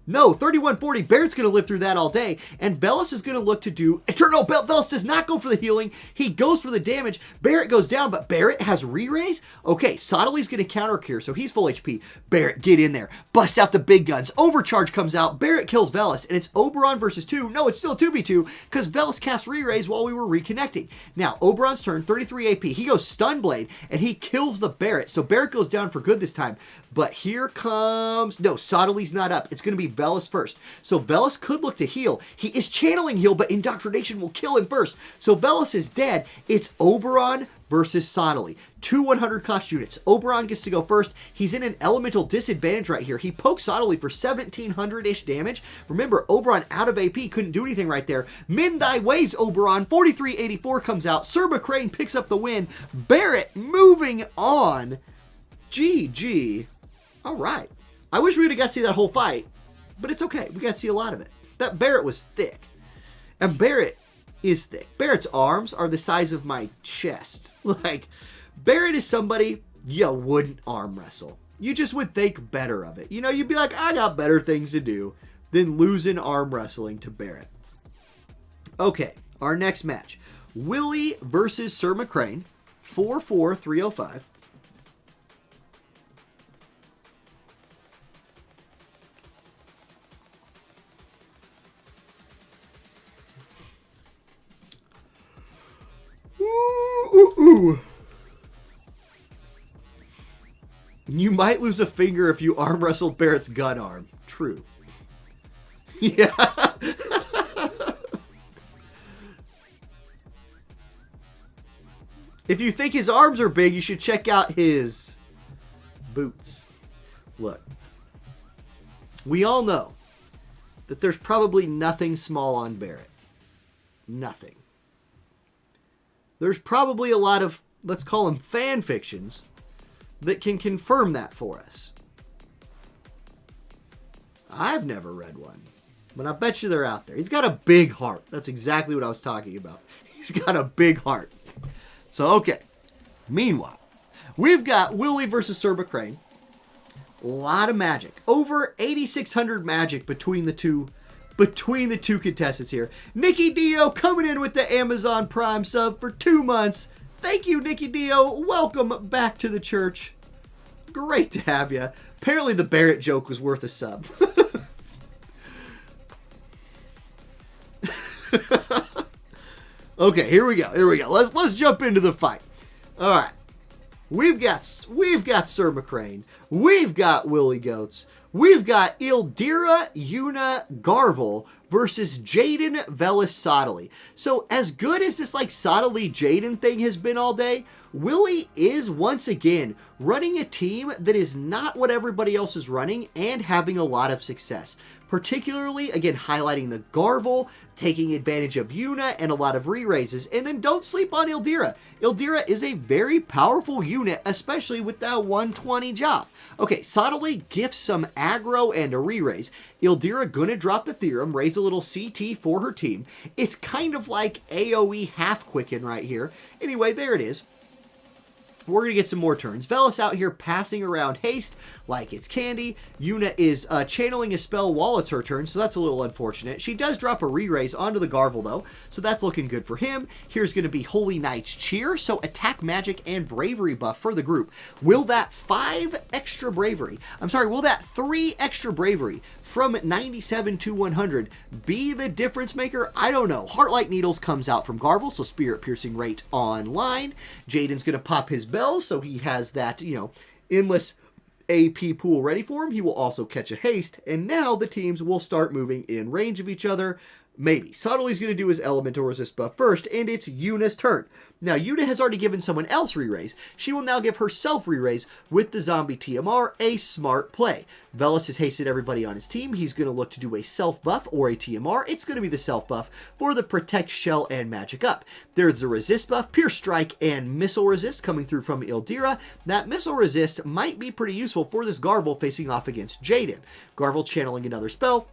No, 3140. Barrett's going to live through that all day. And Bellis is going to look to do... No, Bellis does not go for the healing. He goes for the damage. Barrett goes down, but Barrett has re-raise. Okay, Sottily's going to counter cure, so he's full HP. Barrett, get in there. Bust out the big guns. Overcharge comes out. Barrett kills Vellus, and it's Oberon versus 2. No, it's still 2v2, because Vellus cast re-raise while we were reconnecting. Now, Oberon's turn, 33 AP. He goes Stun Blade, and he kills the Barrett. So Barrett goes down for good this time. But here comes... No, Sottily's not up. It's going to be Vellus first. So Vellus could look to heal. He is channeling heal, but indoctrination will kill him first. So Vellus is dead. It's Oberon versus Sottily. 2 100 cost units. Oberon gets to go first. He's in an elemental disadvantage right here. He pokes Sottily for 1700-ish damage. Remember, Oberon out of AP couldn't do anything right there. Mend thy ways, Oberon. 4384 comes out. Sir McCrane picks up the win. Barrett moving on. GG. All right. I wish we would have got to see that whole fight, but it's okay. We got to see a lot of it. That Barrett was thick. And Barrett is thick. Barrett's arms are the size of my chest. Like, Barrett is somebody you wouldn't arm wrestle. You just would think better of it. You know, you'd be like, I got better things to do than losing arm wrestling to Barrett. Okay, our next match. Willy versus Sir McCrane. 44305. Ooh. You might lose a finger if you arm wrestled Barrett's gun arm. True. Yeah. If you think his arms are big, you should check out his boots. Look. We all know that there's probably nothing small on Barrett. Nothing. There's probably a lot of, let's call them fan fictions, that can confirm that for us. I've never read one, but I bet you they're out there. He's got a big heart. That's exactly what I was talking about. He's got a big heart. So, okay. Meanwhile, we've got Willy versus Sir McCrane. A lot of magic. Over 8,600 magic between the two contestants here. Nikki Dio coming in with the Amazon Prime sub for 2 months. Thank you, Nikki Dio. Welcome back to the church. Great to have you. Apparently the Barrett joke was worth a sub. Okay, here we go. Let's jump into the fight. All right. We've got Sir McCrane we've got Willy Goats. We've got Ildira, Yuna, Garvel versus Jaden, Vellus, Sottily. So as good as this like Sottily Jaden thing has been all day, Willy is once again running a team that is not what everybody else is running and having a lot of success. Particularly, again, highlighting the Garvel, taking advantage of Yuna and a lot of re-raises. And then don't sleep on Ildira. Ildira is a very powerful unit, especially with that 120 job. Okay, Sottily gifts some aggro and a re-raise. Ildira gonna drop the Theorem, raise a little CT for her team. It's kind of like AoE half-quicken right here. Anyway, there it is. We're going to get some more turns. Vellus out here passing around haste like it's candy. Yuna is channeling a spell while it's her turn, so that's a little unfortunate. She does drop a re-raise onto the Garvel, though, so that's looking good for him. Here's going to be Holy Knight's Cheer, so attack, magic, and bravery buff for the group. Will that 3 extra bravery from 97 to 100 be the difference maker? I don't know. Heartlight Needles comes out from Garvel, so Spirit Piercing Rate online. Jaden's going to pop his bell, so he has that, endless AP pool ready for him. He will also catch a haste, and now the teams will start moving in range of each other. Maybe. Sottily's going to do his elemental resist buff first, and it's Yuna's turn. Now, Yuna has already given someone else re-raise. She will now give herself re-raise with the zombie TMR, a smart play. Vellus has hasted everybody on his team. He's going to look to do a self buff or a TMR. It's going to be the self buff for the Protect, Shell, and Magic Up. There's the resist buff, Pierce Strike, and Missile Resist coming through from Ildira. That Missile Resist might be pretty useful for this Garvel facing off against Jaden. Garvel channeling another spell.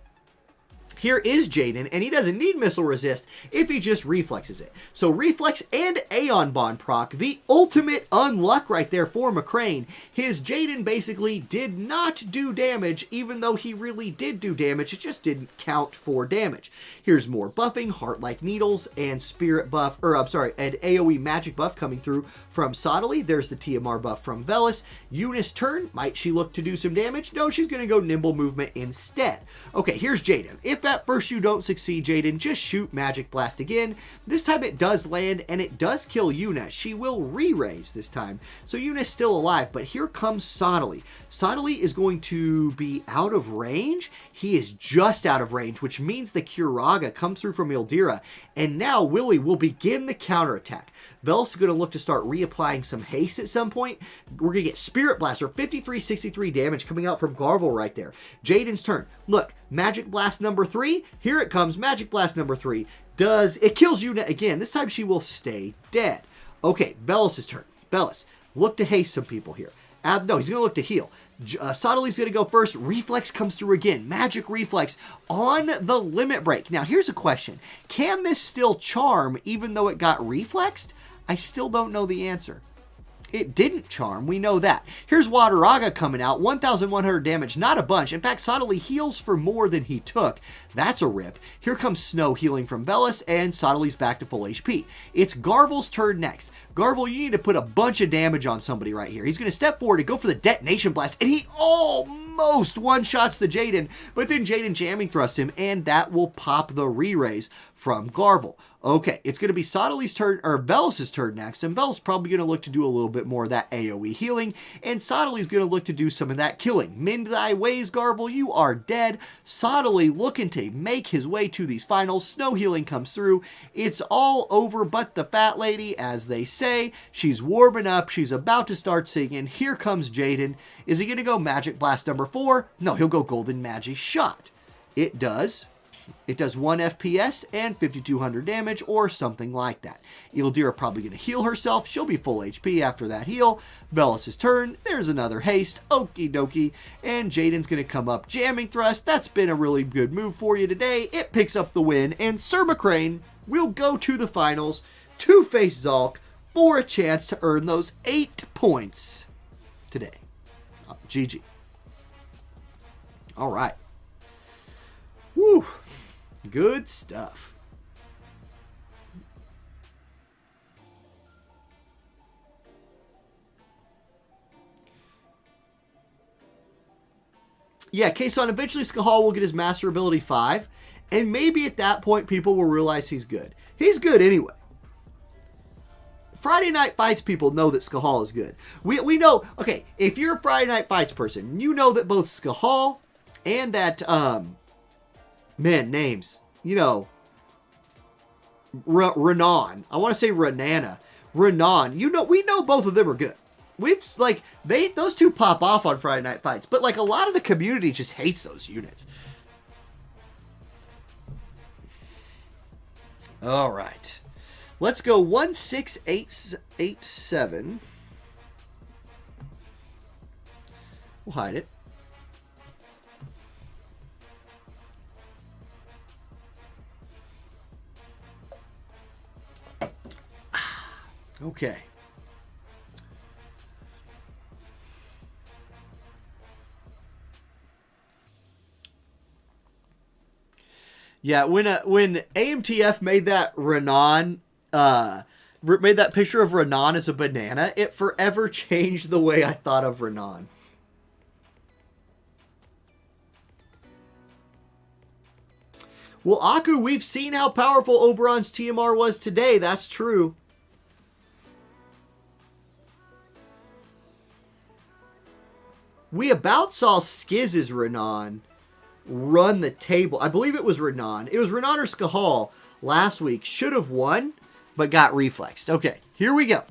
Here is Jaden, and he doesn't need Missile Resist if he just reflexes it. So Reflex and Aeon Bond proc, the ultimate unluck right there for McCrane. His Jaden basically did not do damage, even though he really did do damage. It just didn't count for damage. Here's more buffing, Heart-like Needles, and Spirit buff, and AoE magic buff coming through from Sottily. There's the TMR buff from Bellis. Yuna's turn. Might she look to do some damage? No, she's going to go Nimble Movement instead. Okay, here's Jaden. If at first you don't succeed, Jaden, just shoot Magic Blast again. This time it does land, and it does kill Yuna. She will re-raise this time, so Yuna's still alive, but here comes Sottily. Sottily is going to be out of range. He is just out of range, which means the Curaga comes through from Ildira, and now Willy will begin the counterattack. Vellus is going to look to start reapplying some haste at some point. We're going to get Spirit Blaster, 53-63 damage coming out from Garvel right there. Jaden's turn. Look, Magic Blast number 3. Here it comes, Magic Blast number 3. It kills Yuna again. This time she will stay dead. Okay, Bellis' turn. Bellis, look to haste some people here. No, he's going to look to heal. Sottily's going to go first. Reflex comes through again. Magic Reflex on the Limit Break. Now, here's a question. Can this still charm even though it got reflexed? I still don't know the answer. It didn't charm, we know that. Here's Wateraga coming out, 1,100 damage, not a bunch. In fact, Sottily heals for more than he took. That's a rip. Here comes Snow healing from Bellis, and Sottily's back to full HP. It's Garvel's turn next. Garvel, you need to put a bunch of damage on somebody right here. He's going to step forward and go for the Detonation Blast, and he almost one-shots the Jaden, but then Jaden jamming thrusts him, and that will pop the re-raise from Garvel. Okay, it's going to be Sottily's turn, or Bellis' turn next, and Bellis probably going to look to do a little bit more of that AoE healing, and Sottly's going to look to do some of that killing. Mend thy ways, Garvel, you are dead. Sottily looking to make his way to these finals. Snow healing comes through. It's all over but the fat lady, as they say. She's warming up. She's about to start singing. Here comes Jaden. Is he going to go Magic Blast number 4? No, he'll go Golden Magi Shot. It does. It does 1 FPS and 5,200 damage or something like that. Ildira probably going to heal herself. She'll be full HP after that heal. Bellis' turn. There's another haste. Okie dokie. And Jaden's going to come up jamming thrust. That's been a really good move for you today. It picks up the win. And Sir McCrane will go to the finals to face Zolt for a chance to earn those 8 points today. GG. All right. Woo. Good stuff. Yeah, Caisson, eventually Skahal will get his Master Ability 5, and maybe at that point people will realize he's good. He's good anyway. Friday Night Fights people know that Skahal is good. We know, okay, if you're a Friday Night Fights person, you know that both Skahal and that, man, names, you know, Renan. I want to say Renana. Renan. You know, we know both of them are good. We've, like, those two pop off on Friday Night Fights, but, like, a lot of the community just hates those units. All right. Let's go 16887. We'll hide it. Okay. Yeah, when AMTF made that Renan, made that picture of Renan as a banana, it forever changed the way I thought of Renan. Well, Aku, we've seen how powerful Oberon's TMR was today. That's true. We about saw Skiz's Renan run the table. I believe it was Renan. It was Renan or Skahal last week. Should have won, but got reflexed. Okay, here we go.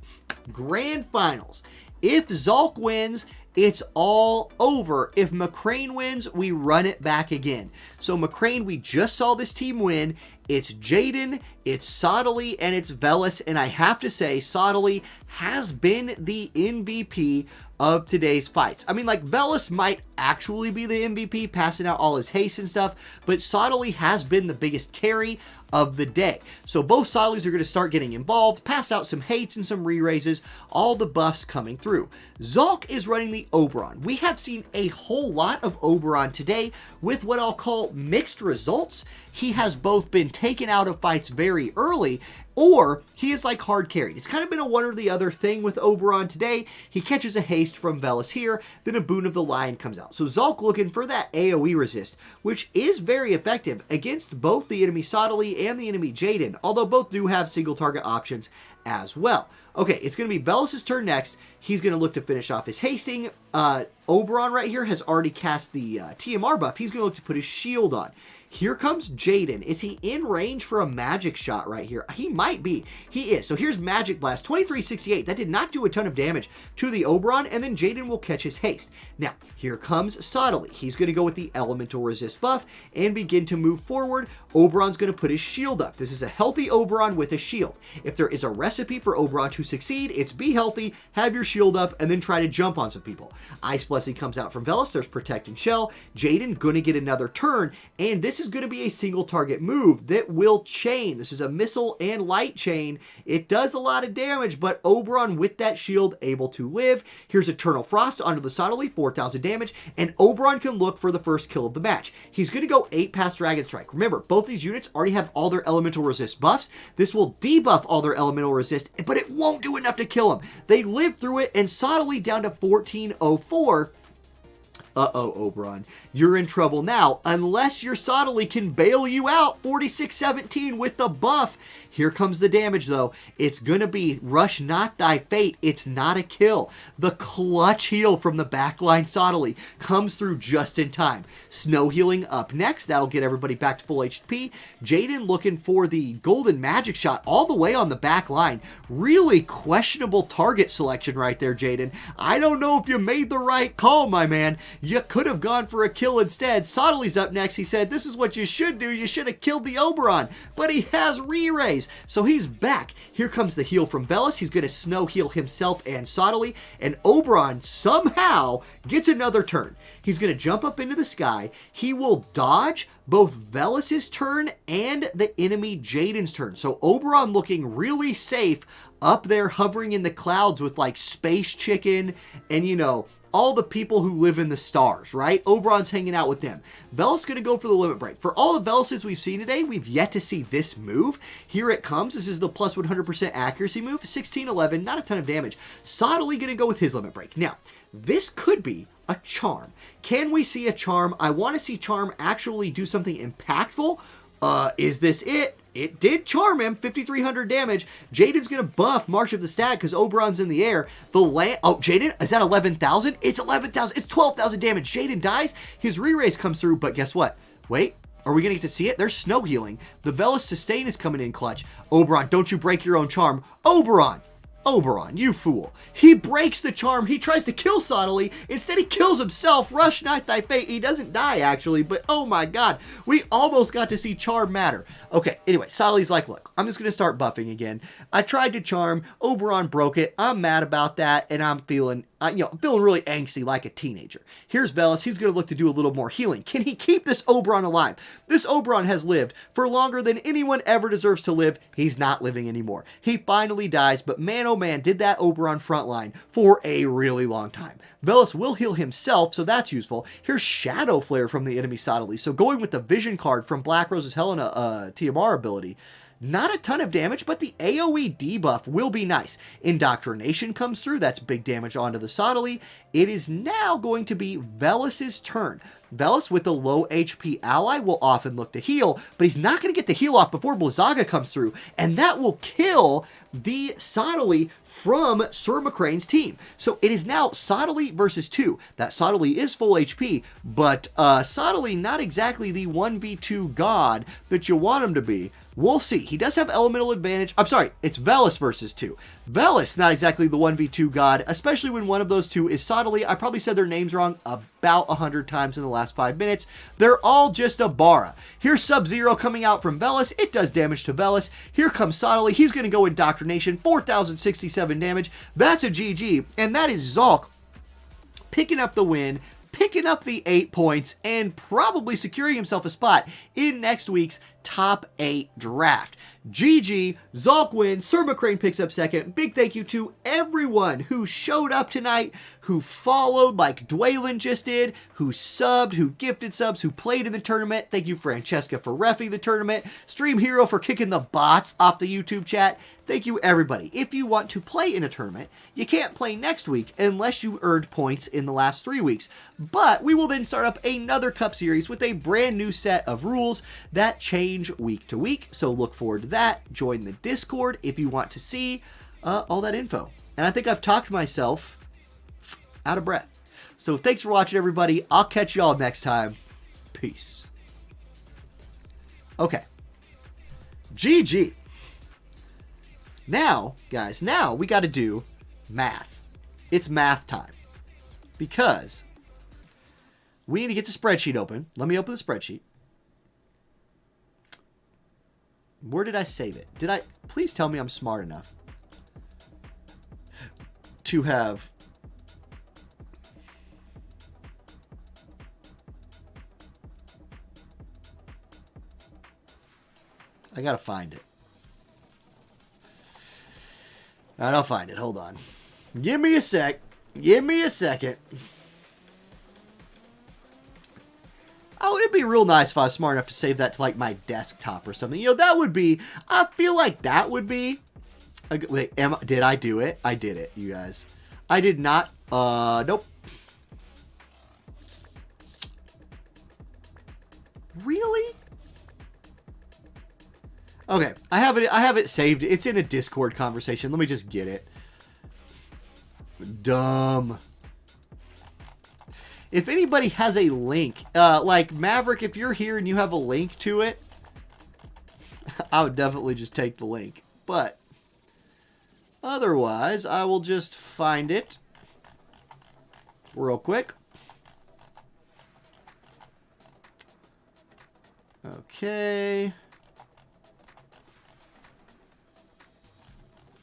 Grand Finals. If Zolt wins, it's all over. If McCrane wins, we run it back again. So McCrane, we just saw this team win. It's Jaden, it's Sottily, and it's Vellus. And I have to say, Sottily has been the MVP of today's fights. I mean, like, Bellis might actually be the MVP, passing out all his haste and stuff, but Sottily has been the biggest carry of the day. So both Sottilys are going to start getting involved, pass out some hates and some re-raises, all the buffs coming through. Zolt is running the Oberon. We have seen a whole lot of Oberon today with what I'll call mixed results. He has both been taken out of fights very early, or he is like hard carried. It's kind of been a one or the other thing with Oberon today. He catches a haste from Vellus here, then a Boon of the Lion comes out. So Zolt looking for that AoE resist, which is very effective against both the enemy Sottily and the enemy Jaden, although both do have single target options as well. Okay, it's going to be Bellis' turn next. He's going to look to finish off his hasting. Oberon right here has already cast the TMR buff. He's going to look to put his shield on. Here comes Jaden. Is he in range for a magic shot right here? He might be. He is. So here's Magic Blast, 2368. That did not do a ton of damage to the Oberon, and then Jaden will catch his haste. Now, here comes Sottily. He's going to go with the Elemental Resist buff and begin to move forward. Oberon's going to put his shield up. This is a healthy Oberon with a shield. If there is a recipe for Oberon to succeed, it's be healthy, have your shield up, and then try to jump on some people. Ice Blessing comes out from Vellus. There's Protect and Shell. Jaden going to get another turn, and this is going to be a single target move that will chain. This is a missile and light chain. It does a lot of damage, but Oberon with that shield able to live. Here's Eternal Frost onto the Sottily, 4,000 damage, and Oberon can look for the first kill of the match. He's going to go 8 past Dragon Strike. Remember, both these units already have all their elemental resist buffs. This will debuff all their elemental resist, but it won't do enough to kill them. They live through it, and Sottily down to 1404. Uh-oh, Oberon. You're in trouble now, unless your Sottily can bail you out. 4617 with the buff. Here comes the damage, though. It's going to be Rush Not Thy Fate. It's not a kill. The clutch heal from the backline Sottily comes through just in time. Snow healing up next. That'll get everybody back to full HP. Jaden looking for the golden magic shot all the way on the back line. Really questionable target selection right there, Jaden. I don't know if you made the right call, my man. You could have gone for a kill instead. Sottily's up next. He said, this is what you should do. You should have killed the Oberon. But he has re-raise. So he's back. Here comes the heal from Bellis. He's going to snow heal himself and Sottily. And Oberon somehow gets another turn. He's going to jump up into the sky. He will dodge both Vellus' turn and the enemy Jaden's turn. So Oberon looking really safe up there hovering in the clouds with like Space Chicken and, you know, all the people who live in the stars, right? Oberon's hanging out with them. Vellus going to go for the limit break. For all the Velluses we've seen today, we've yet to see this move. Here it comes. This is the plus 100% accuracy move. 1611, not a ton of damage. Sottily going to go with his limit break. Now, this could be a charm. Can we see a charm? I want to see charm actually do something impactful. Is this it? It did charm him, 5,300 damage. Jaden's going to buff March of the Stag because Oberon's in the air. Oh, Jaden, is that 11,000? It's 11,000. It's 12,000 damage. Jaden dies. His re-raise comes through, but guess what? Wait, are we going to get to see it? There's snow healing. The Vellus sustain is coming in clutch. Oberon, don't you break your own charm. Oberon, you fool. He breaks the charm. He tries to kill Sottily. Instead, he kills himself. Rush not thy fate. He doesn't die, actually, but oh my god. We almost got to see charm matter. Okay, anyway, Sottily's like, look, I'm just going to start buffing again. I tried to charm. Oberon broke it. I'm mad about that, and I'm feeling really angsty like a teenager. Here's Bellis. He's going to look to do a little more healing. Can he keep this Oberon alive? This Oberon has lived for longer than anyone ever deserves to live. He's not living anymore. He finally dies, but man, oh man, did that Oberon frontline for a really long time. Bellis will heal himself, so that's useful. Here's Shadow Flare from the enemy Sottily. So going with the Vision card from Black Rose's Helena TMR ability, not a ton of damage, but the AoE debuff will be nice. Indoctrination comes through. That's big damage onto the Sottily. It is now going to be Vellus' turn. Vellus, with a low HP ally, will often look to heal, but he's not going to get the heal off before Blizzaga comes through, and that will kill the Sottily from Sir McCrane's team. So it is now Sottily versus 2. That Sottily is full HP, but Sottily not exactly the 1v2 god that you want him to be. We'll see. He does have elemental advantage. I'm sorry, it's Vellus versus 2. Vellus, not exactly the 1v2 god, especially when one of those two is Sottily. I probably said their names wrong about 100 times in the last 5 minutes. They're all just a Bara. Here's Sub-Zero coming out from Vellus. It does damage to Vellus. Here comes Sottily. He's going to go Indoctrination. 4,067 damage. That's a GG. And that is Zolt picking up the win, picking up the 8 points, and probably securing himself a spot in next week's top 8 draft. GG, Zolt wins, Sir McCrane picks up second. Big thank you to everyone who showed up tonight, who followed like Dwaylen just did, who subbed, who gifted subs, who played in the tournament. Thank you, Francesca, for reffing the tournament. Stream Hero for kicking the bots off the YouTube chat. Thank you, everybody. If you want to play in a tournament, you can't play next week unless you earned points in the last 3 weeks. But we will then start up another Cup series with a brand new set of rules that change week to week. So look forward to that. Join the Discord if you want to see all that info. And I think I've talked myself out of breath. So thanks for watching, everybody. I'll catch y'all next time. Peace. Okay. GG. Now, guys, we got to do math. It's math time. Because we need to get the spreadsheet open. Let me open the spreadsheet. Where did I save it? Please tell me I'm smart enough to have... I gotta find it. Alright, I'll find it. Hold on. Give me a sec. Give me a second. Oh, it'd be real nice if I was smart enough to save that to, like, my desktop or something. You know, that would be... I feel like that would be... Wait, did I do it? I did it, you guys. I did not... Nope. Really? Okay, I have it saved. It's in a Discord conversation. Let me just get it. Dumb. If anybody has a link, like Maverick, if you're here and you have a link to it, I would definitely just take the link. But otherwise, I will just find it real quick. Okay.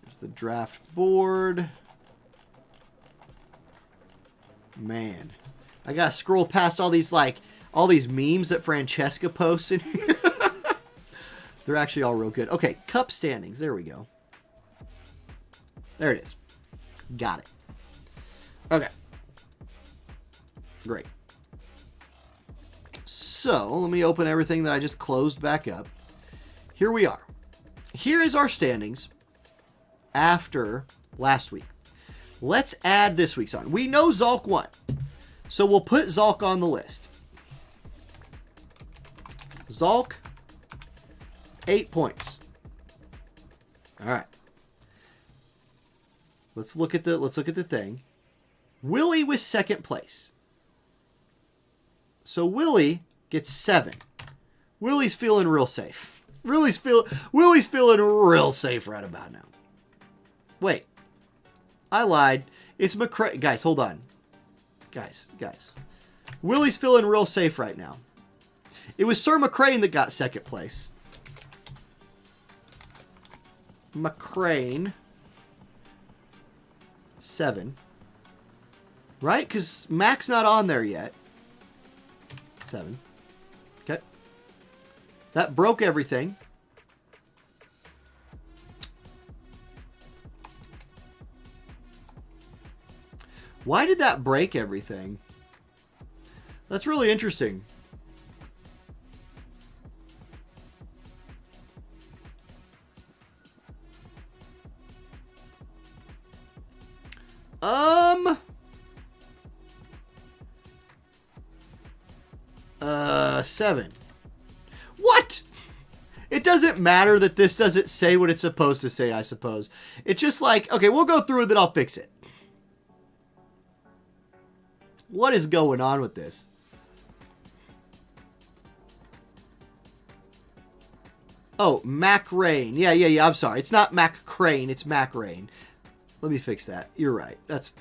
There's the draft board. Man. I gotta scroll past all these memes that Francesca posts in here. They're actually all real good. Okay, cup standings. There we go. There it is. Got it. Okay. Great. So, let me open everything that I just closed back up. Here we are. Here is our standings after last week. Let's add this week's on. We know Zolt won. So we'll put Zolt on the list. Zolt 8 points. All right. Let's look at the thing. Willy was second place. So Willy gets 7. Willy's feeling real safe. Willy's feeling real safe right about now. Wait. I lied. It's McCray. Guys, hold on. Guys. Willy's feeling real safe right now. It was Sir McCrane that got second place. McCrane. 7. Right? Because Mac's not on there yet. 7. Okay. That broke everything. Why did that break everything? That's really interesting. Seven. What? It doesn't matter that this doesn't say what it's supposed to say, I suppose. It's just like, okay, we'll go through it, then I'll fix it. What is going on with this? Oh, Mac Rain. Yeah. I'm sorry. It's not Mac Crane. It's Mac Rain. Let me fix that. You're right. That's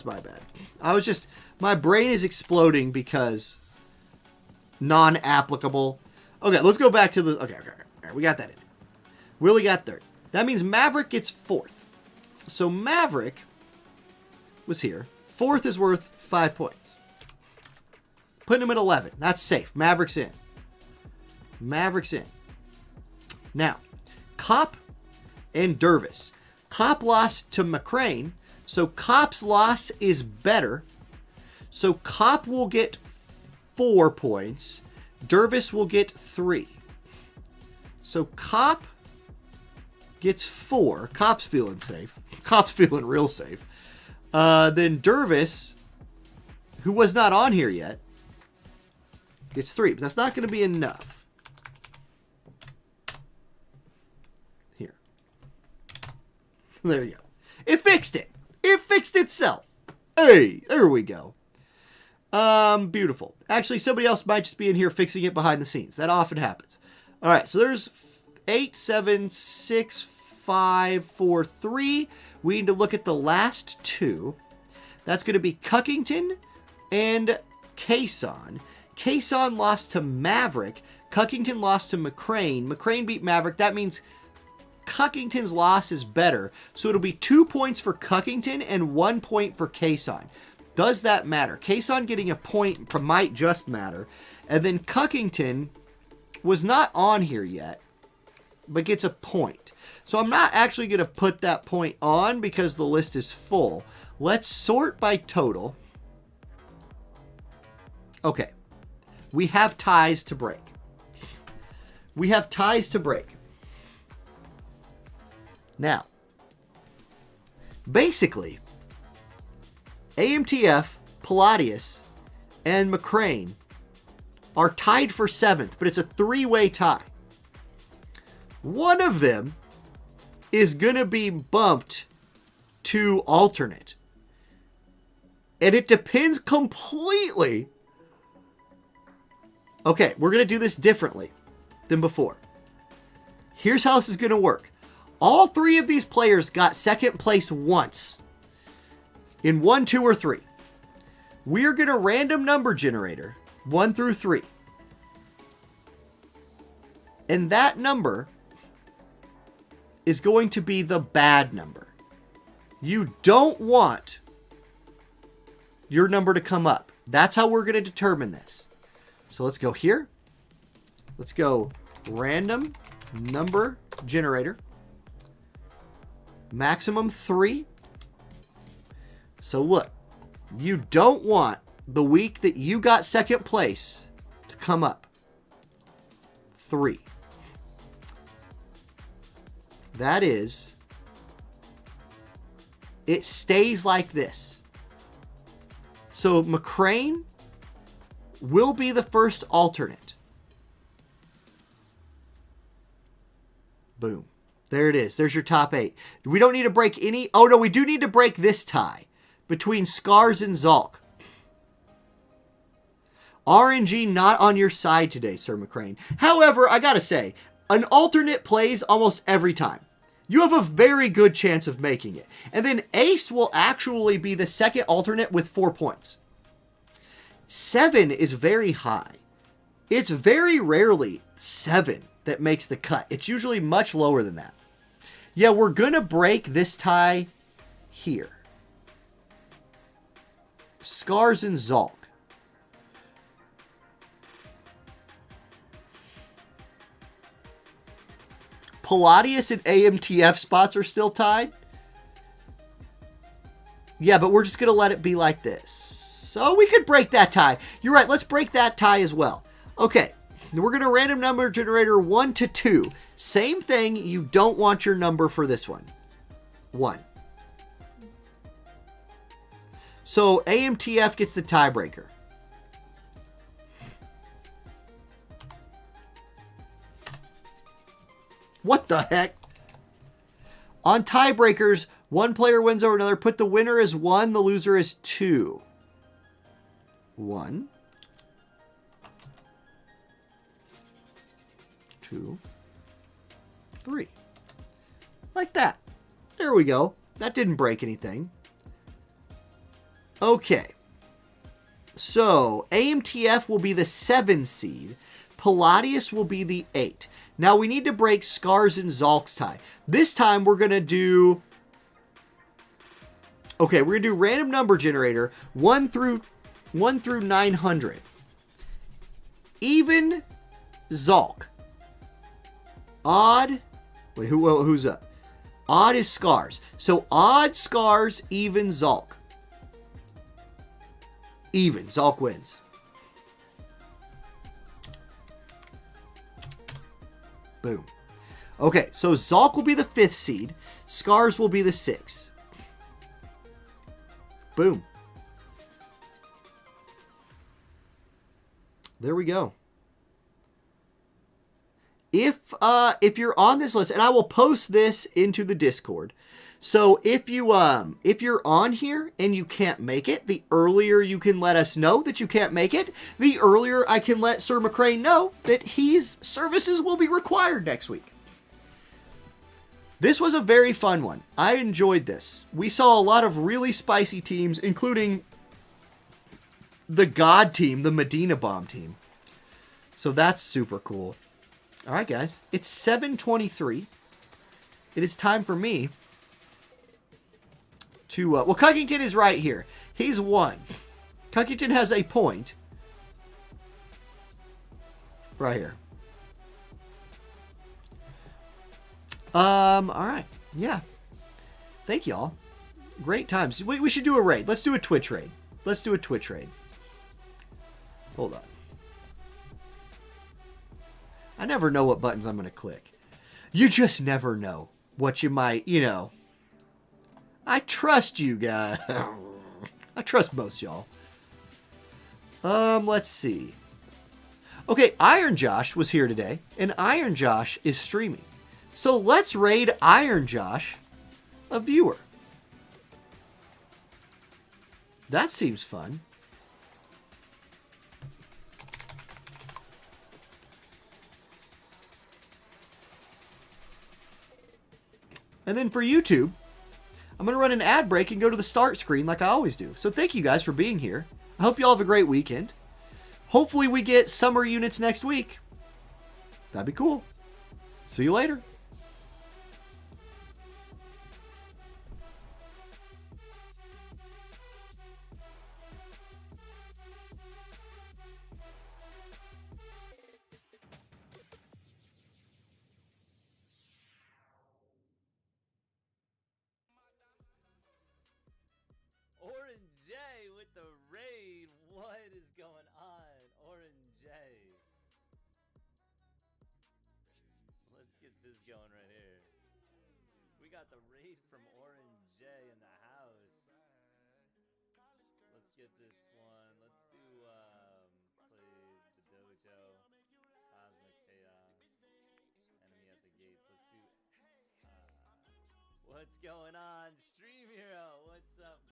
my bad. My brain is exploding because non-applicable. Okay, let's go back to the. Okay. All right, we got that in. Willy got third. That means Maverick gets fourth. So Maverick was here. Fourth is worth 5 points. Putting him at 11. That's safe. Maverick's in. Now, Cop and Dervis. Cop lost to McCrane, so Cop's loss is better. So Cop will get 4 points. Dervis will get 3. So Cop gets 4. Cop's feeling safe. Cop's feeling real safe. Then Dervis, who was not on here yet, gets 3. But that's not going to be enough. Here. There you go. It fixed it. It fixed itself. Hey, there we go. Beautiful. Actually, somebody else might just be in here fixing it behind the scenes. That often happens. All right, so there's 8, 7, 6, 5, 4, 3. We need to look at the last 2. That's going to be Cuckington and Caisson. Caisson lost to Maverick. Cuckington lost to McCrane. McCrane beat Maverick. That means Cuckington's loss is better. So it'll be 2 points for Cuckington and 1 point for Caisson. Does that matter? Caisson getting a point might just matter. And then Cuckington was not on here yet, but gets a point. So I'm not actually going to put that point on because the list is full. Let's sort by total. Okay. We have ties to break. Now, basically, AMTF, Palladius, and McCrane are tied for 7th, but it's a 3-way tie. One of them is going to be bumped to alternate. And it depends completely. Okay, we're going to do this differently than before. Here's how this is going to work. All 3 of these players got second place once. In 1, 2, or 3. We're going to random number generator 1 through 3. And that number is going to be the bad number. You don't want your number to come up. That's how we're going to determine this. So let's go here. Let's go random number generator. Maximum 3. So look, you don't want the week that you got second place to come up. 3. That is, it stays like this. So McCrane will be the first alternate. Boom. There it is. There's your top 8. We don't need to break any. Oh, no, we do need to break this tie between Scars and Zolt. RNG not on your side today, Sir McCrane. However, I gotta say, an alternate plays almost every time. You have a very good chance of making it. And then Ace will actually be the second alternate with 4 points. 7 is very high. It's very rarely 7 that makes the cut. It's usually much lower than that. Yeah, we're going to break this tie here. Scars and Zolt. Palladius and AMTF spots are still tied. Yeah, but we're just going to let it be like this. So we could break that tie. You're right. Let's break that tie as well. Okay. We're going to random number generator 1 to 2. Same thing. You don't want your number for this one. 1. So AMTF gets the tiebreaker. What the heck? On tiebreakers, one player wins over another. Put the winner as 1, the loser is 2. 1. 2. 3. Like that. There we go. That didn't break anything. Okay. So, AMTF will be the 7 seed. Palladius will be the 8. Now we need to break Scars and Zolt's tie. This time we're going to do... Okay, we're going to do random number generator 1 through 900. Even Zolt. Odd... Wait, who's up? Odd is Scars. So odd, Scars, even, Zolt. Even. Zolt wins. Boom. Okay, so Zolt will be the 5th seed. Scars will be the 6th. Boom. There we go. If you're on this list, and I will post this into the Discord. So if you're on here and you can't make it, the earlier you can let us know that you can't make it, the earlier I can let Sir McCrane know that his services will be required next week. This was a very fun one. I enjoyed this. We saw a lot of really spicy teams, including the God team, the Medina Bomb team. So that's super cool. All right, guys. It's 7:23. It is time for me to... well, Cuckington is right here. He's 1. Cuckington has a point. Right here. All right. Yeah. Thank y'all. Great times. We should do a raid. Let's do a Twitch raid. Let's do a Twitch raid. Hold on. I never know what buttons I'm going to click. You just never know what you might, you know. I trust you guys. I trust most y'all. Let's see. Okay, Iron Josh was here today, and Iron Josh is streaming. So let's raid Iron Josh, a viewer. That seems fun. And then for YouTube, I'm going to run an ad break and go to the start screen like I always do. So thank you guys for being here. I hope you all have a great weekend. Hopefully we get summer units next week. That'd be cool. See you later. Play the dojo, Cosmic Chaos, Enemy at the Gates. Let's do What's going on, stream?